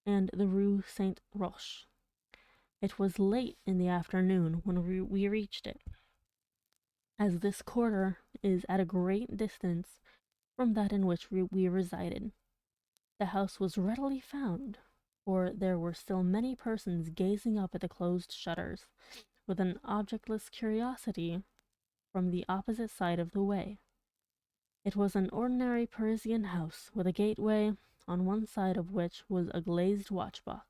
and the Rue Saint Roch. It was late in the afternoon when we reached it. As this quarter is at a great distance from that in which we resided, the house was readily found, for there were still many persons gazing up at the closed shutters with an objectless curiosity from the opposite side of the way. It was an ordinary Parisian house, with a gateway, on one side of which was a glazed watchbox,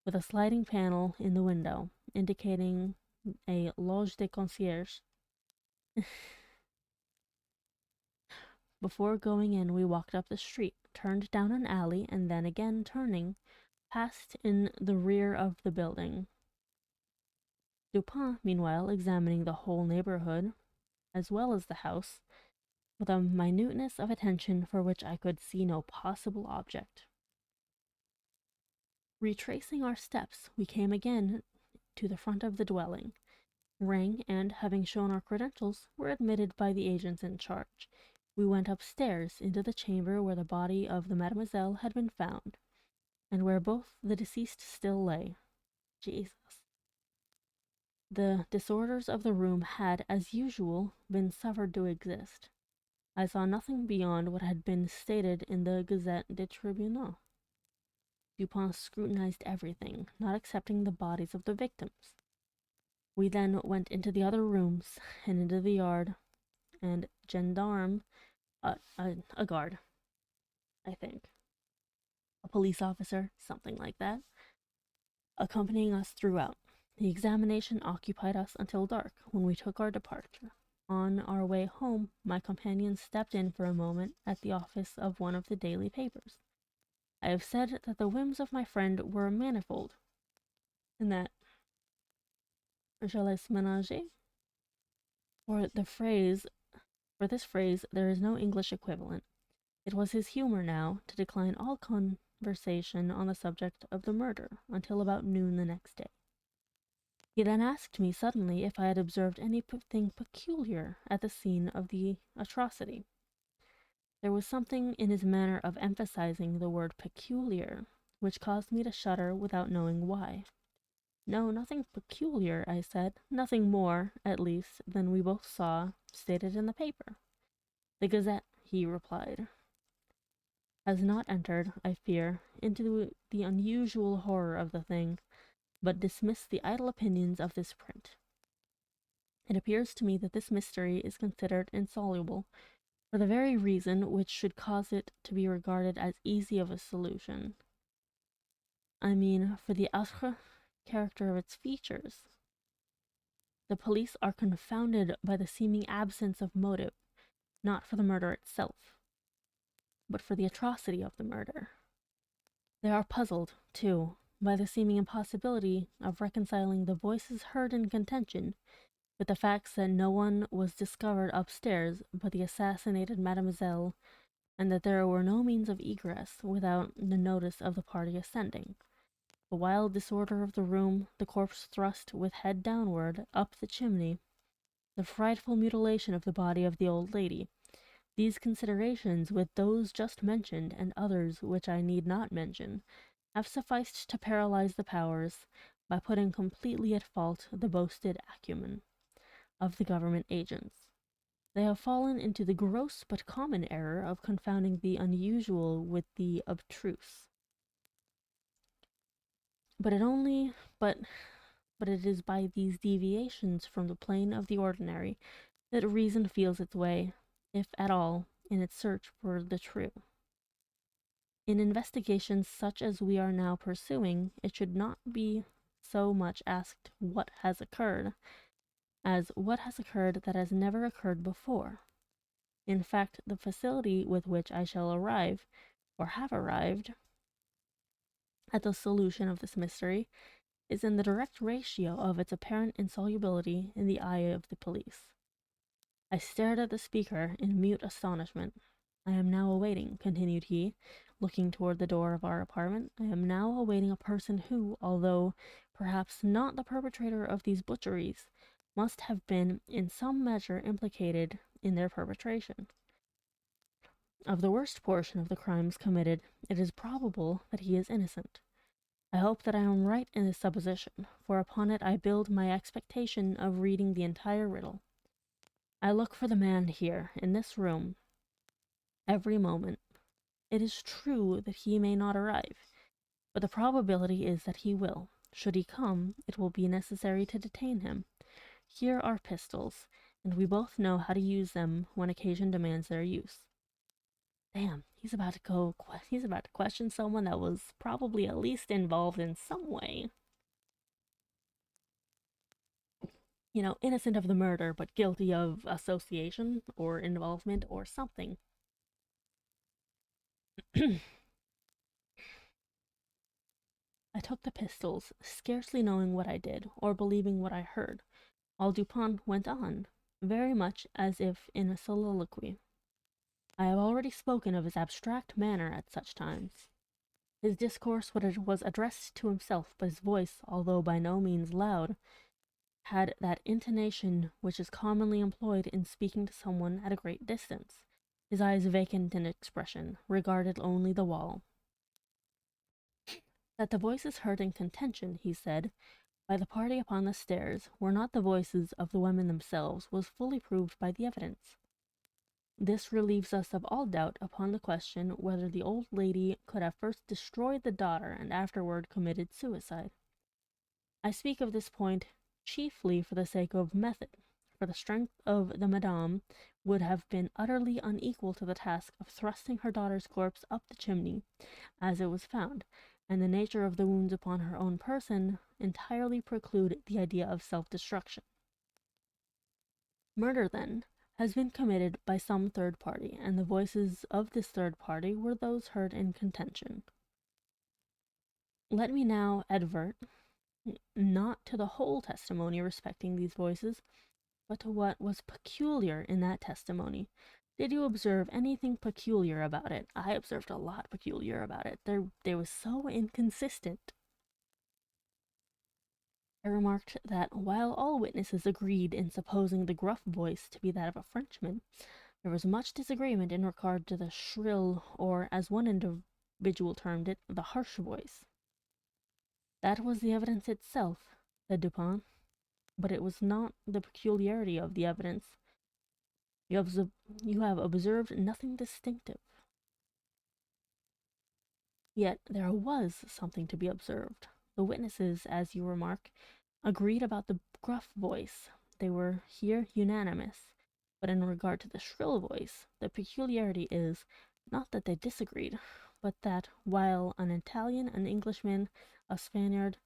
with a sliding panel in the window, indicating a loge de concierge. Before going in, we walked up the street, turned down an alley, and then again turning, passed in the rear of the building. Dupin, meanwhile, examining the whole neighborhood, as well as the house, with a minuteness of attention for which I could see no possible object. Retracing our steps, we came again to the front of the dwelling, rang, and, having shown our credentials, were admitted by the agents in charge. We went upstairs into the chamber where the body of the Mademoiselle had been found, and where both the deceased still lay. Jesus. The disorders of the room had, as usual, been suffered to exist. I saw nothing beyond what had been stated in the Gazette des Tribunaux. Dupin scrutinized everything, not excepting the bodies of the victims. We then went into the other rooms and into the yard, and a guard, I think, a police officer, something like that, accompanying us throughout. The examination occupied us until dark, when we took our departure. On our way home, my companion stepped in for a moment at the office of one of the daily papers. I have said that the whims of my friend were manifold, and that je les ménageais. For this phrase there is no English equivalent. It was his humor now to decline all conversation on the subject of the murder until about noon the next day. He then asked me suddenly if I had observed anything peculiar at the scene of the atrocity. There was something in his manner of emphasizing the word peculiar which caused me to shudder without knowing why. No, nothing peculiar, I said. Nothing more, at least, than we both saw stated in the paper. The Gazette, he replied, has not entered, I fear, into the unusual horror of the thing, but dismissed the idle opinions of this print. It appears to me that this mystery is considered insoluble, for the very reason which should cause it to be regarded as easy of a solution. I mean, for the autre character of its features. The police are confounded by the seeming absence of motive, not for the murder itself, but for the atrocity of the murder. They are puzzled, too, by the seeming impossibility of reconciling the voices heard in contention with the facts that no one was discovered upstairs but the assassinated mademoiselle, and that there were no means of egress without the notice of the party ascending. The wild disorder of the room, the corpse thrust with head downward up the chimney, the frightful mutilation of the body of the old lady, these considerations, with those just mentioned and others which I need not mention, have sufficed to paralyze the powers, by putting completely at fault the boasted acumen of the government agents. They have fallen into the gross but common error of confounding the unusual with the abstruse. But it is by these deviations from the plane of the ordinary that reason feels its way, if at all, in its search for the true. In investigations such as we are now pursuing, it should not be so much asked what has occurred, as what has occurred that has never occurred before. In fact, the facility with which I shall arrive, or have arrived, at the solution of this mystery is in the direct ratio of its apparent insolubility in the eye of the police. I stared at the speaker in mute astonishment. I am now awaiting, continued he, looking toward the door of our apartment, I am now awaiting a person who, although perhaps not the perpetrator of these butcheries, must have been in some measure implicated in their perpetration. Of the worst portion of the crimes committed, it is probable that he is innocent. I hope that I am right in this supposition, for upon it I build my expectation of reading the entire riddle. I look for the man here, in this room, every moment. It is true that he may not arrive, but the probability is that he will. Should he come, it will be necessary to detain him. Here are pistols, and we both know how to use them when occasion demands their use. Damn, he's about to question someone that was probably at least involved in some way. You know, innocent of the murder, but guilty of association or involvement or something. I took the pistols, scarcely knowing what I did, or believing what I heard, while Dupin went on, very much as if in a soliloquy. I have already spoken of his abstract manner at such times. His discourse was addressed to himself, but his voice, although by no means loud, had that intonation which is commonly employed in speaking to someone at a great distance. His eyes vacant in expression, regarded only the wall. That the voices heard in contention, he said, by the party upon the stairs, were not the voices of the women themselves, was fully proved by the evidence. This relieves us of all doubt upon the question whether the old lady could have first destroyed the daughter and afterward committed suicide. I speak of this point chiefly for the sake of method, for the strength of the madame would have been utterly unequal to the task of thrusting her daughter's corpse up the chimney, as it was found, and the nature of the wounds upon her own person entirely preclude the idea of self-destruction. Murder, then, has been committed by some third party, and the voices of this third party were those heard in contention. Let me now advert, not to the whole testimony respecting these voices, but to what was peculiar in that testimony. Did you observe anything peculiar about it? I observed a lot peculiar about it. They was so inconsistent. I remarked that while all witnesses agreed in supposing the gruff voice to be that of a Frenchman, there was much disagreement in regard to the shrill, or, as one individual termed it, the harsh voice. That was the evidence itself, said Dupin, but it was not the peculiarity of the evidence. You have observed nothing distinctive. Yet there was something to be observed. The witnesses, as you remark, agreed about the gruff voice. They were here unanimous. But in regard to the shrill voice, the peculiarity is, not that they disagreed, but that, while an Italian, an Englishman, a Spaniard,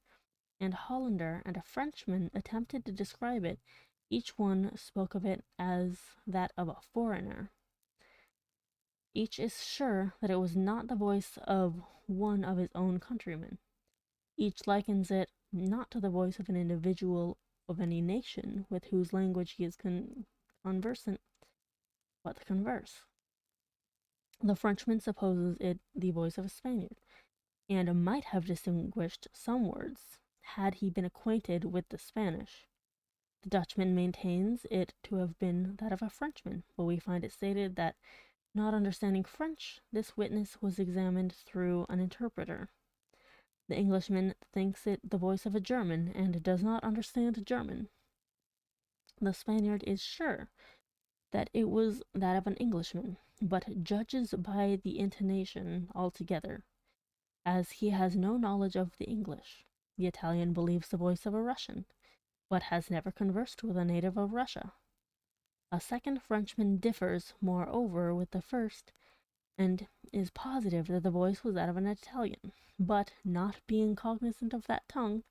and Hollander and a Frenchman attempted to describe it, each one spoke of it as that of a foreigner. Each is sure that it was not the voice of one of his own countrymen. Each likens it not to the voice of an individual of any nation with whose language he is conversant, but the converse. The Frenchman supposes it the voice of a Spaniard, and might have distinguished some words had he been acquainted with the Spanish. The Dutchman maintains it to have been that of a Frenchman, but we find it stated that, not understanding French, this witness was examined through an interpreter. The Englishman thinks it the voice of a German, and does not understand German. The Spaniard is sure that it was that of an Englishman, but judges by the intonation altogether, as he has no knowledge of the English. The Italian believes the voice of a Russian, but has never conversed with a native of Russia. A second Frenchman differs, moreover, with the first, and is positive that the voice was that of an Italian, but, not being cognizant of that tongue,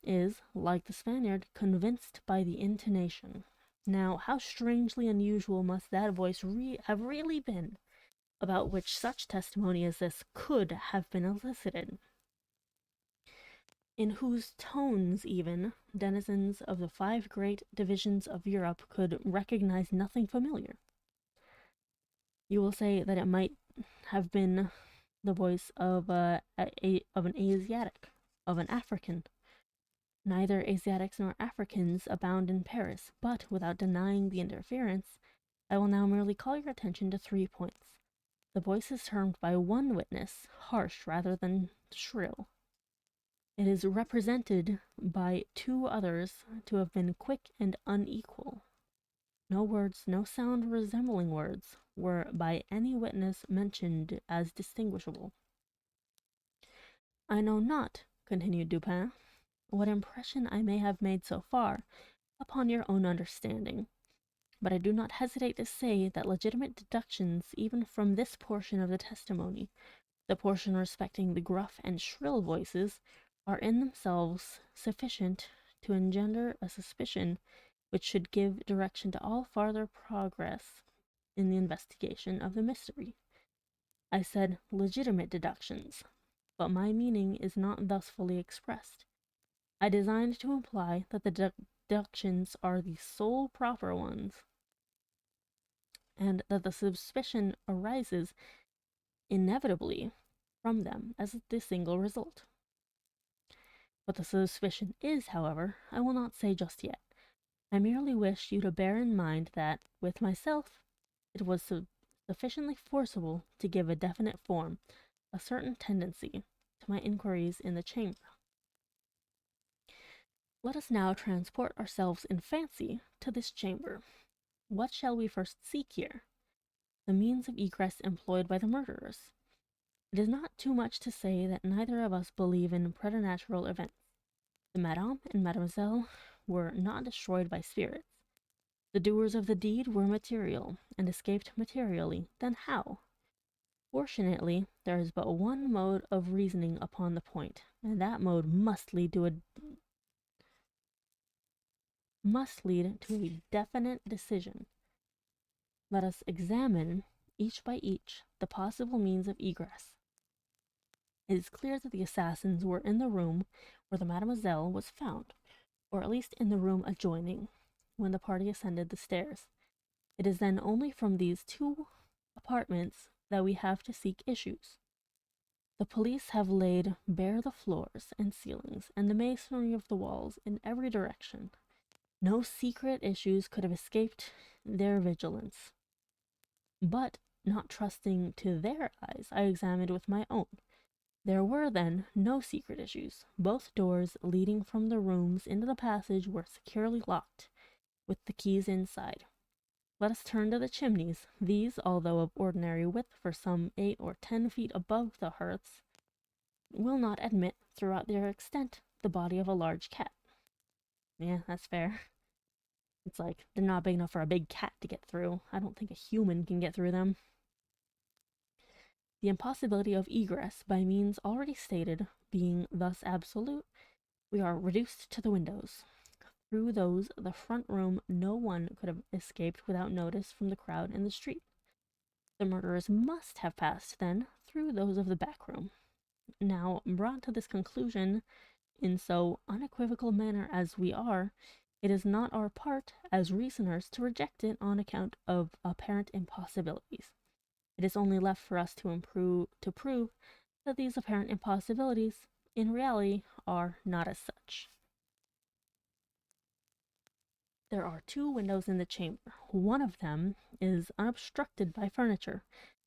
is, like the Spaniard, convinced by the intonation. Now, how strangely unusual must that voice have really been, about which such testimony as this could have been elicited, in whose tones even denizens of the 5 great divisions of Europe could recognize nothing familiar. You will say that it might have been the voice of an Asiatic, of an African. Neither Asiatics nor Africans abound in Paris, but without denying the interference, I will now merely call your attention to 3 points. The voice is termed by one witness harsh rather than shrill. It is represented by 2 others to have been quick and unequal. No words, no sound resembling words, were by any witness mentioned as distinguishable. I know not, continued Dupin, what impression I may have made so far upon your own understanding, but I do not hesitate to say that legitimate deductions even from this portion of the testimony, the portion respecting the gruff and shrill voices, are in themselves sufficient to engender a suspicion which should give direction to all farther progress in the investigation of the mystery. I said legitimate deductions, but my meaning is not thus fully expressed. I designed to imply that the deductions are the sole proper ones, and that the suspicion arises inevitably from them as the single result. What the suspicion is, however, I will not say just yet. I merely wish you to bear in mind that, with myself, it was sufficiently forcible to give a definite form, a certain tendency, to my inquiries in the chamber. Let us now transport ourselves in fancy to this chamber. What shall we first seek here? The means of egress employed by the murderers. It is not too much to say that neither of us believe in preternatural events. The Madame and Mademoiselle were not destroyed by spirits. The doers of the deed were material, and escaped materially. Then how? Fortunately, there is but one mode of reasoning upon the point, and that mode must lead to a definite decision. Let us examine, each by each, the possible means of egress. It is clear that the assassins were in the room where the Mademoiselle was found, or at least in the room adjoining, when the party ascended the stairs. It is then only from these 2 apartments that we have to seek issues. The police have laid bare the floors and ceilings and the masonry of the walls in every direction. No secret issues could have escaped their vigilance. But, not trusting to their eyes, I examined with my own. There were, then, no secret issues. Both doors leading from the rooms into the passage were securely locked, with the keys inside. Let us turn to the chimneys. These, although of ordinary width for some 8 or 10 feet above the hearths, will not admit, throughout their extent, the body of a large cat. Yeah, that's fair. It's like, they're not big enough for a big cat to get through. I don't think a human can get through them. The impossibility of egress by means already stated being thus absolute, We are reduced to the windows. Through those, the front room, no one could have escaped without notice from the crowd in the street. The murderers must have passed, then, through those of the back room. Now, brought to this conclusion in so unequivocal a manner as we are, it is not our part, as reasoners, to reject it on account of apparent impossibilities. It is only left for us to prove that these apparent impossibilities, in reality, are not as such. There are two windows in the chamber. One of them is unobstructed by furniture,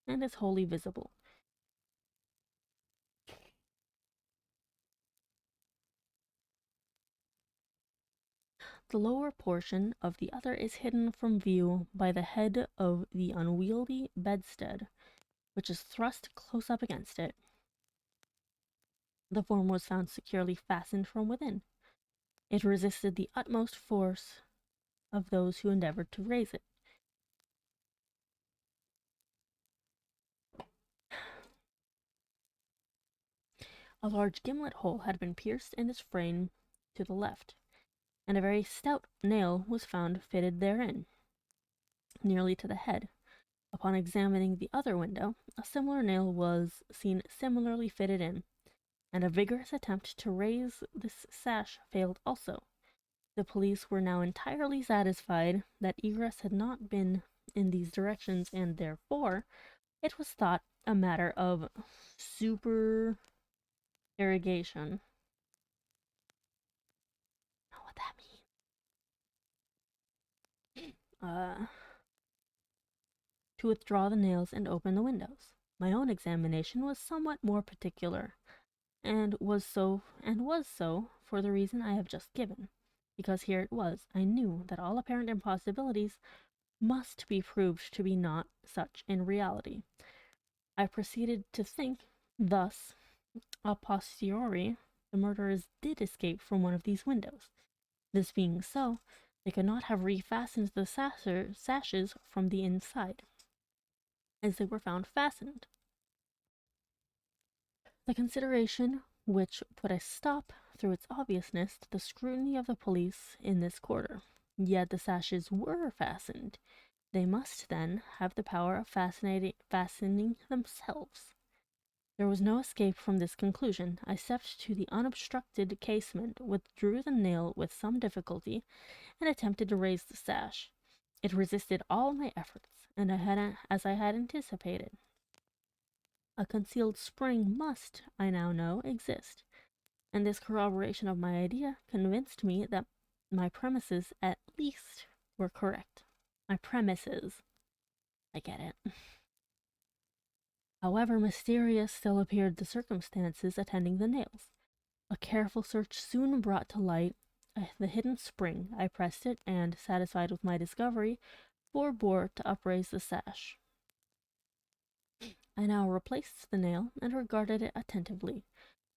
and is wholly visible. The lower portion of the other is hidden from view by the head of the unwieldy bedstead, which is thrust close up against it. The form was found securely fastened from within. It resisted the utmost force of those who endeavored to raise it. A large gimlet hole had been pierced in its frame to the left, and a very stout nail was found fitted therein, nearly to the head. Upon examining the other window, a similar nail was seen similarly fitted in, and a vigorous attempt to raise this sash failed also. The police were now entirely satisfied that egress had not been in these directions, and therefore it was thought a matter of supererogation. Know what that means? To withdraw the nails and open the windows. My own examination was somewhat more particular, and was so for the reason I have just given, because here it was, I knew that all apparent impossibilities must be proved to be not such in reality. I proceeded to think thus: a posteriori, the murderers did escape from one of these windows. This being so, they could not have refastened the sashes from the inside, as they were found fastened. The consideration which put a stop, through its obviousness, to the scrutiny of the police in this quarter. Yet the sashes were fastened. They must, then, have the power of fastening themselves. There was no escape from this conclusion. I stepped to the unobstructed casement, withdrew the nail with some difficulty, and attempted to raise the sash. It resisted all my efforts, and as I had anticipated. A concealed spring must, I now know, exist, and this corroboration of my idea convinced me that my premises, at least, were correct. My premises. I get it. However mysterious still appeared the circumstances attending the nails. A careful search soon brought to light the hidden spring. I pressed it, and, satisfied with my discovery, forbore to upraise the sash. I now replaced the nail and regarded it attentively.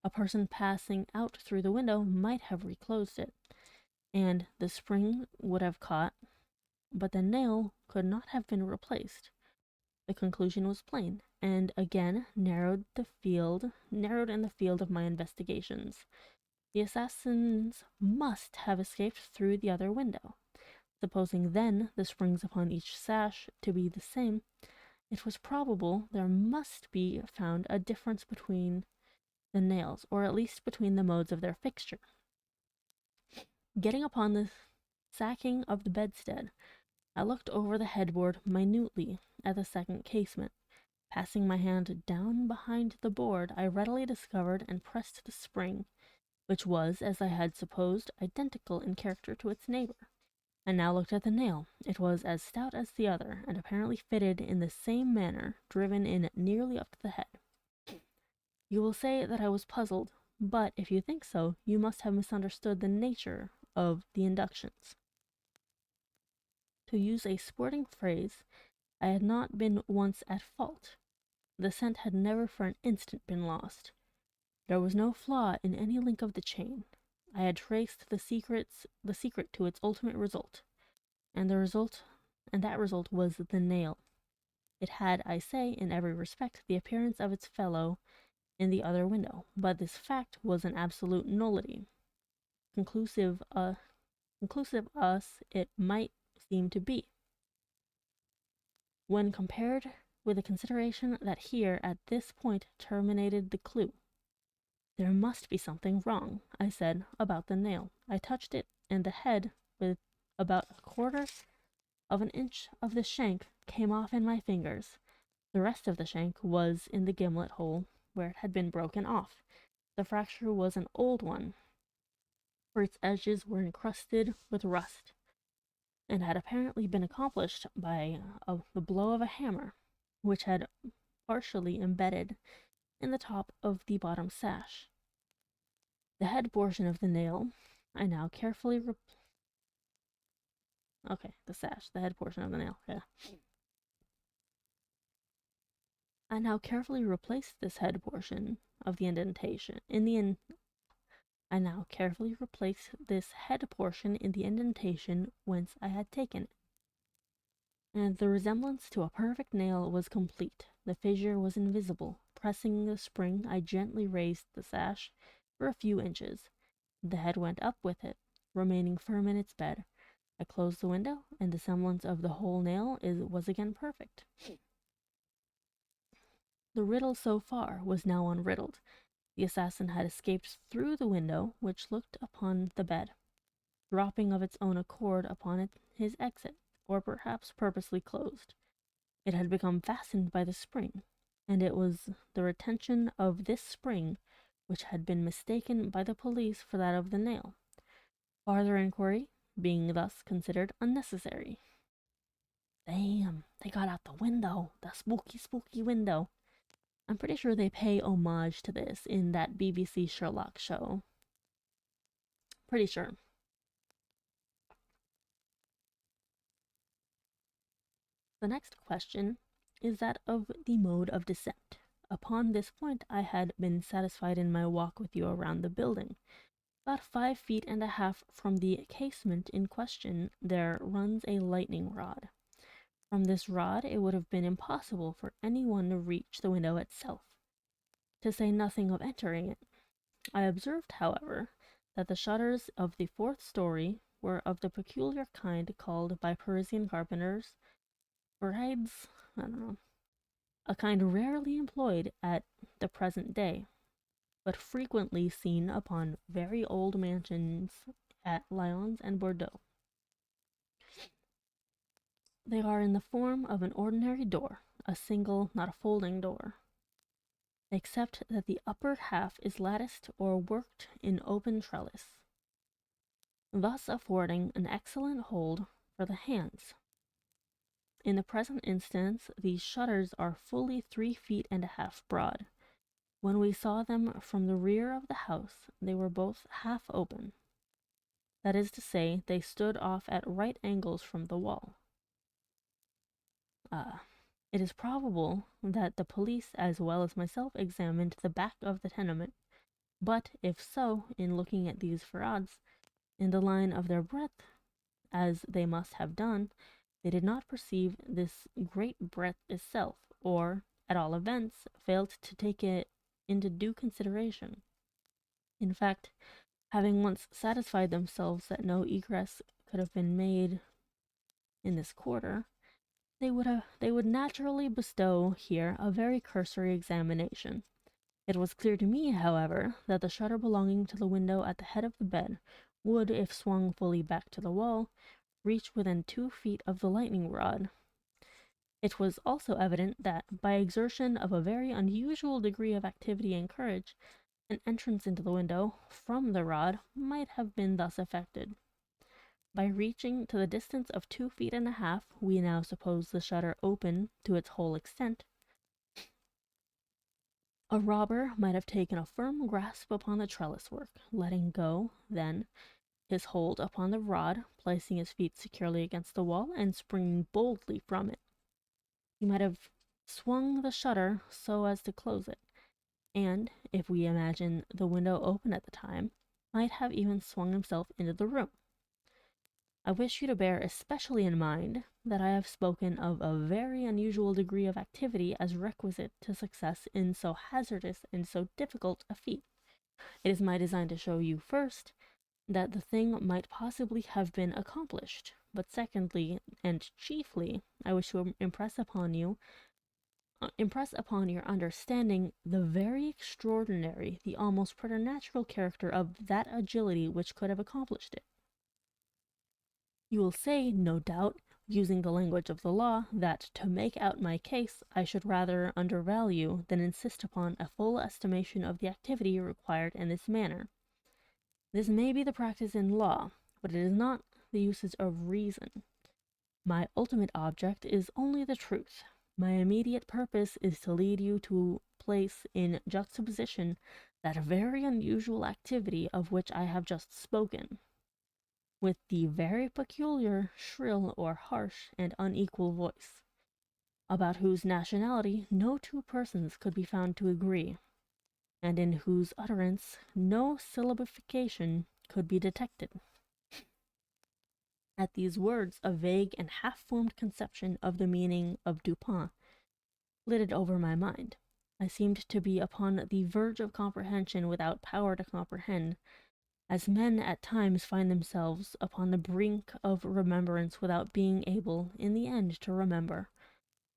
A person passing out through the window might have reclosed it, and the spring would have caught, but the nail could not have been replaced. The conclusion was plain, and again narrowed in the field of my investigations. The assassins must have escaped through the other window. Supposing then the springs upon each sash to be the same, it was probable there must be found a difference between the nails, or at least between the modes of their fixture. Getting upon the sacking of the bedstead, I looked over the headboard minutely at the second casement. Passing my hand down behind the board, I readily discovered and pressed the spring, which was, as I had supposed, identical in character to its neighbor. I now looked at the nail. It was as stout as the other, and apparently fitted in the same manner, driven in nearly up to the head. You will say that I was puzzled, but if you think so, you must have misunderstood the nature of the inductions. To use a sporting phrase, I had not been once at fault. The scent had never for an instant been lost. There was no flaw in any link of the chain. I had traced the secret to its ultimate result, and that result was the nail. It had, I say, in every respect, the appearance of its fellow in the other window, but this fact was an absolute nullity. conclusive as it might seem to be, when compared with the consideration that here, at this point, terminated the clue. There must be something wrong, I said, about the nail. I touched it, and the head, with about a quarter of an inch of the shank, came off in my fingers. The rest of the shank was in the gimlet hole where it had been broken off. The fracture was an old one, for its edges were encrusted with rust, and had apparently been accomplished by the blow of a hammer, which had partially embedded in the top of the bottom sash. The head portion of the nail I now carefully the head portion of the nail, yeah. I now carefully replaced this head portion of the indentation I now carefully replaced this head portion in the indentation whence I had taken it, and the resemblance to a perfect nail was complete. The fissure was invisible. Pressing the spring, I gently raised the sash for a few inches. The head went up with it, remaining firm in its bed. I closed the window, and the semblance of the whole nail was again perfect. The riddle so far was now unriddled. The assassin had escaped through the window which looked upon the bed, dropping of its own accord upon his exit, or perhaps purposely closed. It had become fastened by the spring, and it was the retention of this spring which had been mistaken by the police for that of the nail. Farther inquiry being thus considered unnecessary. Damn, they got out the window, the spooky window. I'm pretty sure they pay homage to this in that BBC Sherlock show. Pretty sure. The next question is that of the mode of descent. Upon this point I had been satisfied in my walk with you around the building. About 5 feet and a half from the casement in question there runs a lightning rod. From this rod it would have been impossible for anyone to reach the window itself, to say nothing of entering it. I observed, however, that the shutters of the 4th story were of the peculiar kind called by Parisian carpenters brides, a kind rarely employed at the present day, but frequently seen upon very old mansions at Lyons and Bordeaux. They are in the form of an ordinary door, a single, not a folding door, except that the upper half is latticed or worked in open trellis, thus affording an excellent hold for the hands. In the present instance, these shutters are fully 3 feet and a half broad. When we saw them from the rear of the house, they were both half open. That is to say, they stood off at right angles from the wall. It is probable that the police as well as myself examined the back of the tenement, but if so, in looking at these facades, in the line of their breadth, as they must have done, they did not perceive this great breadth itself, or, at all events, failed to take it into due consideration. In fact, having once satisfied themselves that no egress could have been made in this quarter, they would naturally bestow here a very cursory examination. It was clear to me, however, that the shutter belonging to the window at the head of the bed would, if swung fully back to the wall, reach within 2 feet of the lightning rod. It was also evident that, by exertion of a very unusual degree of activity and courage, an entrance into the window from the rod might have been thus effected. By reaching to the distance of 2 feet and a half, we now suppose the shutter open to its whole extent. A robber might have taken a firm grasp upon the trellis work, letting go, then, his hold upon the rod, placing his feet securely against the wall, and springing boldly from it. He might have swung the shutter so as to close it, and, if we imagine the window open at the time, might have even swung himself into the room. I wish you to bear especially in mind that I have spoken of a very unusual degree of activity as requisite to success in so hazardous and so difficult a feat. It is my design to show you first that the thing might possibly have been accomplished. But secondly, and chiefly, I wish to impress upon your understanding the very extraordinary, the almost preternatural character of that agility which could have accomplished it. You will say, no doubt, using the language of the law, that to make out my case I should rather undervalue than insist upon a full estimation of the activity required in this manner. This may be the practice in law, but it is not the usage of reason. My ultimate object is only the truth. My immediate purpose is to lead you to place in juxtaposition that very unusual activity of which I have just spoken, with the very peculiar, shrill, or harsh and unequal voice, about whose nationality no two persons could be found to agree, and in whose utterance no syllabification could be detected. At these words, a vague and half-formed conception of the meaning of Dupin flitted over my mind. I seemed to be upon the verge of comprehension without power to comprehend, as men at times find themselves upon the brink of remembrance without being able, in the end, to remember.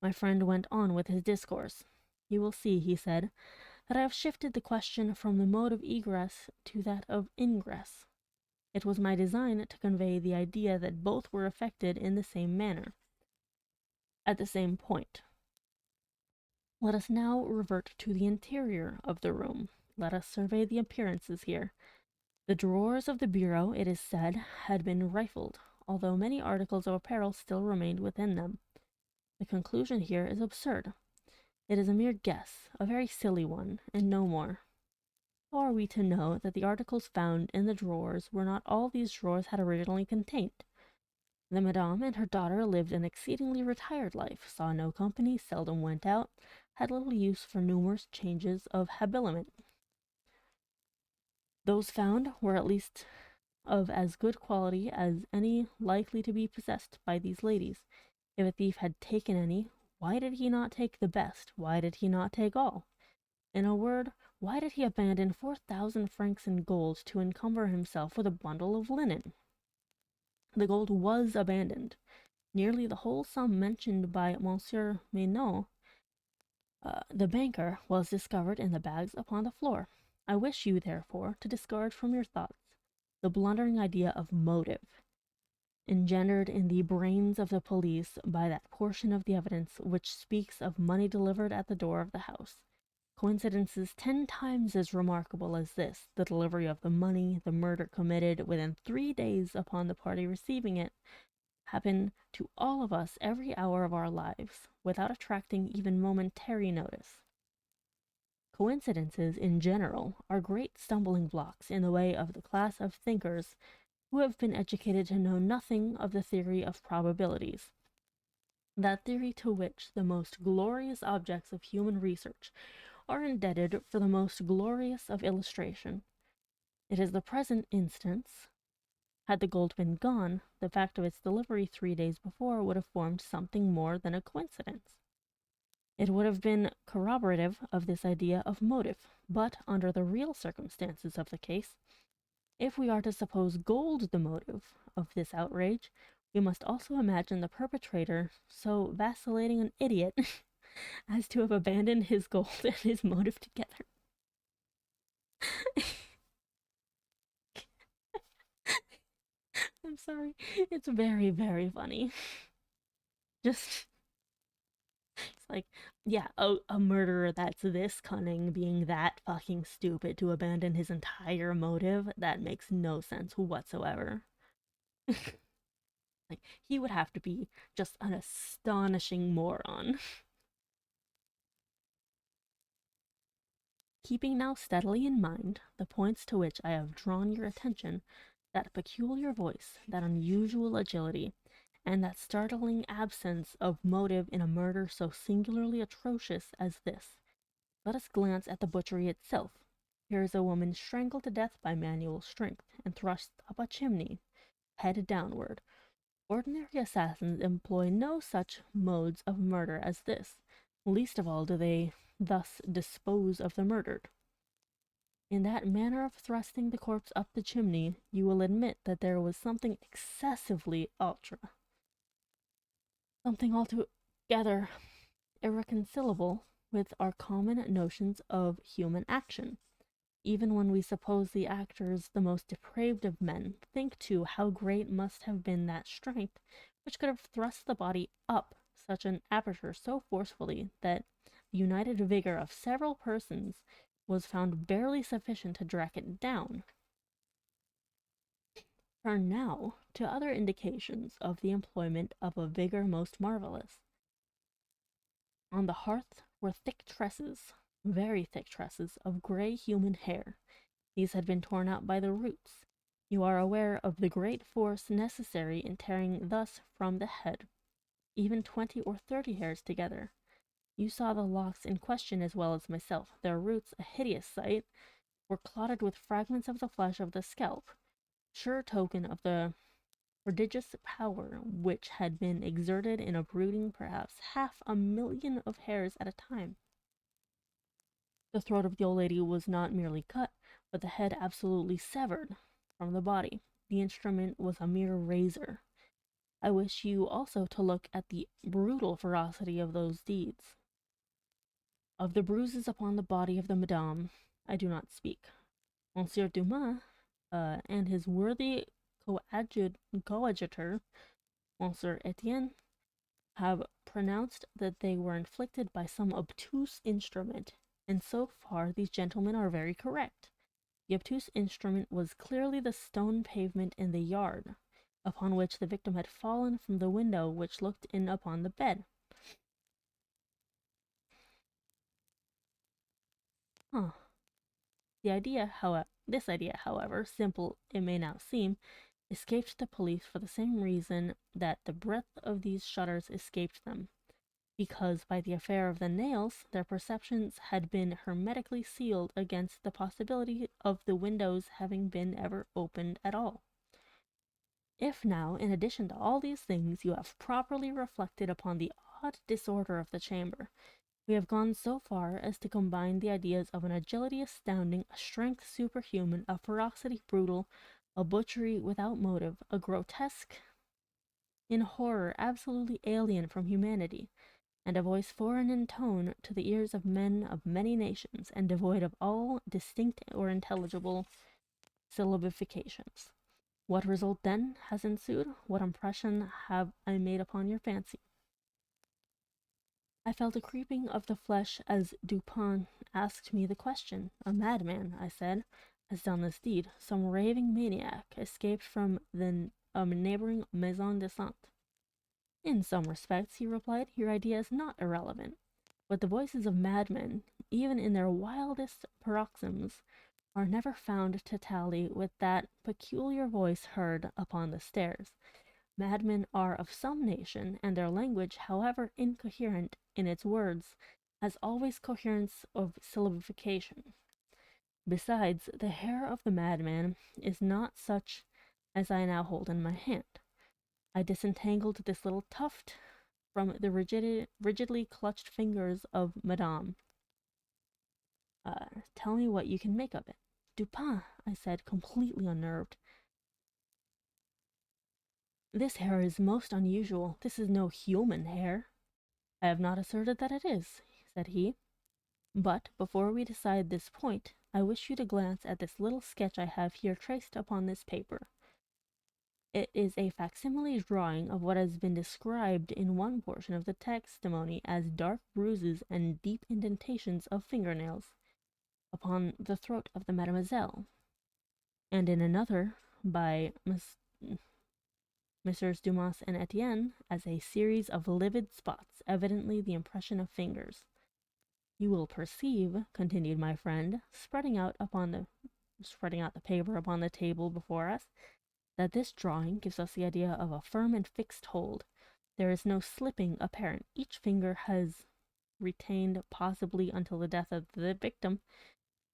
My friend went on with his discourse. You will see, he said, that I have shifted the question from the mode of egress to that of ingress. It was my design to convey the idea that both were effected in the same manner, at the same point. Let us now revert to the interior of the room. Let us survey the appearances here. The drawers of the bureau, it is said, had been rifled, although many articles of apparel still remained within them. The conclusion here is absurd. It is a mere guess, a very silly one, and no more. How are we to know that the articles found in the drawers were not all these drawers had originally contained? The madame and her daughter lived an exceedingly retired life, saw no company, seldom went out, had little use for numerous changes of habiliment. Those found were at least of as good quality as any likely to be possessed by these ladies. If a thief had taken any, why did he not take the best? Why did he not take all? In a word, why did he abandon 4,000 francs in gold to encumber himself with a bundle of linen? The gold was abandoned. Nearly the whole sum mentioned by Monsieur Meynell, the banker, was discovered in the bags upon the floor. I wish you, therefore, to discard from your thoughts the blundering idea of motive, engendered in the brains of the police by that portion of the evidence which speaks of money delivered at the door of the house. Coincidences 10 times as remarkable as this, the delivery of the money, the murder committed within 3 days upon the party receiving it, happen to all of us every hour of our lives, without attracting even momentary notice. Coincidences, in general, are great stumbling blocks in the way of the class of thinkers who have been educated to know nothing of the theory of probabilities, that theory to which the most glorious objects of human research are indebted for the most glorious of illustration. It is the present instance. Had the gold been gone, the fact of its delivery 3 days before would have formed something more than a coincidence. It would have been corroborative of this idea of motive, but under the real circumstances of the case, if we are to suppose gold the motive of this outrage, we must also imagine the perpetrator so vacillating an idiot as to have abandoned his gold and his motive together. I'm sorry. It's very, very funny. Just, it's like, yeah, a murderer that's this cunning being that fucking stupid to abandon his entire motive, that makes no sense whatsoever. Like, he would have to be just an astonishing moron. Keeping now steadily in mind the points to which I have drawn your attention, that peculiar voice, that unusual agility, and that startling absence of motive in a murder so singularly atrocious as this, let us glance at the butchery itself. Here is a woman strangled to death by manual strength, and thrust up a chimney, head downward. Ordinary assassins employ no such modes of murder as this, least of all do they thus dispose of the murdered. In that manner of thrusting the corpse up the chimney, you will admit that there was something excessively ultra, something altogether irreconcilable with our common notions of human action. Even when we suppose the actors the most depraved of men, think too how great must have been that strength which could have thrust the body up such an aperture so forcefully that the united vigor of several persons was found barely sufficient to drag it down. Turn now to other indications of the employment of a vigor most marvellous. On the hearth were thick tresses, very thick tresses, of grey human hair. These had been torn out by the roots. You are aware of the great force necessary in tearing thus from the head, even 20 or 30 hairs together. You saw the locks in question as well as myself. Their roots, a hideous sight, were clotted with fragments of the flesh of the scalp, sure token of the prodigious power which had been exerted in uprooting perhaps 500,000 of hairs at a time. The throat of the old lady was not merely cut, but the head absolutely severed from the body. The instrument was a mere razor. I wish you also to look at the brutal ferocity of those deeds. Of the bruises upon the body of the madame, I do not speak. Monsieur Dumas and his worthy coadjutor, Monsieur Etienne, have pronounced that they were inflicted by some obtuse instrument, and so far these gentlemen are very correct. The obtuse instrument was clearly the stone pavement in the yard, upon which the victim had fallen from the window which looked in upon the bed. Huh. This idea, however, simple it may now seem, escaped the police for the same reason that the breadth of these shutters escaped them, because by the affair of the nails their perceptions had been hermetically sealed against the possibility of the windows having been ever opened at all. If now, in addition to all these things, you have properly reflected upon the odd disorder of the chamber, we have gone so far as to combine the ideas of an agility astounding, a strength superhuman, a ferocity brutal, a butchery without motive, a grotesque in horror absolutely alien from humanity, and a voice foreign in tone to the ears of men of many nations, and devoid of all distinct or intelligible syllabifications. What result then has ensued? What impression have I made upon your fancy? I felt a creeping of the flesh as Dupin asked me the question. A madman, I said, has done this deed. Some raving maniac escaped from the neighboring maison de santé. In some respects, he replied, your idea is not irrelevant. But the voices of madmen, even in their wildest paroxysms, are never found to tally with that peculiar voice heard upon the stairs. Madmen are of some nation, and their language, however incoherent in its words, has always coherence of syllabification. Besides, the hair of the madman is not such as I now hold in my hand. I disentangled this little tuft from the rigidly clutched fingers of Madame. Tell me what you can make of it. Dupin, I said, completely unnerved. This hair is most unusual. This is no human hair. I have not asserted that it is, said he. But before we decide this point, I wish you to glance at this little sketch I have here traced upon this paper. It is a facsimile drawing of what has been described in one portion of the testimony as dark bruises and deep indentations of fingernails upon the throat of the mademoiselle, and in another by Messrs. Dumas and Etienne as a series of livid spots, evidently the impression of fingers. You will perceive, continued my friend, spreading out the paper upon the table before us, that this drawing gives us the idea of a firm and fixed hold. There is no slipping apparent. Each finger has retained, possibly until the death of the victim,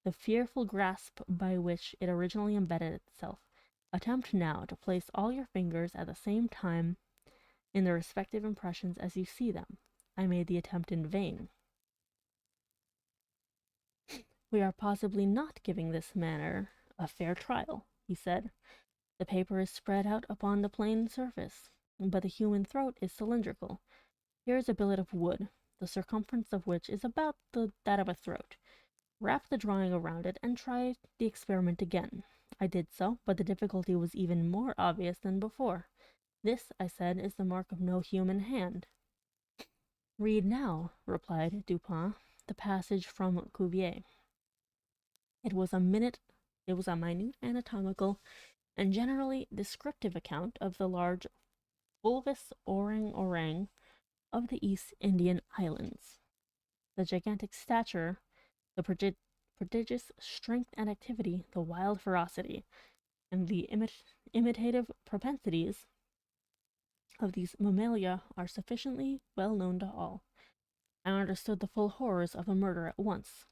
the fearful grasp by which it originally embedded itself. Attempt now to place all your fingers at the same time in their respective impressions as you see them. I made the attempt in vain. We are possibly not giving this matter a fair trial, he said. The paper is spread out upon the plain surface, but the human throat is cylindrical. Here is a billet of wood, the circumference of which is about that of a throat. Wrap the drawing around it and try the experiment again. I did so, but the difficulty was even more obvious than before. This, I said, is the mark of no human hand. Read now, replied Dupin, the passage from Cuvier. It was a minute anatomical and generally descriptive account of the large fulvous orang-orang of the East Indian Islands. The gigantic stature, the prodigious strength and activity, the wild ferocity, and the imitative propensities of these mammalia are sufficiently well known to all. I understood the full horrors of the murder at once.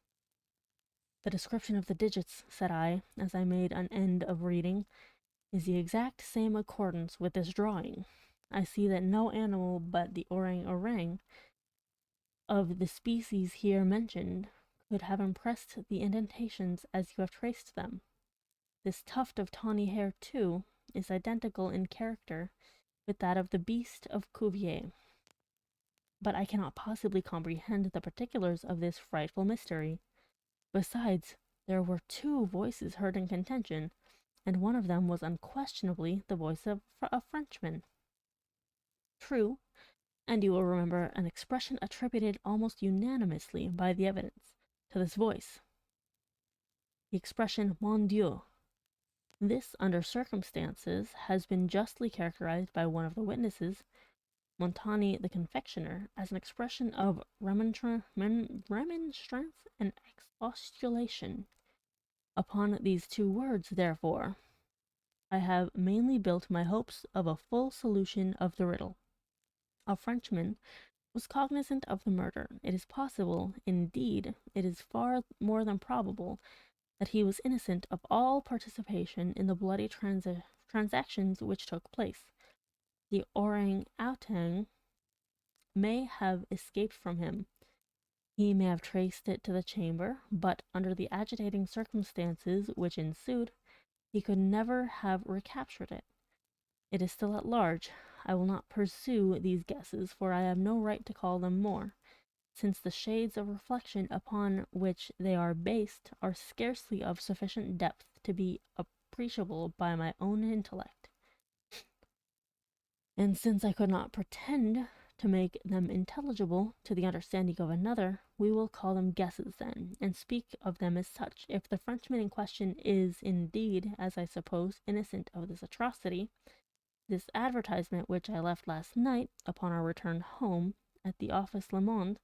The description of the digits, said I, as I made an end of reading, is the exact same accordance with this drawing. I see that no animal but the orang-orang of the species here mentioned could have impressed the indentations as you have traced them. This tuft of tawny hair, too, is identical in character with that of the beast of Cuvier. But I cannot possibly comprehend the particulars of this frightful mystery. Besides, there were 2 voices heard in contention, and one of them was unquestionably the voice of a Frenchman. True, and you will remember an expression attributed almost unanimously by the evidence to this voice. The expression "Mon Dieu." This, under circumstances, has been justly characterized by one of the witnesses, Montani the confectioner, as an expression of remonstrance and expostulation. Upon these 2 words, therefore, I have mainly built my hopes of a full solution of the riddle. A Frenchman was cognizant of the murder. It is possible, indeed, it is far more than probable, that he was innocent of all participation in the bloody transactions which took place. The orang-outang may have escaped from him. He may have traced it to the chamber, but under the agitating circumstances which ensued, he could never have recaptured it. It is still at large. I will not pursue these guesses, for I have no right to call them more, since the shades of reflection upon which they are based are scarcely of sufficient depth to be appreciable by my own intellect. And since I could not pretend to make them intelligible to the understanding of another, we will call them guesses then, and speak of them as such. If the Frenchman in question is indeed, as I suppose, innocent of this atrocity, this advertisement which I left last night, upon our return home, at the office Le Monde,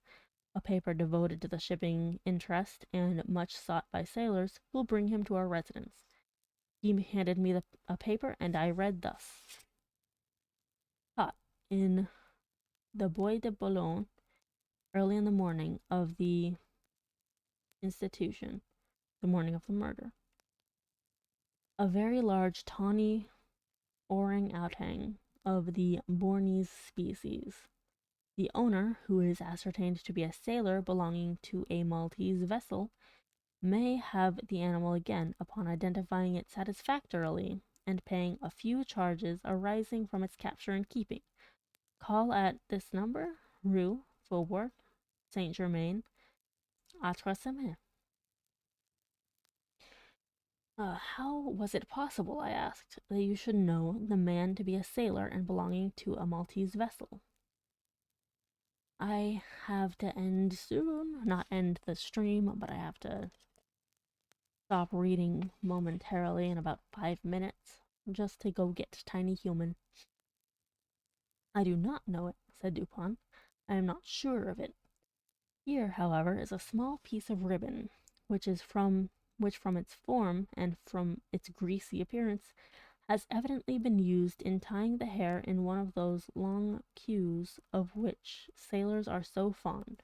a paper devoted to the shipping interest and much sought by sailors, will bring him to our residence. He handed me a paper, and I read thus. Caught in the Bois de Boulogne, early in the morning of the institution, the morning of the murder. A very large tawny orang-outang of the Bornese species. The owner, who is ascertained to be a sailor belonging to a Maltese vessel, may have the animal again upon identifying it satisfactorily and paying a few charges arising from its capture and keeping. Call at this number, Rue Faubourg Saint Germain, à 3 semaines. How was it possible, I asked, that you should know the man to be a sailor and belonging to a Maltese vessel? I have to end soon. Not end the stream, but I have to stop reading momentarily in about 5 minutes, just to go get Tiny Human. I do not know it, said Dupin. I am not sure of it. Here, however, is a small piece of ribbon, which from its form and from its greasy appearance, has evidently been used in tying the hair in one of those long queues of which sailors are so fond.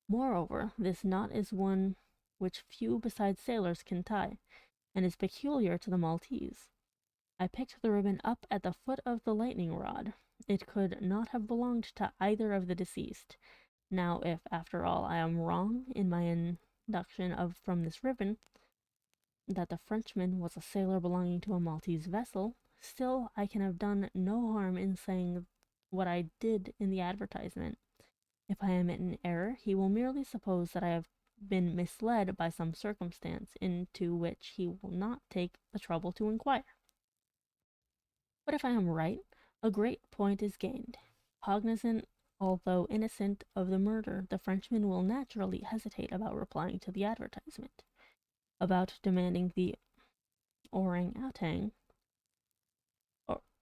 Moreover, this knot is one which few besides sailors can tie, and is peculiar to the Maltese. I picked the ribbon up at the foot of the lightning rod. It could not have belonged to either of the deceased. Now, if, after all, I am wrong in my deduction of from this ribbon that the Frenchman was a sailor belonging to a Maltese vessel, still I can have done no harm in saying what I did in the advertisement. If I am in error, he will merely suppose that I have been misled by some circumstance into which he will not take the trouble to inquire. But if I am right, a great point is gained. Cognizant, although innocent, of the murder, the Frenchman will naturally hesitate about replying to the advertisement, about demanding the orangutan.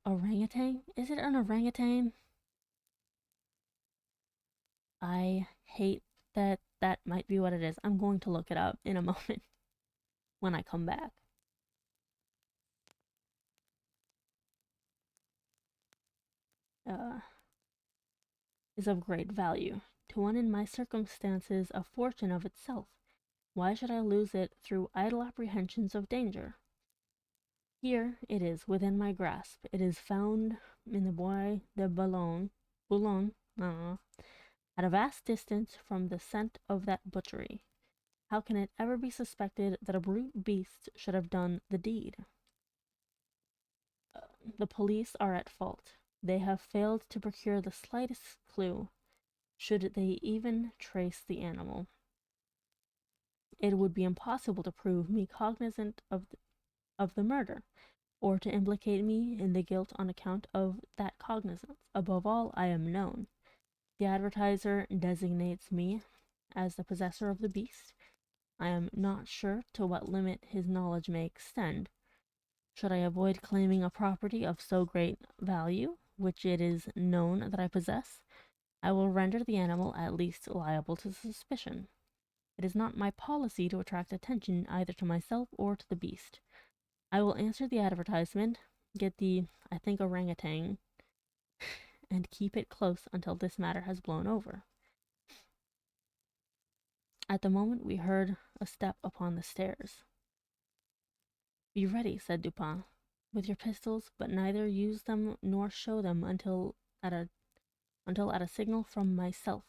Orangutan? Is it an orangutan? I hate that that might be what it is. I'm going to look it up in a moment when I come back. Is of great value. To one in my circumstances, a fortune of itself. Why should I lose it through idle apprehensions of danger? Here it is within my grasp. It is found in the Bois de Boulogne, at a vast distance from the scent of that butchery. How can it ever be suspected that a brute beast should have done the deed? The police are at fault. They have failed to procure the slightest clue, should they even trace the animal. It would be impossible to prove me cognizant of the murder, or to implicate me in the guilt on account of that cognizance. Above all, I am known. The advertiser designates me as the possessor of the beast. I am not sure to what limit his knowledge may extend. Should I avoid claiming a property of so great value, which it is known that I possess, I will render the animal at least liable to suspicion. It is not my policy to attract attention either to myself or to the beast. I will answer the advertisement, get the, I think, orangutan, and keep it close until this matter has blown over. At the moment we heard a step upon the stairs. Be ready, said Dupin, with your pistols, but neither use them nor show them until at a signal from myself.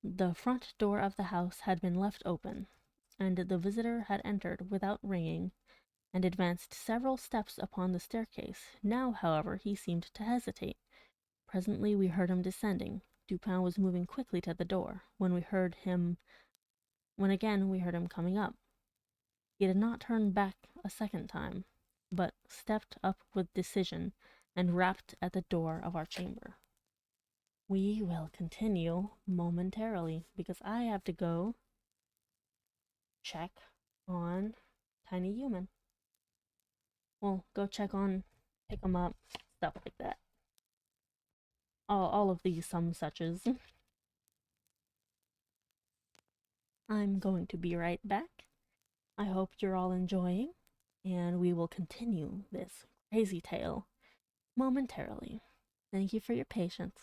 The front door of the house had been left open, and the visitor had entered without ringing, and advanced several steps upon the staircase. Now, however, he seemed to hesitate. Presently we heard him descending. Dupin was moving quickly to the door, when again we heard him coming up. He did not turn back a second time, but stepped up with decision, and rapped at the door of our chamber. We will continue momentarily, because I have to go check on Tiny Human. Well, go check on, pick him up, stuff like that. All of these some suches. I'm going to be right back. I hope you're all enjoying, and we will continue this crazy tale momentarily. Thank you for your patience.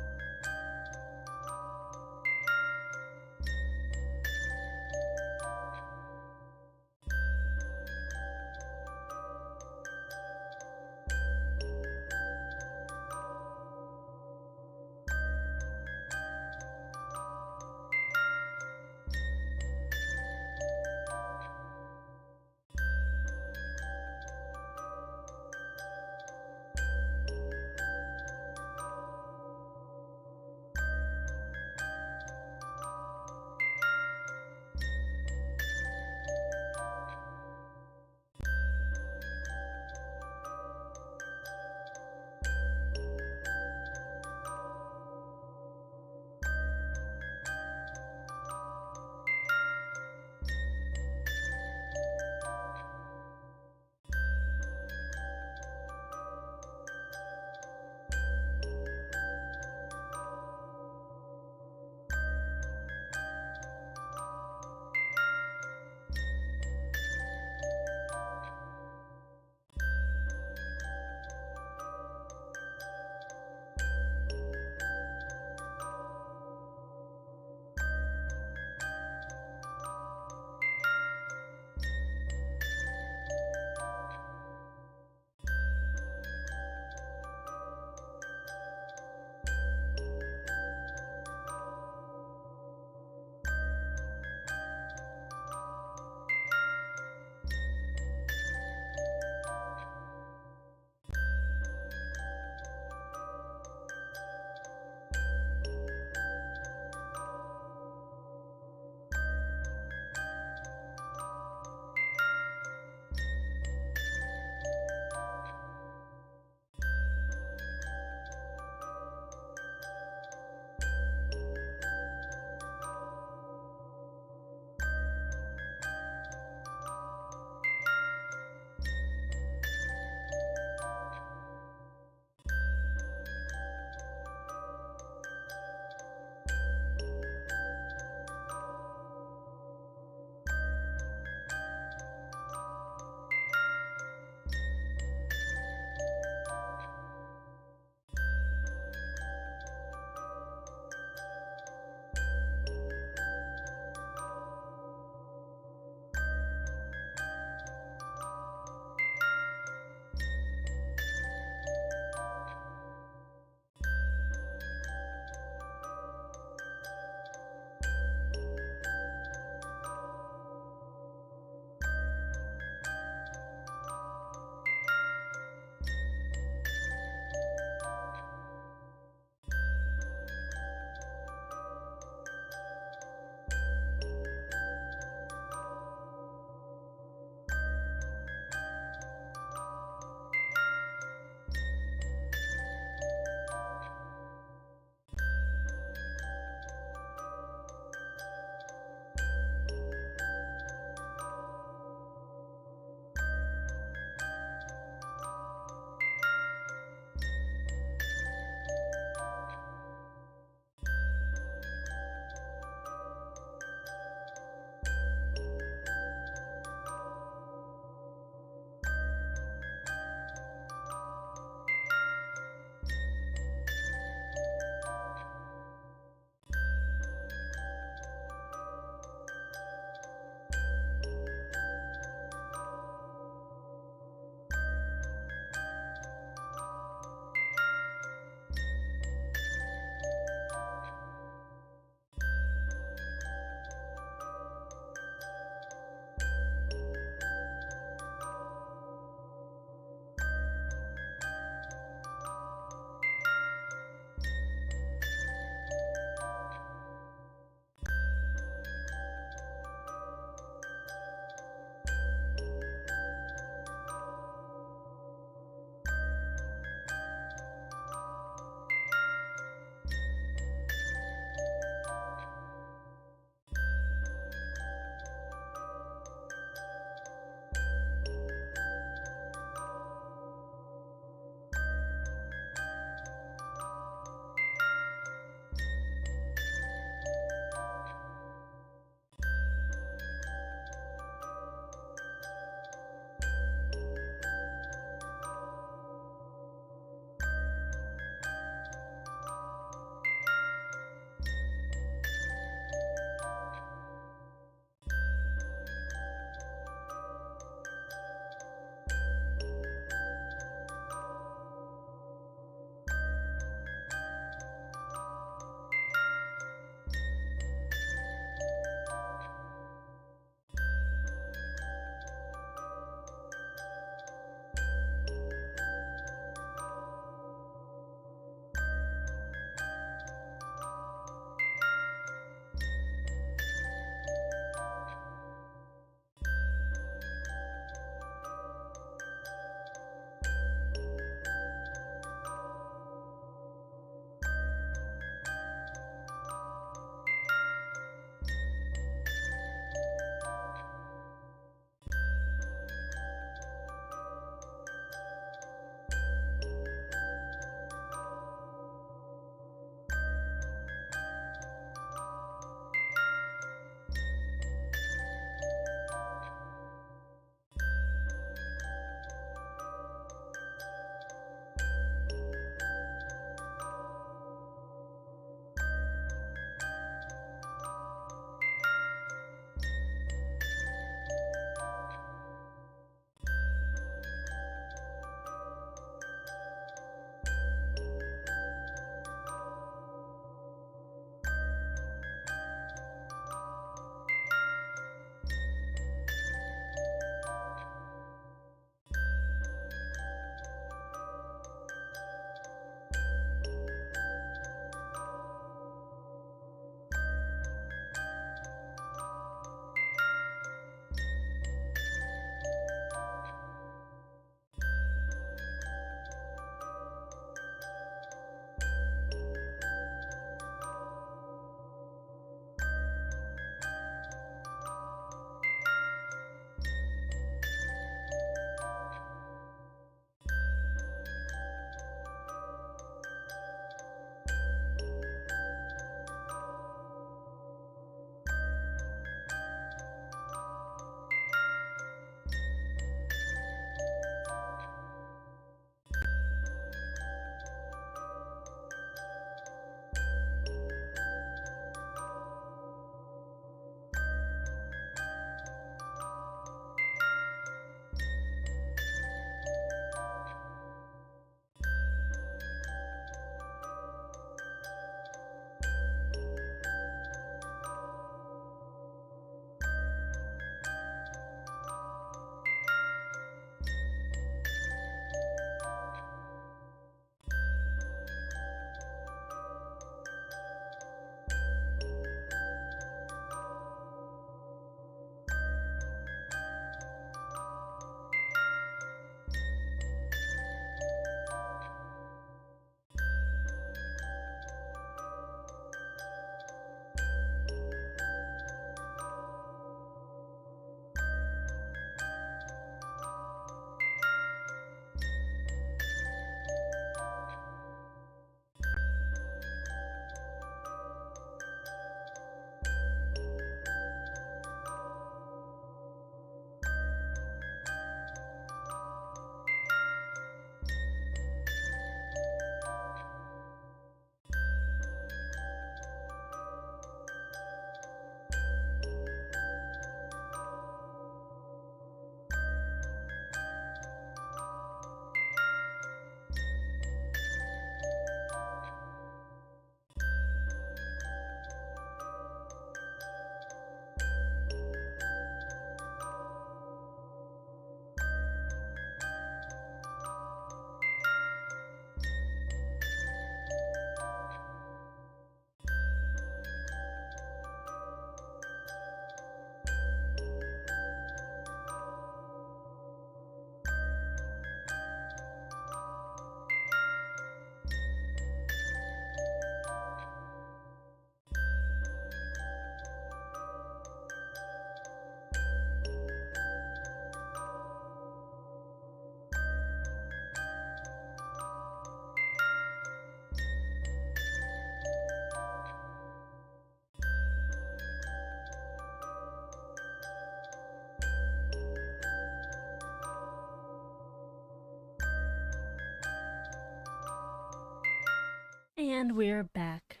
And we're back.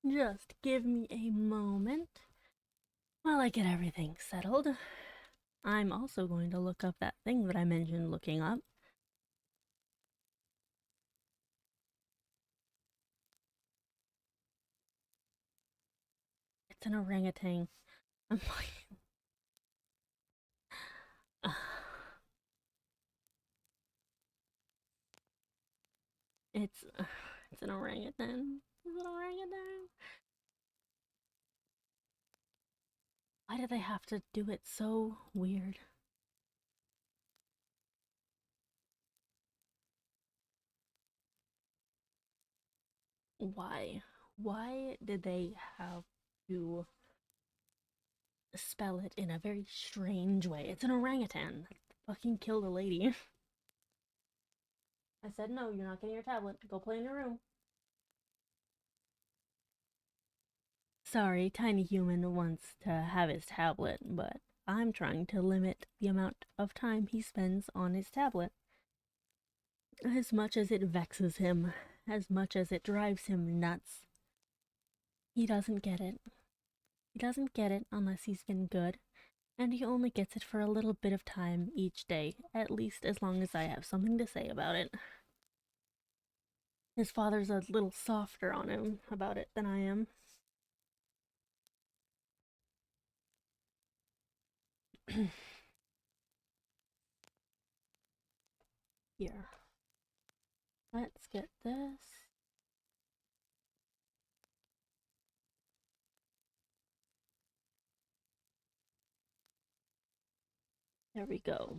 Just give me a moment while I get everything settled. I'm also going to look up that thing that I mentioned looking up. It's an orangutan. I'm like, it's an orangutan. It's an orangutan. Why do they have to do it so weird? Why? Why did they have to spell it in a very strange way? It's an orangutan. Fucking killed a lady. I said, no, you're not getting your tablet. Go play in your room. Sorry, Tiny Human wants to have his tablet, but I'm trying to limit the amount of time he spends on his tablet. As much as it vexes him, as much as it drives him nuts, he doesn't get it. He doesn't get it unless he's been good, and he only gets it for a little bit of time each day, at least as long as I have something to say about it. His father's a little softer on him about it than I am. Here. Let's get this. There we go.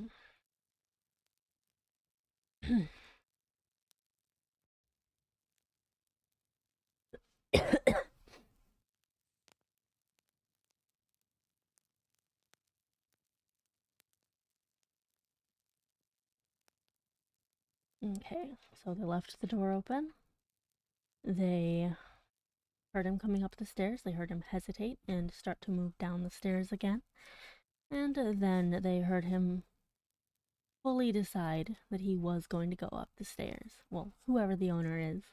Okay, so they left the door open. They heard him coming up the stairs. They heard him hesitate and start to move down the stairs again. And then they heard him fully decide that he was going to go up the stairs. Well, whoever the owner is.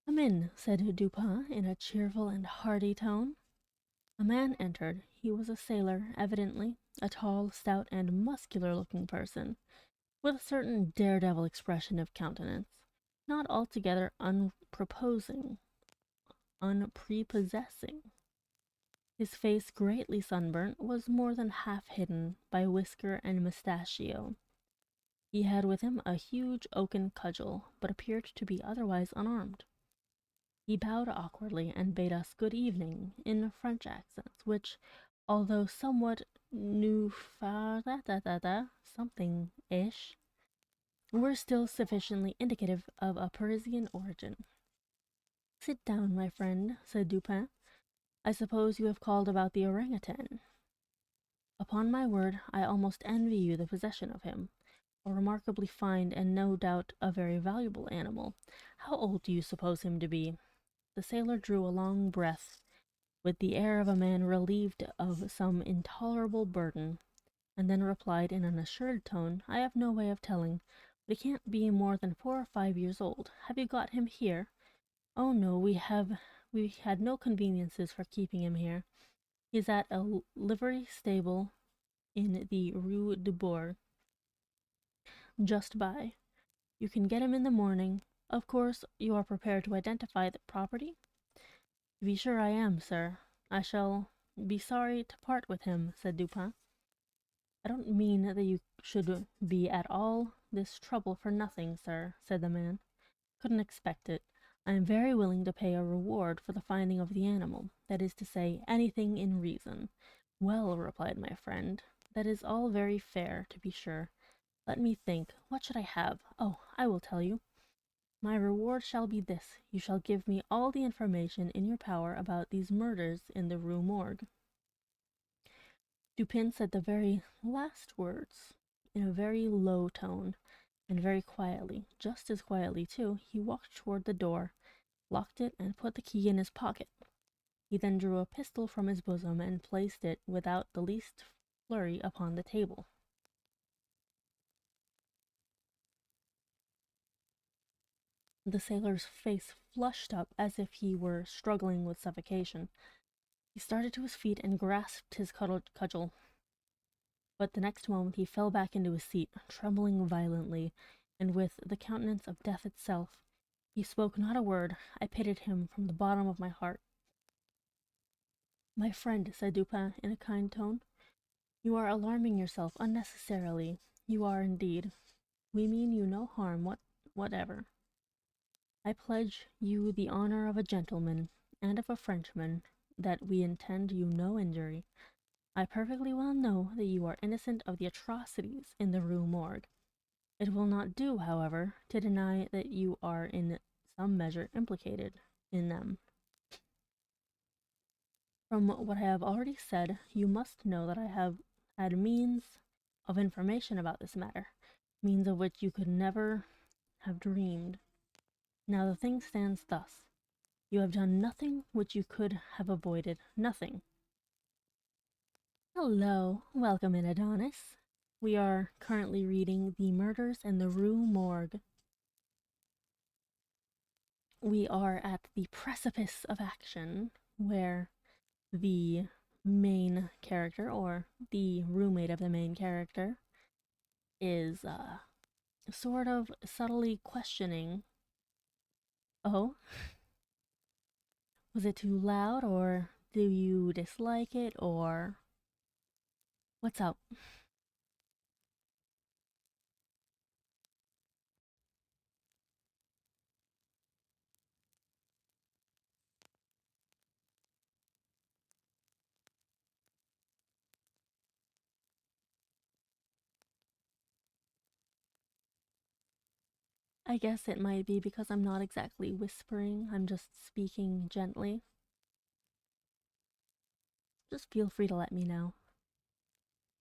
Come in, said Dupin in a cheerful and hearty tone. A man entered. He was a sailor, evidently, a tall, stout, and muscular-looking person, with a certain daredevil expression of countenance, not altogether unprepossessing. His face, greatly sunburnt, was more than half hidden by whisker and mustachio. He had with him a huge oaken cudgel, but appeared to be otherwise unarmed. He bowed awkwardly and bade us good evening in French accents, which, although somewhat something-ish, were still sufficiently indicative of a Parisian origin. Sit down, my friend, said Dupin. I suppose you have called about the orangutan. Upon my word, I almost envy you the possession of him. A remarkably fine and no doubt a very valuable animal. How old do you suppose him to be? The sailor drew a long breath, with the air of a man relieved of some intolerable burden, and then replied in an assured tone, I have no way of telling, but he can't be more than 4 or 5 years old. Have you got him here? Oh no, we had no conveniences for keeping him here. He's at a livery stable in the Rue du Bourg, just by. You can get him in the morning. Of course, you are prepared to identify the property? To be sure I am, sir. I shall be sorry to part with him, said Dupin. I don't mean that you should be at all this trouble for nothing, sir, said the man. Couldn't expect it. I am very willing to pay a reward for the finding of the animal, that is to say, anything in reason. Well, replied my friend, that is all very fair, to be sure. Let me think. What should I have? Oh, I will tell you. My reward shall be this. You shall give me all the information in your power about these murders in the Rue Morgue. Dupin said the very last words in a very low tone, and very quietly, just as quietly, too, he walked toward the door, locked it, and put the key in his pocket. He then drew a pistol from his bosom and placed it without the least flurry upon the table. The sailor's face flushed up as if he were struggling with suffocation. He started to his feet and grasped his cudgel, but the next moment he fell back into his seat, trembling violently, and with the countenance of death itself. He spoke not a word. I pitied him from the bottom of my heart. "My friend," said Dupin in a kind tone, "you are alarming yourself unnecessarily. You are indeed. We mean you no harm whatever. I pledge you the honor of a gentleman and of a Frenchman that we intend you no injury. I perfectly well know that you are innocent of the atrocities in the Rue Morgue. It will not do, however, to deny that you are in some measure implicated in them. From what I have already said, you must know that I have had means of information about this matter, means of which you could never have dreamed. Now the thing stands thus. You have done nothing which you could have avoided, nothing. Hello, welcome in, Adonis. We are currently reading The Murders in the Rue Morgue. We are at the precipice of action, where the main character, or the roommate of the main character, is sort of subtly questioning. Oh? Was it too loud, or do you dislike it, or what's up? I guess it might be because I'm not exactly whispering, I'm just speaking gently. Just feel free to let me know.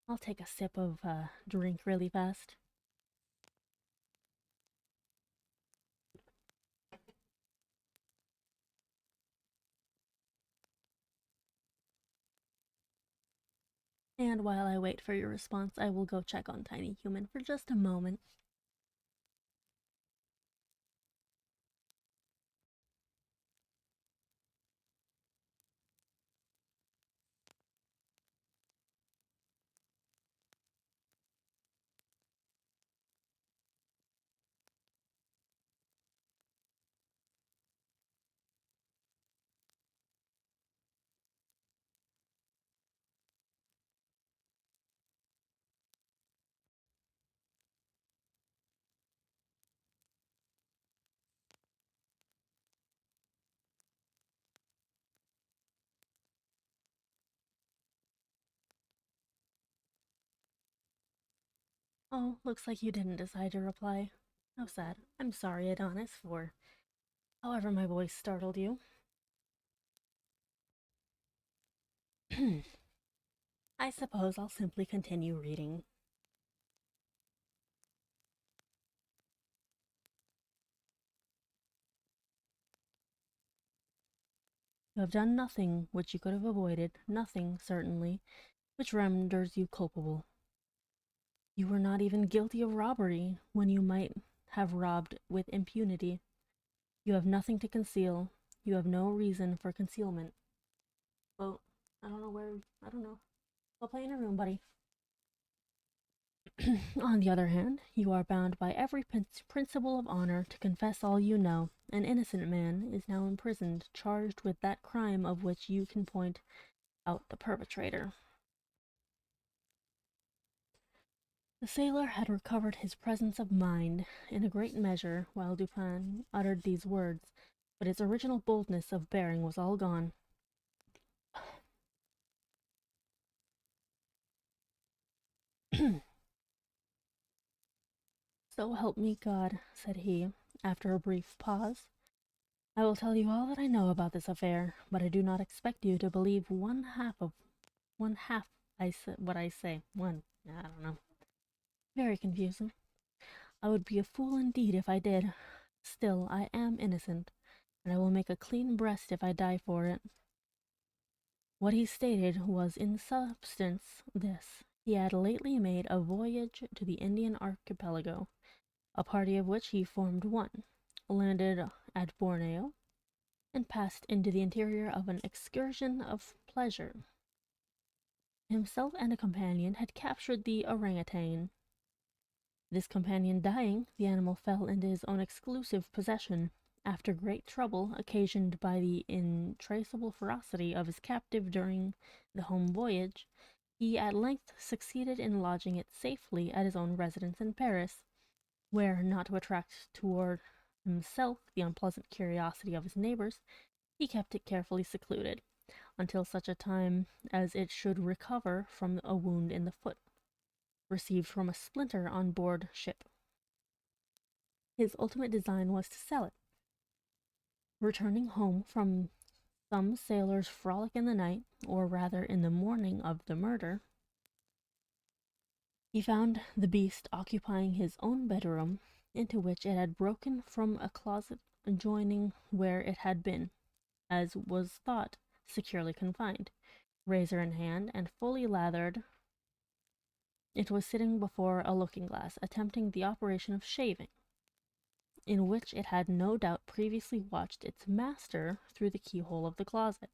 I'll take a sip of drink really fast. And while I wait for your response, I will go check on Tiny Human for just a moment. Oh, looks like you didn't decide to reply. How sad. I'm sorry, Adonis, for however my voice startled you. I suppose I'll simply continue reading. You have done nothing which you could have avoided, nothing, certainly, which renders you culpable. You were not even guilty of robbery, when you might have robbed with impunity. You have nothing to conceal. You have no reason for concealment. Well, I don't know. Go play in a room, buddy. On the other hand, you are bound by every principle of honor to confess all you know. An innocent man is now imprisoned, charged with that crime of which you can point out the perpetrator. The sailor had recovered his presence of mind in a great measure while Dupin uttered these words, but his original boldness of bearing was all gone. So help me God, said he, after a brief pause. I will tell you all that I know about this affair, but I do not expect you to believe one half what I say. I don't know. Very confusing. I would be a fool indeed if I did. Still, I am innocent, and I will make a clean breast if I die for it. What he stated was in substance this. He had lately made a voyage to the Indian archipelago, a party of which he formed one. landed at Borneo and passed into the interior of an excursion of pleasure. Himself and a companion had captured the orangutan. This companion dying, the animal fell into his own exclusive possession. After great trouble occasioned by the intraceable ferocity of his captive during the home voyage, he at length succeeded in lodging it safely at his own residence in Paris, where, not to attract toward himself the unpleasant curiosity of his neighbors, he kept it carefully secluded, until such a time as it should recover from a wound in the foot, received from a splinter on board ship. His ultimate design was to sell it. Returning home from some sailor's frolic in the night, or rather in the morning of the murder, he found the beast occupying his own bedroom, into which it had broken from a closet adjoining where it had been, as was thought, securely confined. Razor in hand and fully lathered, it was sitting before a looking-glass, attempting the operation of shaving, in which it had no doubt previously watched its master through the keyhole of the closet.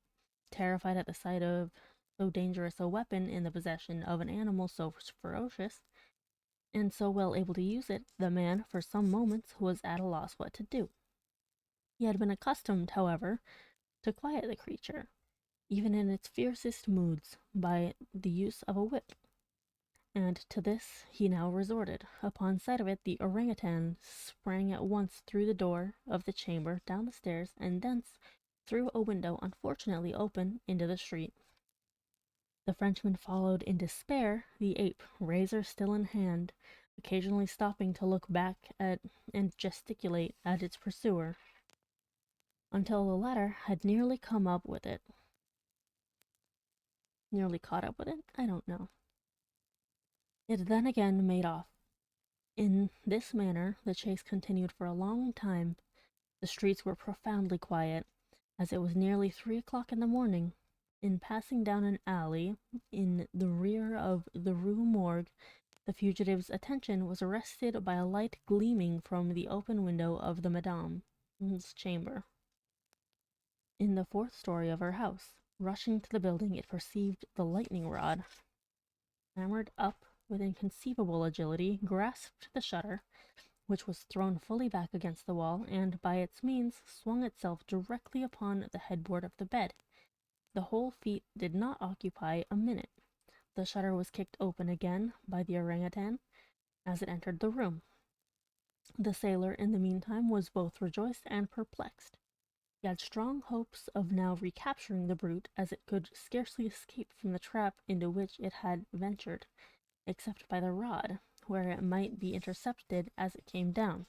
Terrified at the sight of so dangerous a weapon in the possession of an animal so ferocious, and so well able to use it, the man for some moments was at a loss what to do. He had been accustomed, however, to quiet the creature, even in its fiercest moods, by the use of a whip, and to this he now resorted. Upon sight of it, the orangutan sprang at once through the door of the chamber, down the stairs, and thence through a window unfortunately open into the street. The Frenchman followed in despair, the ape, razor still in hand, occasionally stopping to look back at and gesticulate at its pursuer, until the latter had nearly come up with it. Nearly caught up with it? I don't know. It then again made off. In this manner the chase continued for a long time. The streets were profoundly quiet, as it was nearly 3 o'clock in the morning. In passing down an alley in the rear of the Rue Morgue, the fugitive's attention was arrested by a light gleaming from the open window of the Madame's chamber, in the 4th story of her house. Rushing to the building, it perceived the lightning rod, clambered up with inconceivable agility, grasped the shutter, which was thrown fully back against the wall, and by its means swung itself directly upon the headboard of the bed. The whole feat did not occupy a minute. The shutter was kicked open again by the orangutan as it entered the room. The sailor, in the meantime, was both rejoiced and perplexed. He had strong hopes of now recapturing the brute, as it could scarcely escape from the trap into which it had ventured, except by the rod, where it might be intercepted as it came down.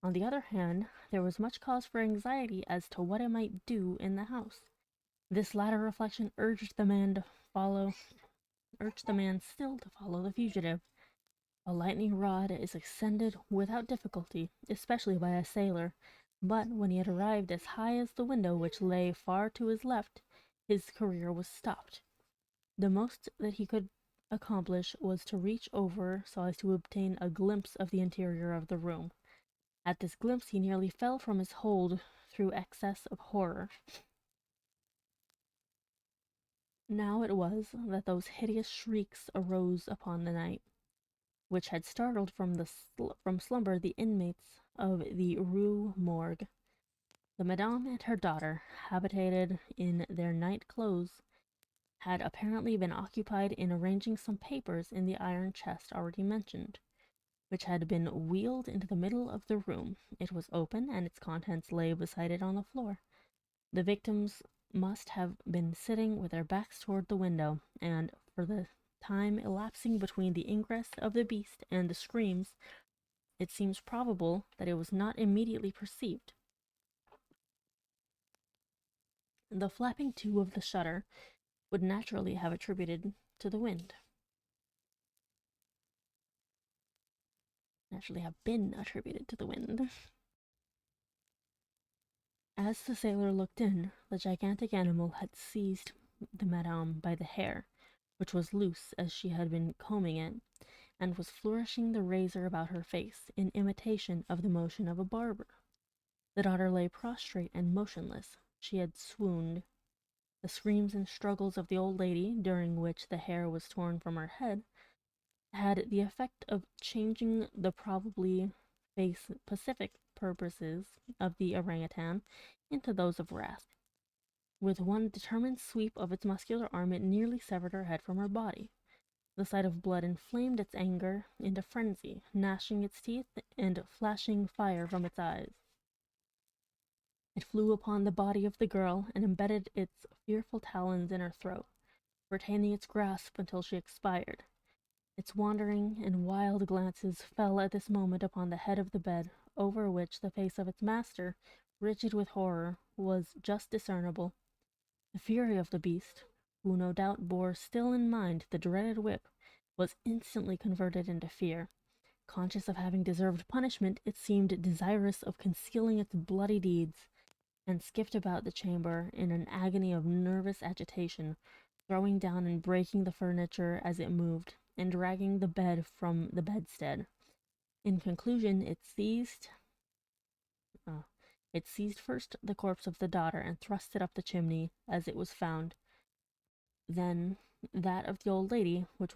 On the other hand, there was much cause for anxiety as to what it might do in the house. This latter reflection urged the man still to follow the fugitive. A lightning rod is ascended without difficulty, especially by a sailor, but when he had arrived as high as the window, which lay far to his left, his career was stopped. The most that he could accomplish was to reach over so as to obtain a glimpse of the interior of the room. At this glimpse he nearly fell from his hold through excess of horror. Now it was that those hideous shrieks arose upon the night, which had startled from slumber the inmates of the Rue Morgue. The Madame and her daughter, habited in their night clothes, had apparently been occupied in arranging some papers in the iron chest already mentioned, which had been wheeled into the middle of the room. It was open, and its contents lay beside it on the floor. The victims must have been sitting with their backs toward the window, and for the time elapsing between the ingress of the beast and the screams, it seems probable that it was not immediately perceived. The flapping to of the shutter would naturally have attributed to the wind. Naturally have been attributed to the wind. As the sailor looked in, the gigantic animal had seized the Madame by the hair, which was loose as she had been combing it, and was flourishing the razor about her face, in imitation of the motion of a barber. The daughter lay prostrate and motionless. She had swooned. The screams and struggles of the old lady, during which the hair was torn from her head, had the effect of changing the probably pacific purposes of the orangutan into those of wrath. With one determined sweep of its muscular arm, it nearly severed her head from her body. The sight of blood inflamed its anger into frenzy, gnashing its teeth and flashing fire from its eyes. It flew upon the body of the girl and embedded its fearful talons in her throat, retaining its grasp until she expired. Its wandering and wild glances fell at this moment upon the head of the bed, over which the face of its master, rigid with horror, was just discernible. The fury of the beast, who no doubt bore still in mind the dreaded whip, was instantly converted into fear. Conscious of having deserved punishment, it seemed desirous of concealing its bloody deeds, and skipped about the chamber in an agony of nervous agitation, throwing down and breaking the furniture as it moved, and dragging the bed from the bedstead. In conclusion, it seized first the corpse of the daughter and thrust it up the chimney as it was found. Then that of the old lady, which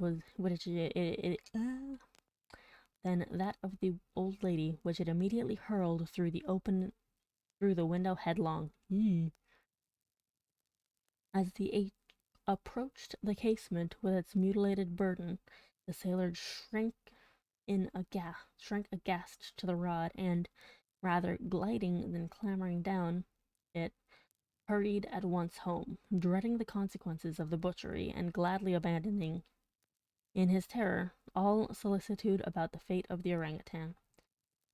it immediately hurled through the window headlong. As the approached the casement with its mutilated burden, the sailor shrank aghast to the rod, and, rather gliding than clambering down it, hurried at once home, dreading the consequences of the butchery, and gladly abandoning, in his terror, all solicitude about the fate of the orangutan.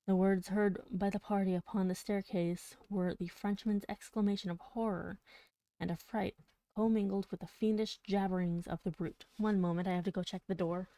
The words heard by the party upon the staircase were the Frenchman's exclamation of horror and affright, commingled with the fiendish jabberings of the brute. One moment, I have to go check the door.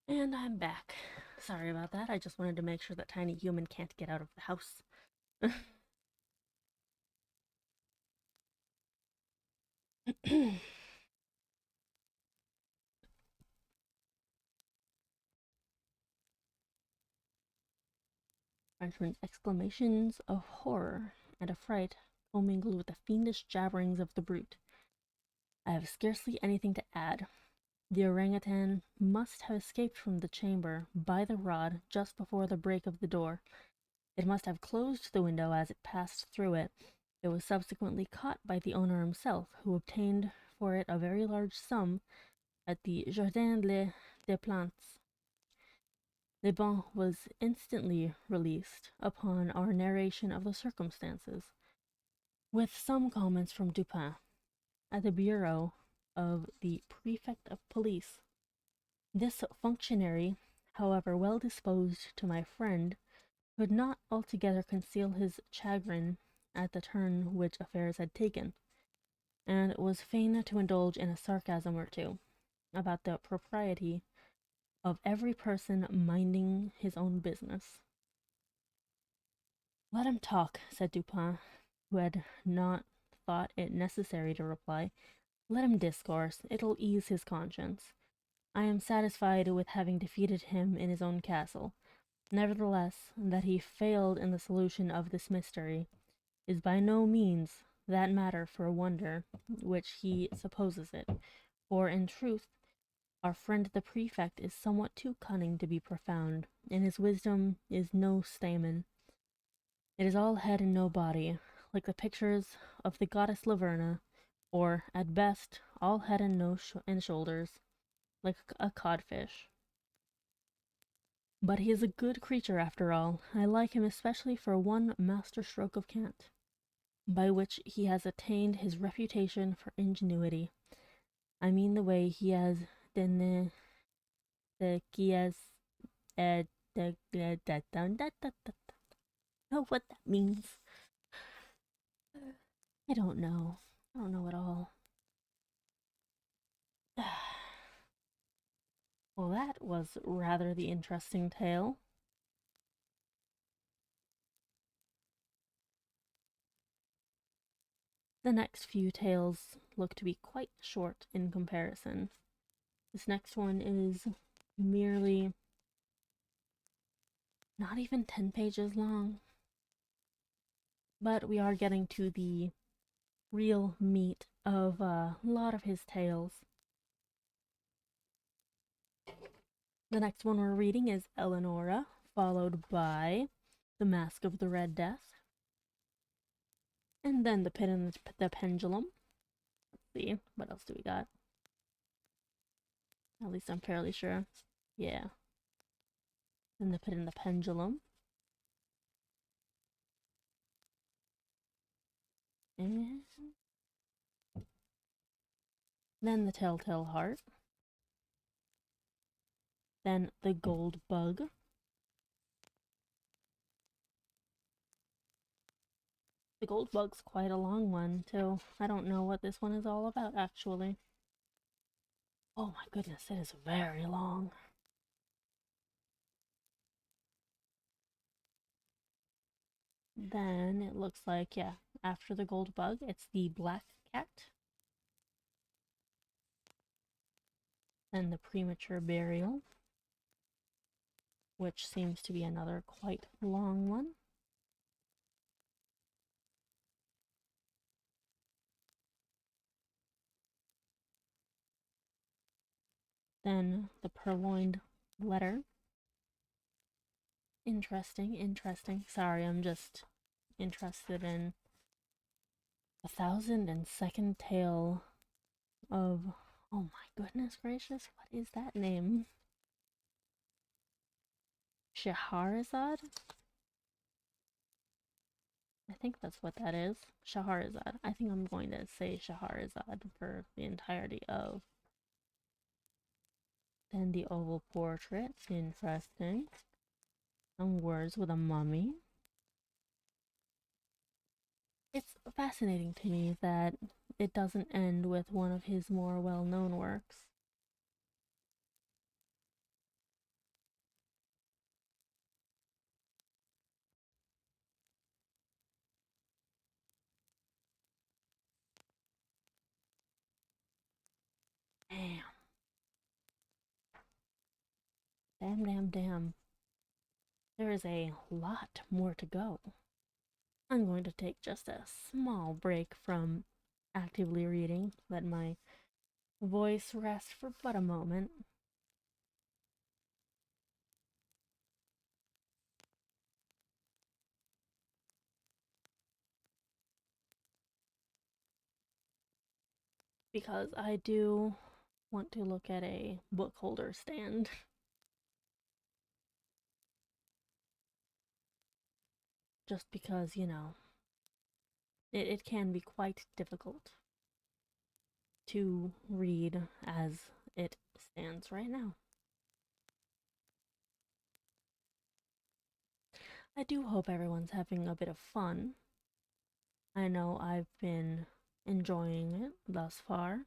And I'm back. Sorry about that. I just wanted to make sure that tiny human can't get out of the house. Frenchman's exclamations of horror and affright commingled with the fiendish jabberings of the brute. I have scarcely anything to add. The orangutan must have escaped from the chamber by the rod just before the break of the door. It must have closed the window as it passed through it. It was subsequently caught by the owner himself, who obtained for it a very large sum at the Jardin des Plantes. Le Bon was instantly released upon our narration of the circumstances, with some comments from Dupin, at the bureau of the prefect of police. This functionary, however well disposed to my friend, could not altogether conceal his chagrin at the turn which affairs had taken, and was fain to indulge in a sarcasm or two about the propriety of every person minding his own business. "Let him talk," said Dupin, who had not thought it necessary to reply. "Let him discourse. It'll ease his conscience. I am satisfied with having defeated him in his own castle. Nevertheless, that he failed in the solution of this mystery is by no means that matter for wonder which he supposes it, for in truth our friend the prefect is somewhat too cunning to be profound, and his wisdom is no stamen. It is all head and no body, like the pictures of the goddess Laverna, or, at best, all head and shoulders, like a codfish. But he is a good creature after all. I like him especially for one master stroke of cant, by which he has attained his reputation for ingenuity. I mean the way he has done the know what that means. I don't know. I don't know at all. Well, that was rather the interesting tale. The next few tales look to be quite short in comparison. This next one is merely not even 10 pages long. But we are getting to the real meat of a lot of his tales. The next one we're reading is Eleonora, followed by The Mask of the Red Death, and then The Pit and the Pendulum. Let's see, what else do we got? At least I'm fairly sure. Yeah. Then The Pit and the Pendulum. And then The Telltale Heart. Then The Gold Bug. The Gold Bug's quite a long one, too. I don't know what this one is all about, actually. Oh my goodness, it is very long. Then it looks like, yeah, after the Gold Bug, it's the Black Cat. Then the Premature Burial, which seems to be another quite long one. Then the Purloined Letter. Interesting, interesting. Sorry, I'm just interested in 1,002nd Tale of... Oh my goodness gracious, what is that name? Scheherazade? I think that's what that is. Scheherazade. I think I'm going to say Scheherazade for the entirety of. Then the oval portrait. Interesting. Some words with a mummy. It's fascinating to me that it doesn't end with one of his more well-known works. Damn. Damn, damn, damn. There is a lot more to go. I'm going to take just a small break from actively reading, let my voice rest for but a moment. Because I do want to look at a book holder stand. Just because, you know, it can be quite difficult to read as it stands right now. I do hope everyone's having a bit of fun. I know I've been enjoying it thus far.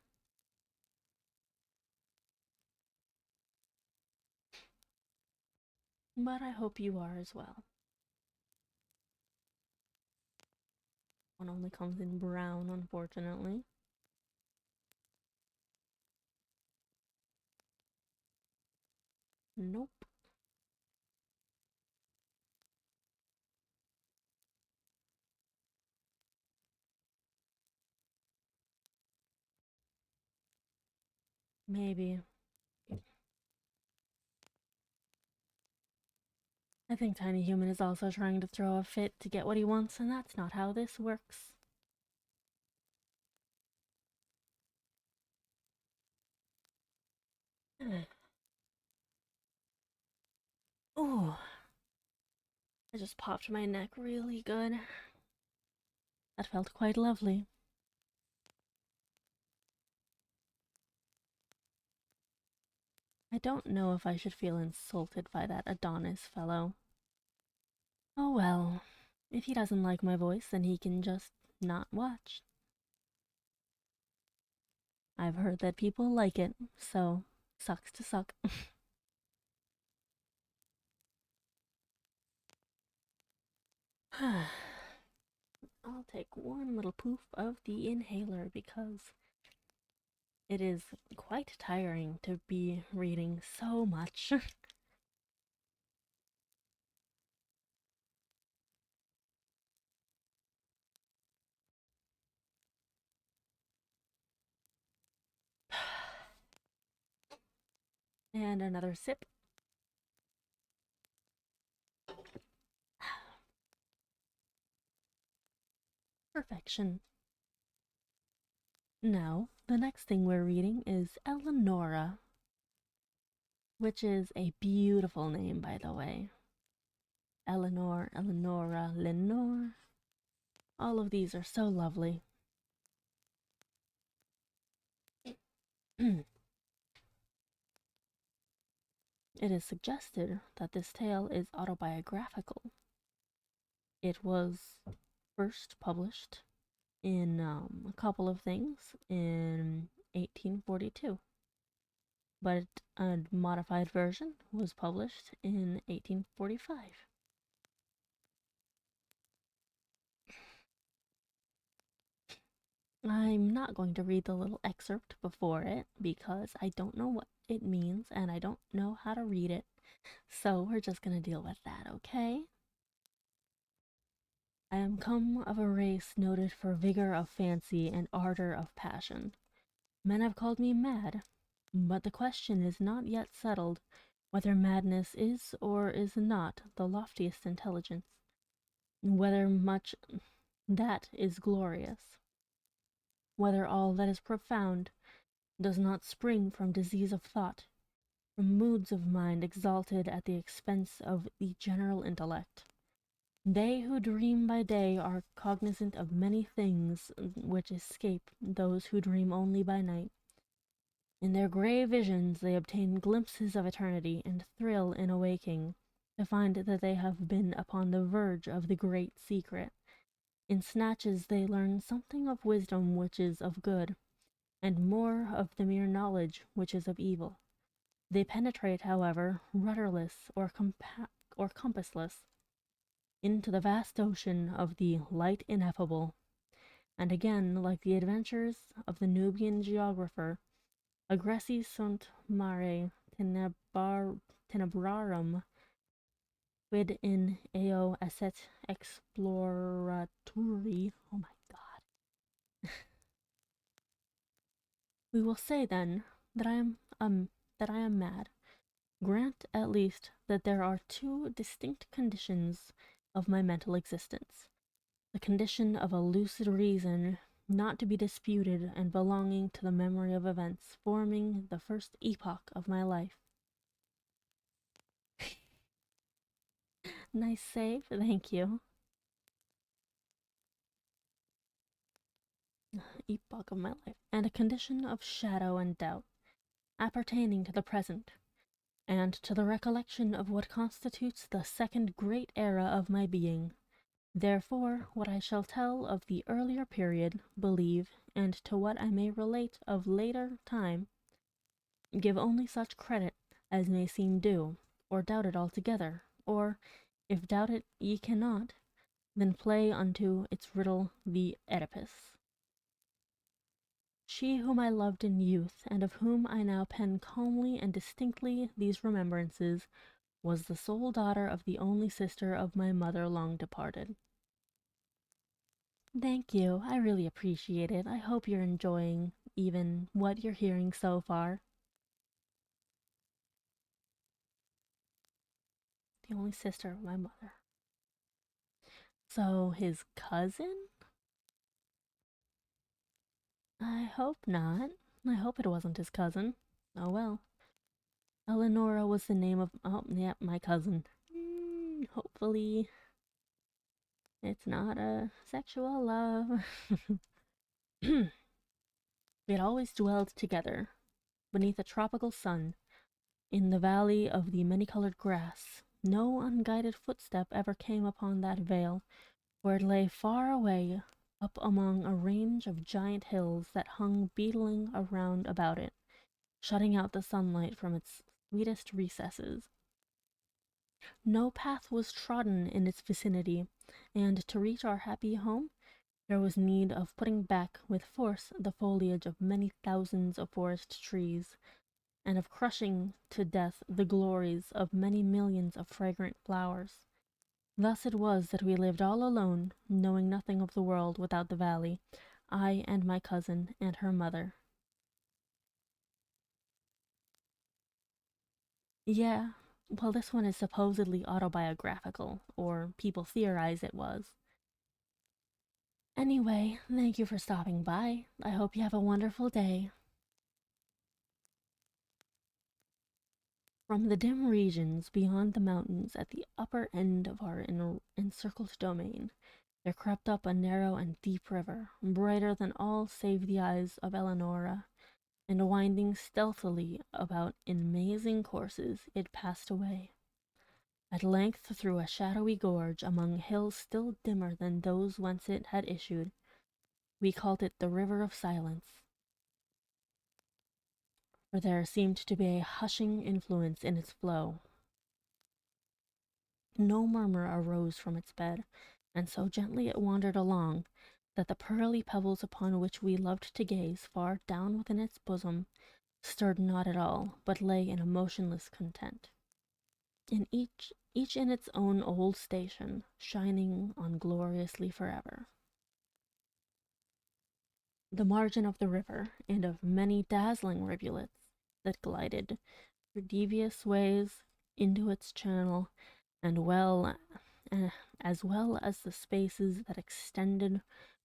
But I hope you are as well. One only comes in brown, unfortunately. Nope. Maybe. I think Tiny Human is also trying to throw a fit to get what he wants, and that's not how this works. Ooh. I just popped my neck really good. That felt quite lovely. I don't know if I should feel insulted by that Adonis fellow. Oh well. If he doesn't like my voice, then he can just not watch. I've heard that people like it, so sucks to suck. I'll take one little poof of the inhaler because it is quite tiring to be reading so much. And another sip. Perfection. Now, the next thing we're reading is Eleonora, which is a beautiful name, by the way. Eleanor, Eleonora, Lenore. All of these are so lovely. It is suggested that this tale is autobiographical. It was first published in a couple of things in 1842, but a modified version was published in 1845. I'm not going to read the little excerpt before it because I don't know what it means and I don't know how to read it. So we're just going to deal with that, okay? I am come of a race noted for vigor of fancy and ardor of passion. Men have called me mad, but the question is not yet settled whether madness is or is not the loftiest intelligence, whether much that is glorious, whether all that is profound does not spring from disease of thought, from moods of mind exalted at the expense of the general intellect. They who dream by day are cognizant of many things which escape those who dream only by night. In their grey visions they obtain glimpses of eternity, and thrill in awaking to find that they have been upon the verge of the great secret. In snatches they learn something of wisdom which is of good, and more of the mere knowledge which is of evil. They penetrate, however, rudderless or compassless, into the vast ocean of the light ineffable, and again, like the adventures of the Nubian geographer, agressi sunt mare tenebrarum, quid in eo esset exploraturi. Oh my god. We will say then that I am mad. Grant at least that there are two distinct conditions of my mental existence. The condition of a lucid reason, not to be disputed and belonging to the memory of events forming the first epoch of my life. Nice save, thank you. Epoch of my life. And a condition of shadow and doubt, appertaining to the present, and to the recollection of what constitutes the second great era of my being. Therefore, what I shall tell of the earlier period, believe, and to what I may relate of later time, give only such credit as may seem due, or doubt it altogether, or, if doubt it ye cannot, then play unto its riddle the Oedipus. She whom I loved in youth, and of whom I now pen calmly and distinctly these remembrances, was the sole daughter of the only sister of my mother long departed. Thank you. I really appreciate it. I hope you're enjoying even what you're hearing so far. The only sister of my mother. So, his cousin? I hope not. I hope it wasn't his cousin. Oh well. Eleonora was the name of. Oh, yeah, my cousin. Hopefully, it's not a sexual love. We had always dwelled together, beneath a tropical sun, in the valley of the many-colored grass. No unguided footstep ever came upon that vale, for it lay far away up among a range of giant hills that hung beetling around about it, shutting out the sunlight from its sweetest recesses. No path was trodden in its vicinity, and to reach our happy home there was need of putting back with force the foliage of many thousands of forest trees, and of crushing to death the glories of many millions of fragrant flowers. Thus it was that we lived all alone, knowing nothing of the world without the valley, I and my cousin and her mother. Yeah, well, this one is supposedly autobiographical, or people theorize it was. Anyway, thank you for stopping by. I hope you have a wonderful day. From the dim regions beyond the mountains at the upper end of our encircled domain, there crept up a narrow and deep river, brighter than all save the eyes of Eleonora, and winding stealthily about in amazing courses, it passed away. At length, through a shadowy gorge among hills still dimmer than those whence it had issued, we called it the River of Silence, for there seemed to be a hushing influence in its flow. No murmur arose from its bed, and so gently it wandered along that the pearly pebbles upon which we loved to gaze far down within its bosom stirred not at all, but lay in a motionless content, in each in its own old station, shining on gloriously forever. The margin of the river, and of many dazzling rivulets that glided through devious ways into its channel, and as well as the spaces that extended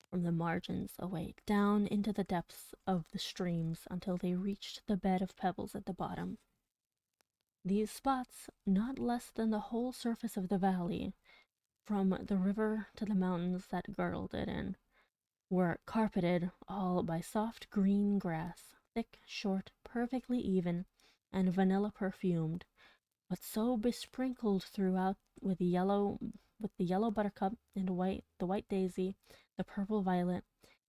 from the margins away down into the depths of the streams until they reached the bed of pebbles at the bottom. These spots, not less than the whole surface of the valley, from the river to the mountains that girdled it in, were carpeted all by soft green grass, thick, short, perfectly even, and vanilla perfumed, but so besprinkled throughout with the yellow buttercup and the white daisy, the purple violet,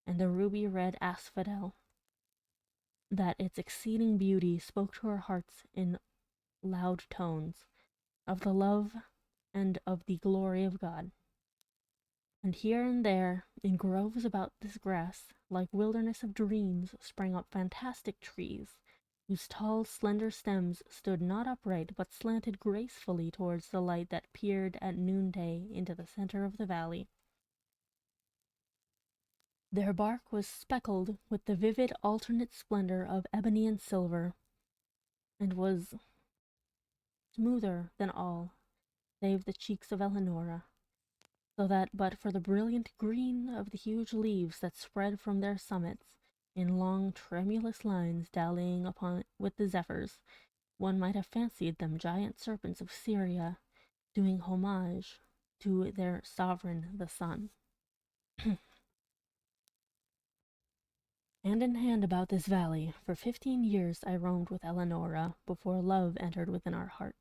and the ruby red asphodel, that its exceeding beauty spoke to our hearts in loud tones of the love and of the glory of God. And here and there, in groves about this grass, like wilderness of dreams, sprang up fantastic trees, whose tall, slender stems stood not upright, but slanted gracefully towards the light that peered at noonday into the center of the valley. Their bark was speckled with the vivid alternate splendor of ebony and silver, and was smoother than all, save the cheeks of Eleonora, so that but for the brilliant green of the huge leaves that spread from their summits in long tremulous lines dallying upon with the zephyrs, one might have fancied them giant serpents of Syria doing homage to their sovereign the sun. Hand in hand about this valley, for 15 years I roamed with Eleonora before love entered within our hearts.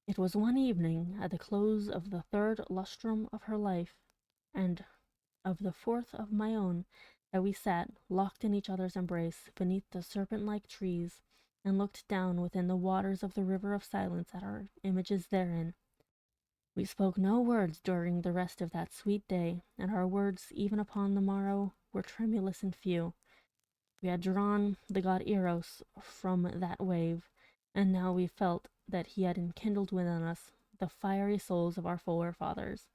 It was one evening, at the close of the third lustrum of her life, and of the fourth of my own, that we sat, locked in each other's embrace, beneath the serpent-like trees, and looked down within the waters of the river of silence at our images therein. We spoke no words during the rest of that sweet day, and our words, even upon the morrow, were tremulous and few. We had drawn the god Eros from that wave, and now we felt that he had enkindled within us the fiery souls of our forefathers,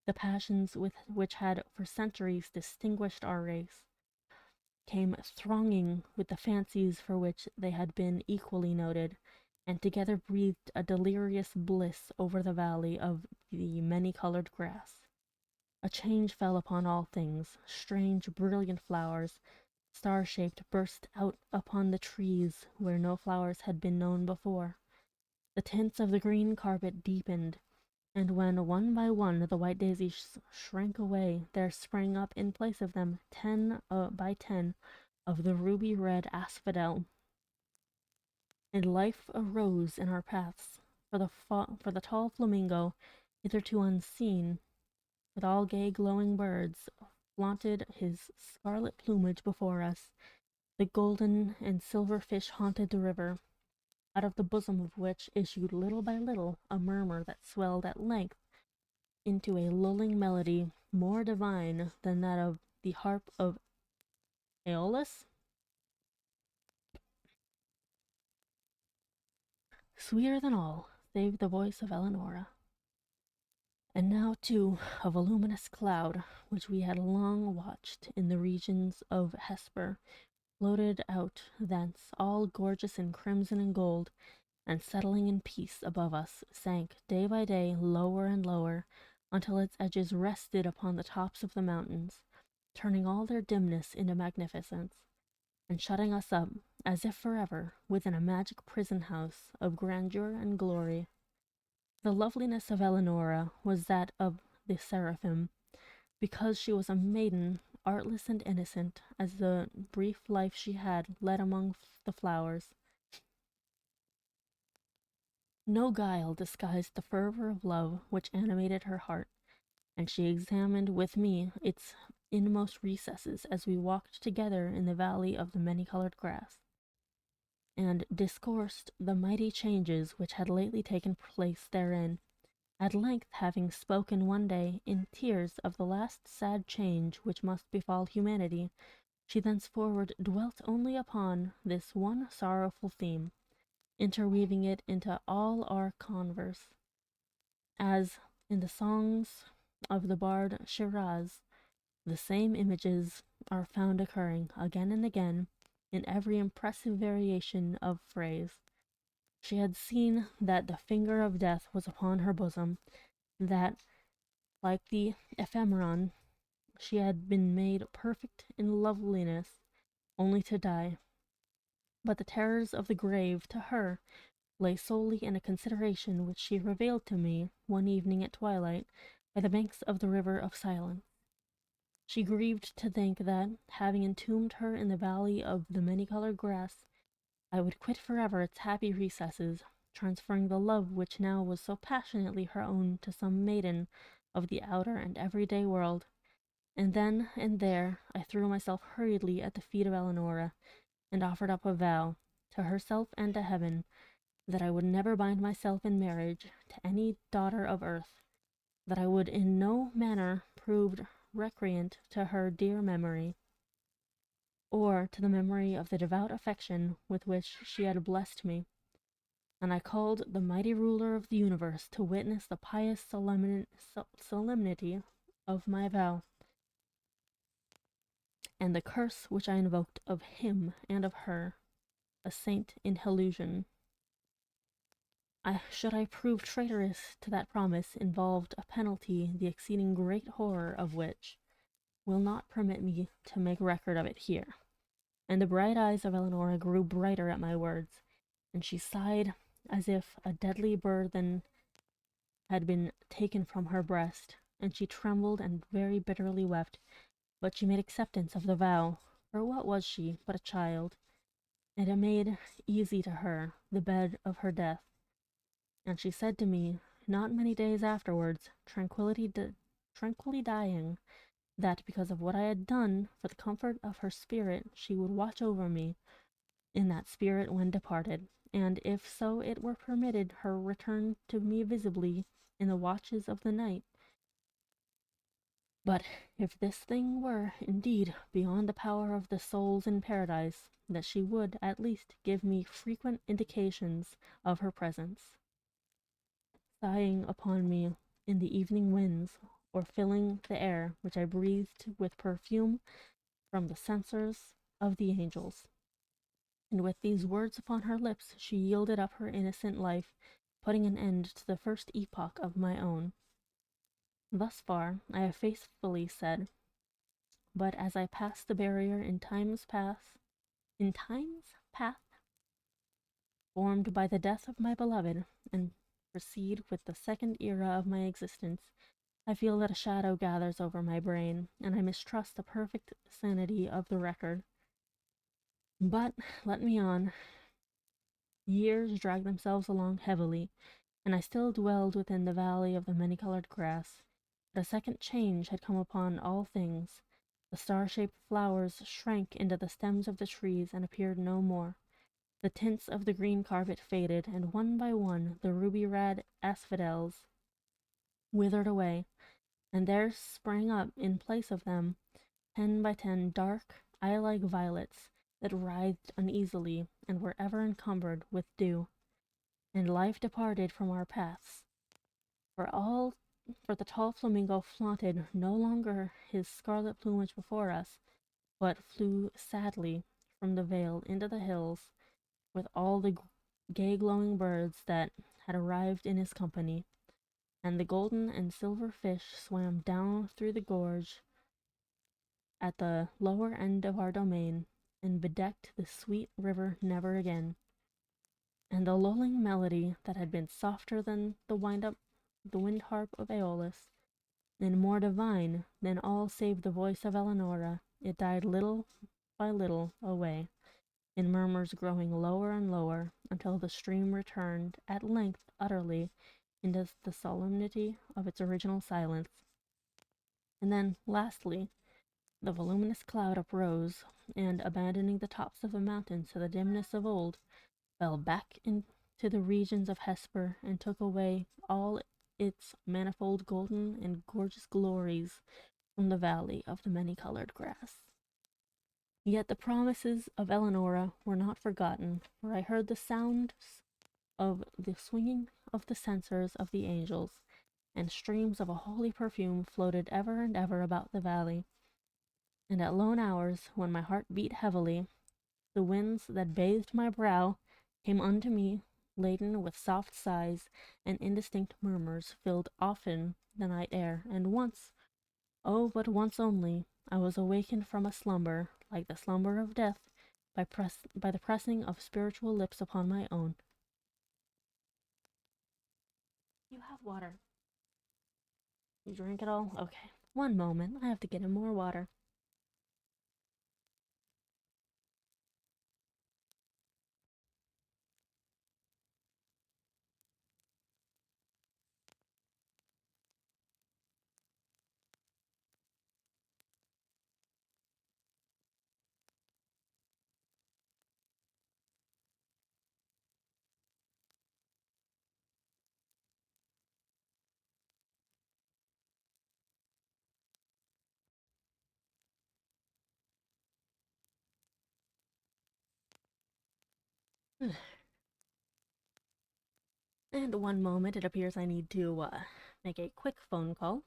the passions which had for centuries distinguished our race, came thronging with the fancies for which they had been equally noted, and together breathed a delirious bliss over the valley of the many-colored grass. A change fell upon all things. Strange, brilliant flowers, star-shaped, burst out upon the trees where no flowers had been known before. The tints of the green carpet deepened, and when one by one the white daisies shrank away, there sprang up in place of them 10 by 10 of the ruby red asphodel, and life arose in our paths. For the tall flamingo, hitherto unseen, with all gay glowing birds, flaunted his scarlet plumage before us. The golden and silver fish haunted the river, out of the bosom of which issued little by little a murmur that swelled at length into a lulling melody more divine than that of the harp of Aeolus, sweeter than all, save the voice of Eleonora. And now, too, a voluminous cloud, which we had long watched in the regions of Hesper, floated out thence, all gorgeous in crimson and gold, and settling in peace above us, sank day by day lower and lower, until its edges rested upon the tops of the mountains, turning all their dimness into magnificence, and shutting us up, as if forever, within a magic prison house of grandeur and glory. The loveliness of Eleonora was that of the seraphim, because she was a maiden, artless and innocent as the brief life she had led among the flowers. No guile disguised the fervor of love which animated her heart, and she examined with me its inmost recesses as we walked together in the valley of the many-colored grass, and discoursed the mighty changes which had lately taken place therein. At length, having spoken one day in tears of the last sad change which must befall humanity, she thenceforward dwelt only upon this one sorrowful theme, interweaving it into all our converse, as in the songs of the bard Shiraz, the same images are found occurring again and again in every impressive variation of phrase. She had seen that the finger of death was upon her bosom, that, like the ephemeron, she had been made perfect in loveliness, only to die. But the terrors of the grave, to her, lay solely in a consideration which she revealed to me one evening at twilight by the banks of the river of silence. She grieved to think that, having entombed her in the valley of the many-colored grass, I would quit forever its happy recesses, transferring the love which now was so passionately her own to some maiden of the outer and everyday world. And then and there I threw myself hurriedly at the feet of Eleonora, and offered up a vow, to herself and to heaven, that I would never bind myself in marriage to any daughter of earth, that I would in no manner prove recreant to her dear memory, or to the memory of the devout affection with which she had blessed me. And I called the mighty ruler of the universe to witness the pious solemnity of my vow, and the curse which I invoked of him and of her, a saint in Helusion. Should I prove traitorous to that promise, involved a penalty the exceeding great horror of which will not permit me to make record of it here. And the bright eyes of Eleonora grew brighter at my words, and she sighed as if a deadly burthen had been taken from her breast, and she trembled and very bitterly wept, but she made acceptance of the vow, for what was she but a child, and it made easy to her the bed of her death. And she said to me, not many days afterwards, tranquilly dying, that because of what I had done for the comfort of her spirit, she would watch over me in that spirit when departed, and if so it were permitted her return to me visibly in the watches of the night. But if this thing were, indeed, beyond the power of the souls in paradise, that she would, at least, give me frequent indications of her presence, sighing upon me in the evening winds, or filling the air which I breathed with perfume from the censers of the angels. And with these words upon her lips, she yielded up her innocent life, putting an end to the first epoch of my own. Thus far I have faithfully said, but as I pass the barrier in time's path, formed by the death of my beloved, and proceed with the second era of my existence, I feel that a shadow gathers over my brain, and I mistrust the perfect sanity of the record. But let me on. Years drag themselves along heavily, and I still dwelled within the valley of the many-colored grass, But a second change had come upon all things. The star-shaped flowers shrank into the stems of the trees and appeared no more. The tints of the green carpet faded, and one by one the ruby-red asphodels withered away, and there sprang up in place of them 10 by 10 dark, eye-like violets that writhed uneasily and were ever encumbered with dew. And life departed from our paths. For the tall flamingo flaunted no longer his scarlet plumage before us, but flew sadly from the vale into the hills with all the gay glowing birds that had arrived in his company, and the golden and silver fish swam down through the gorge at the lower end of our domain, and bedecked the sweet river never again. And the lulling melody that had been softer than the wind harp of Aeolus, and more divine than all save the voice of Eleonora, it died little by little away, in murmurs growing lower and lower, until the stream returned at length utterly into the solemnity of its original silence. And then, lastly, the voluminous cloud uprose, and, abandoning the tops of the mountains to the dimness of old, fell back into the regions of Hesper, and took away all its manifold golden and gorgeous glories from the valley of the many-colored grass. Yet the promises of Eleonora were not forgotten, for I heard the sounds of the swinging of the censers of the angels, and streams of a holy perfume floated ever and ever about the valley. And at lone hours, when my heart beat heavily, the winds that bathed my brow came unto me, laden with soft sighs, and indistinct murmurs filled often the night air, and once, oh, but once only, I was awakened from a slumber, like the slumber of death, by the pressing of spiritual lips upon my own. You have water. You drink it all? Okay. One moment. I have to get him more water. And one moment, it appears I need to make a quick phone call.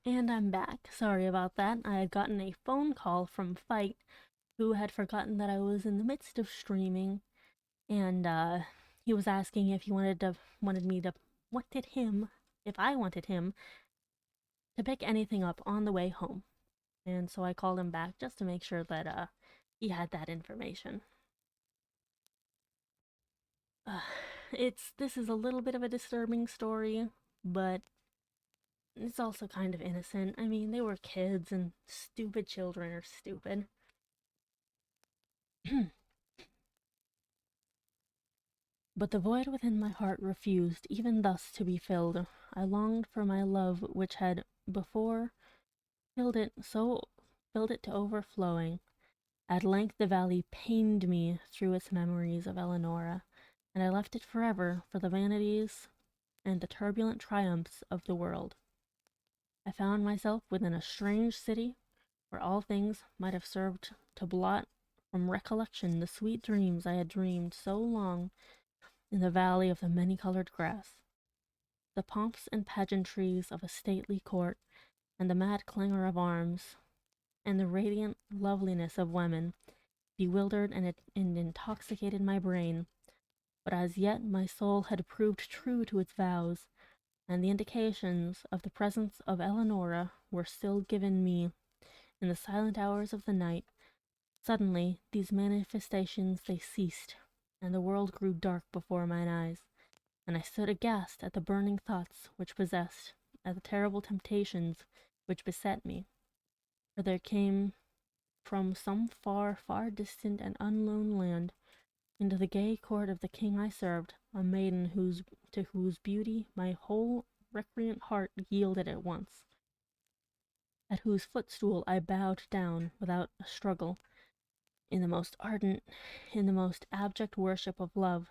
And I'm back. Sorry about that. I had gotten a phone call from Fight, who had forgotten that I was in the midst of streaming, and he was asking if he wanted me to wanted him if I wanted him to pick anything up on the way home. And so I called him back just to make sure that he had that information. Uh, this is a little bit of a disturbing story, but it's also kind of innocent. I mean, they were kids, and stupid children are stupid. But the void within my heart refused even thus to be filled. I longed for my love which had before filled it to overflowing. At length the valley pained me through its memories of Eleonora, and I left it forever for the vanities and the turbulent triumphs of the world. I found myself within a strange city, where all things might have served to blot from recollection the sweet dreams I had dreamed so long in the valley of the many-colored grass. The pomps and pageantries of a stately court, and the mad clangor of arms, and the radiant loveliness of women, bewildered and intoxicated my brain, but as yet my soul had proved true to its vows, and the indications of the presence of Eleonora were still given me in the silent hours of the night. Suddenly these manifestations they ceased, and the world grew dark before mine eyes, and I stood aghast at the burning thoughts which possessed, at the terrible temptations which beset me. For there came from some far, far distant and unknown land, into the gay court of the king I served, a maiden to whose beauty my whole recreant heart yielded at once, at whose footstool I bowed down without a struggle, in the most ardent, in the most abject worship of love.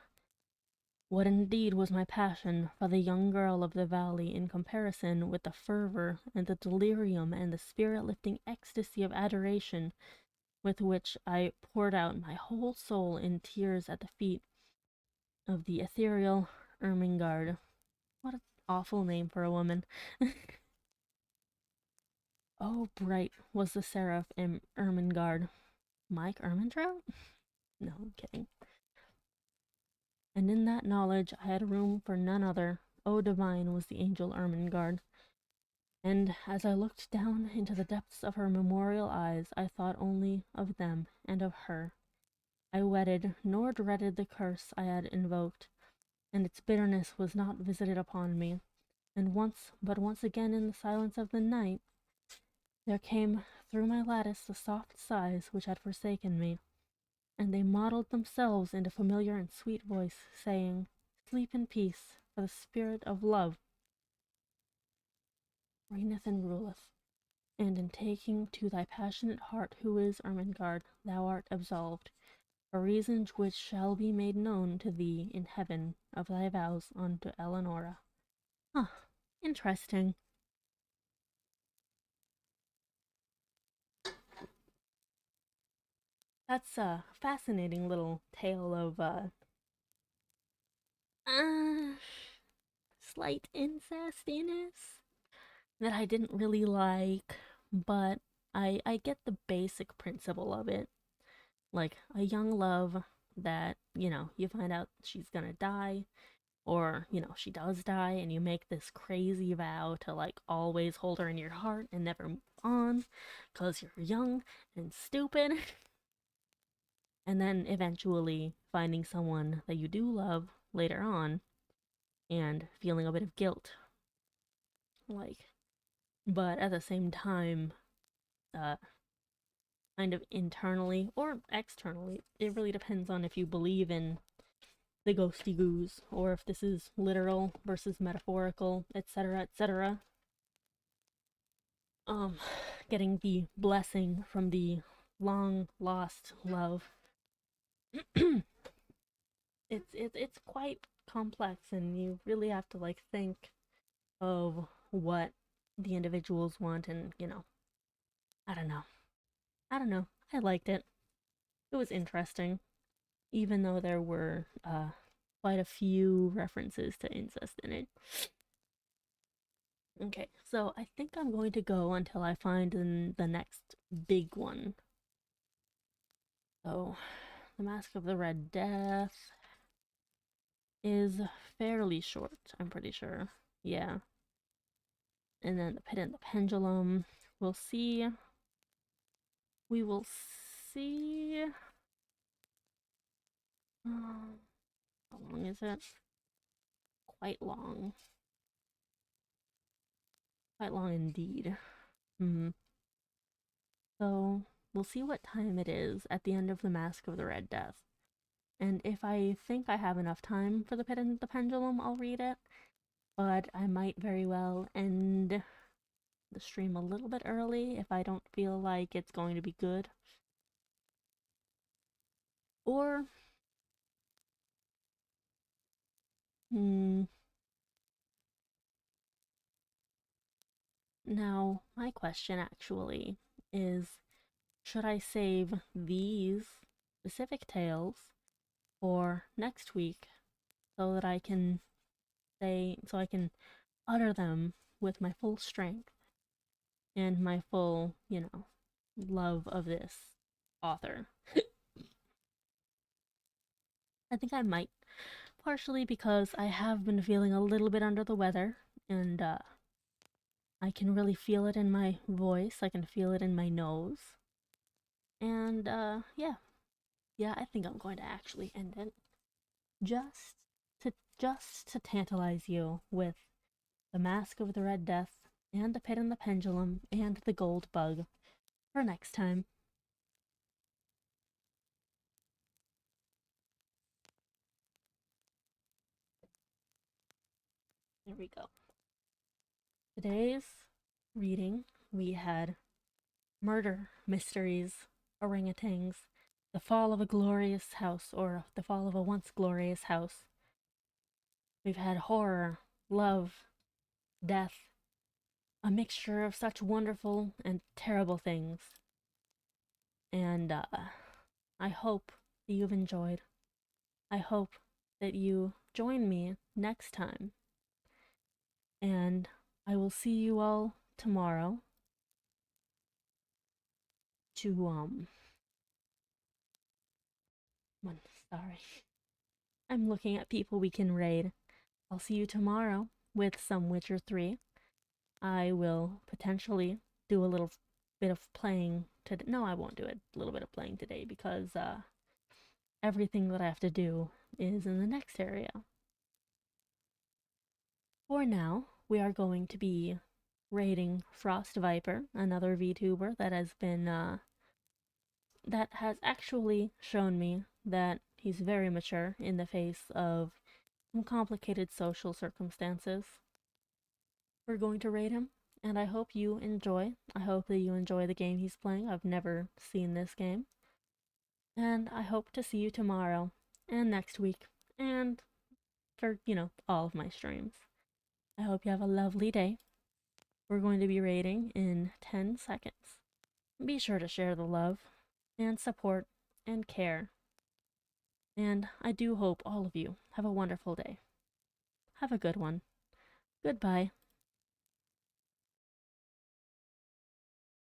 What indeed was my passion for the young girl of the valley in comparison with the fervor and the delirium and the spirit-lifting ecstasy of adoration with which I poured out my whole soul in tears at the feet of the ethereal Ermengarde. What an awful name for a woman. Oh, bright was the seraph Ermengarde. Mike Ehrmantraut? No, I'm kidding. And in that knowledge I had room for none other. Oh, divine was the angel Ermengarde. And as I looked down into the depths of her memorial eyes, I thought only of them and of her. I wedded, nor dreaded the curse I had invoked, and its bitterness was not visited upon me. And once again in the silence of the night, there came through my lattice the soft sighs which had forsaken me, and they modeled themselves into familiar and sweet voice, saying, "Sleep in peace, for the spirit of love reigneth and ruleth. And in taking to thy passionate heart who is Ermengarde, thou art absolved, for reasons which shall be made known to thee in heaven of thy vows unto Eleonora." Huh, interesting. That's a fascinating little tale of uh slight incestiness that I didn't really like, but I get the basic principle of it. Like a young love that, you find out she's gonna die, or, she does die, and you make this crazy vow to, like, always hold her in your heart and never move on because you're young and stupid. And then eventually finding someone that you do love later on and feeling a bit of guilt. Like, but at the same time, uh, kind of internally or externally, it really depends on if you believe in the ghosty goose or if this is literal versus metaphorical, etc., etc. Getting the blessing from the long lost love. It's quite complex, and you really have to like think of what the individuals want, and I don't know. I don't know. I liked it. It was interesting, even though there were quite a few references to incest in it. Okay, so I think I'm going to go until I find the next big one. So, The Mask of the Red Death is fairly short, I'm pretty sure. Yeah. And then The Pit and the Pendulum. We'll see. We will see. How long is it? Quite long. Quite long indeed. So, we'll see what time it is at the end of The Mask of the Red Death. And if I think I have enough time for The Pit and the Pendulum, I'll read it. But I might very well end the stream a little bit early if I don't feel like it's going to be good. Or, now my question actually is, should I save these specific tales for next week so that I can utter them with my full strength and my full, love of this author? I think I might, partially because I have been feeling a little bit under the weather, and I can really feel it in my voice, I can feel it in my nose. And yeah, I think I'm going to actually end it just just to tantalize you with The Mask of the Red Death and The Pit and the Pendulum and The Gold Bug for next time. There we go. Today's reading, we had Murder Mysteries Orangutans, The Fall of a Glorious House, or The Fall of a Once Glorious House. We've had horror, love, death, a mixture of such wonderful and terrible things. And I hope that you've enjoyed. I hope that you join me next time. And I will see you all tomorrow to sorry. I'm looking at people we can raid. I'll see you tomorrow with some Witcher 3. I will potentially do a little bit of playing today. No, I won't do it. A little bit of playing today because everything that I have to do is in the next area. For now, we are going to be raiding Frost Viper, another VTuber that has actually shown me that he's very mature in the face of some complicated social circumstances. We're going to raid him, and I hope you enjoy. I hope that you enjoy the game he's playing. I've never seen this game. And I hope to see you tomorrow, and next week, and for, all of my streams. I hope you have a lovely day. We're going to be raiding in 10 seconds. Be sure to share the love, and support, and care. And I do hope all of you have a wonderful day. Have a good one. Goodbye.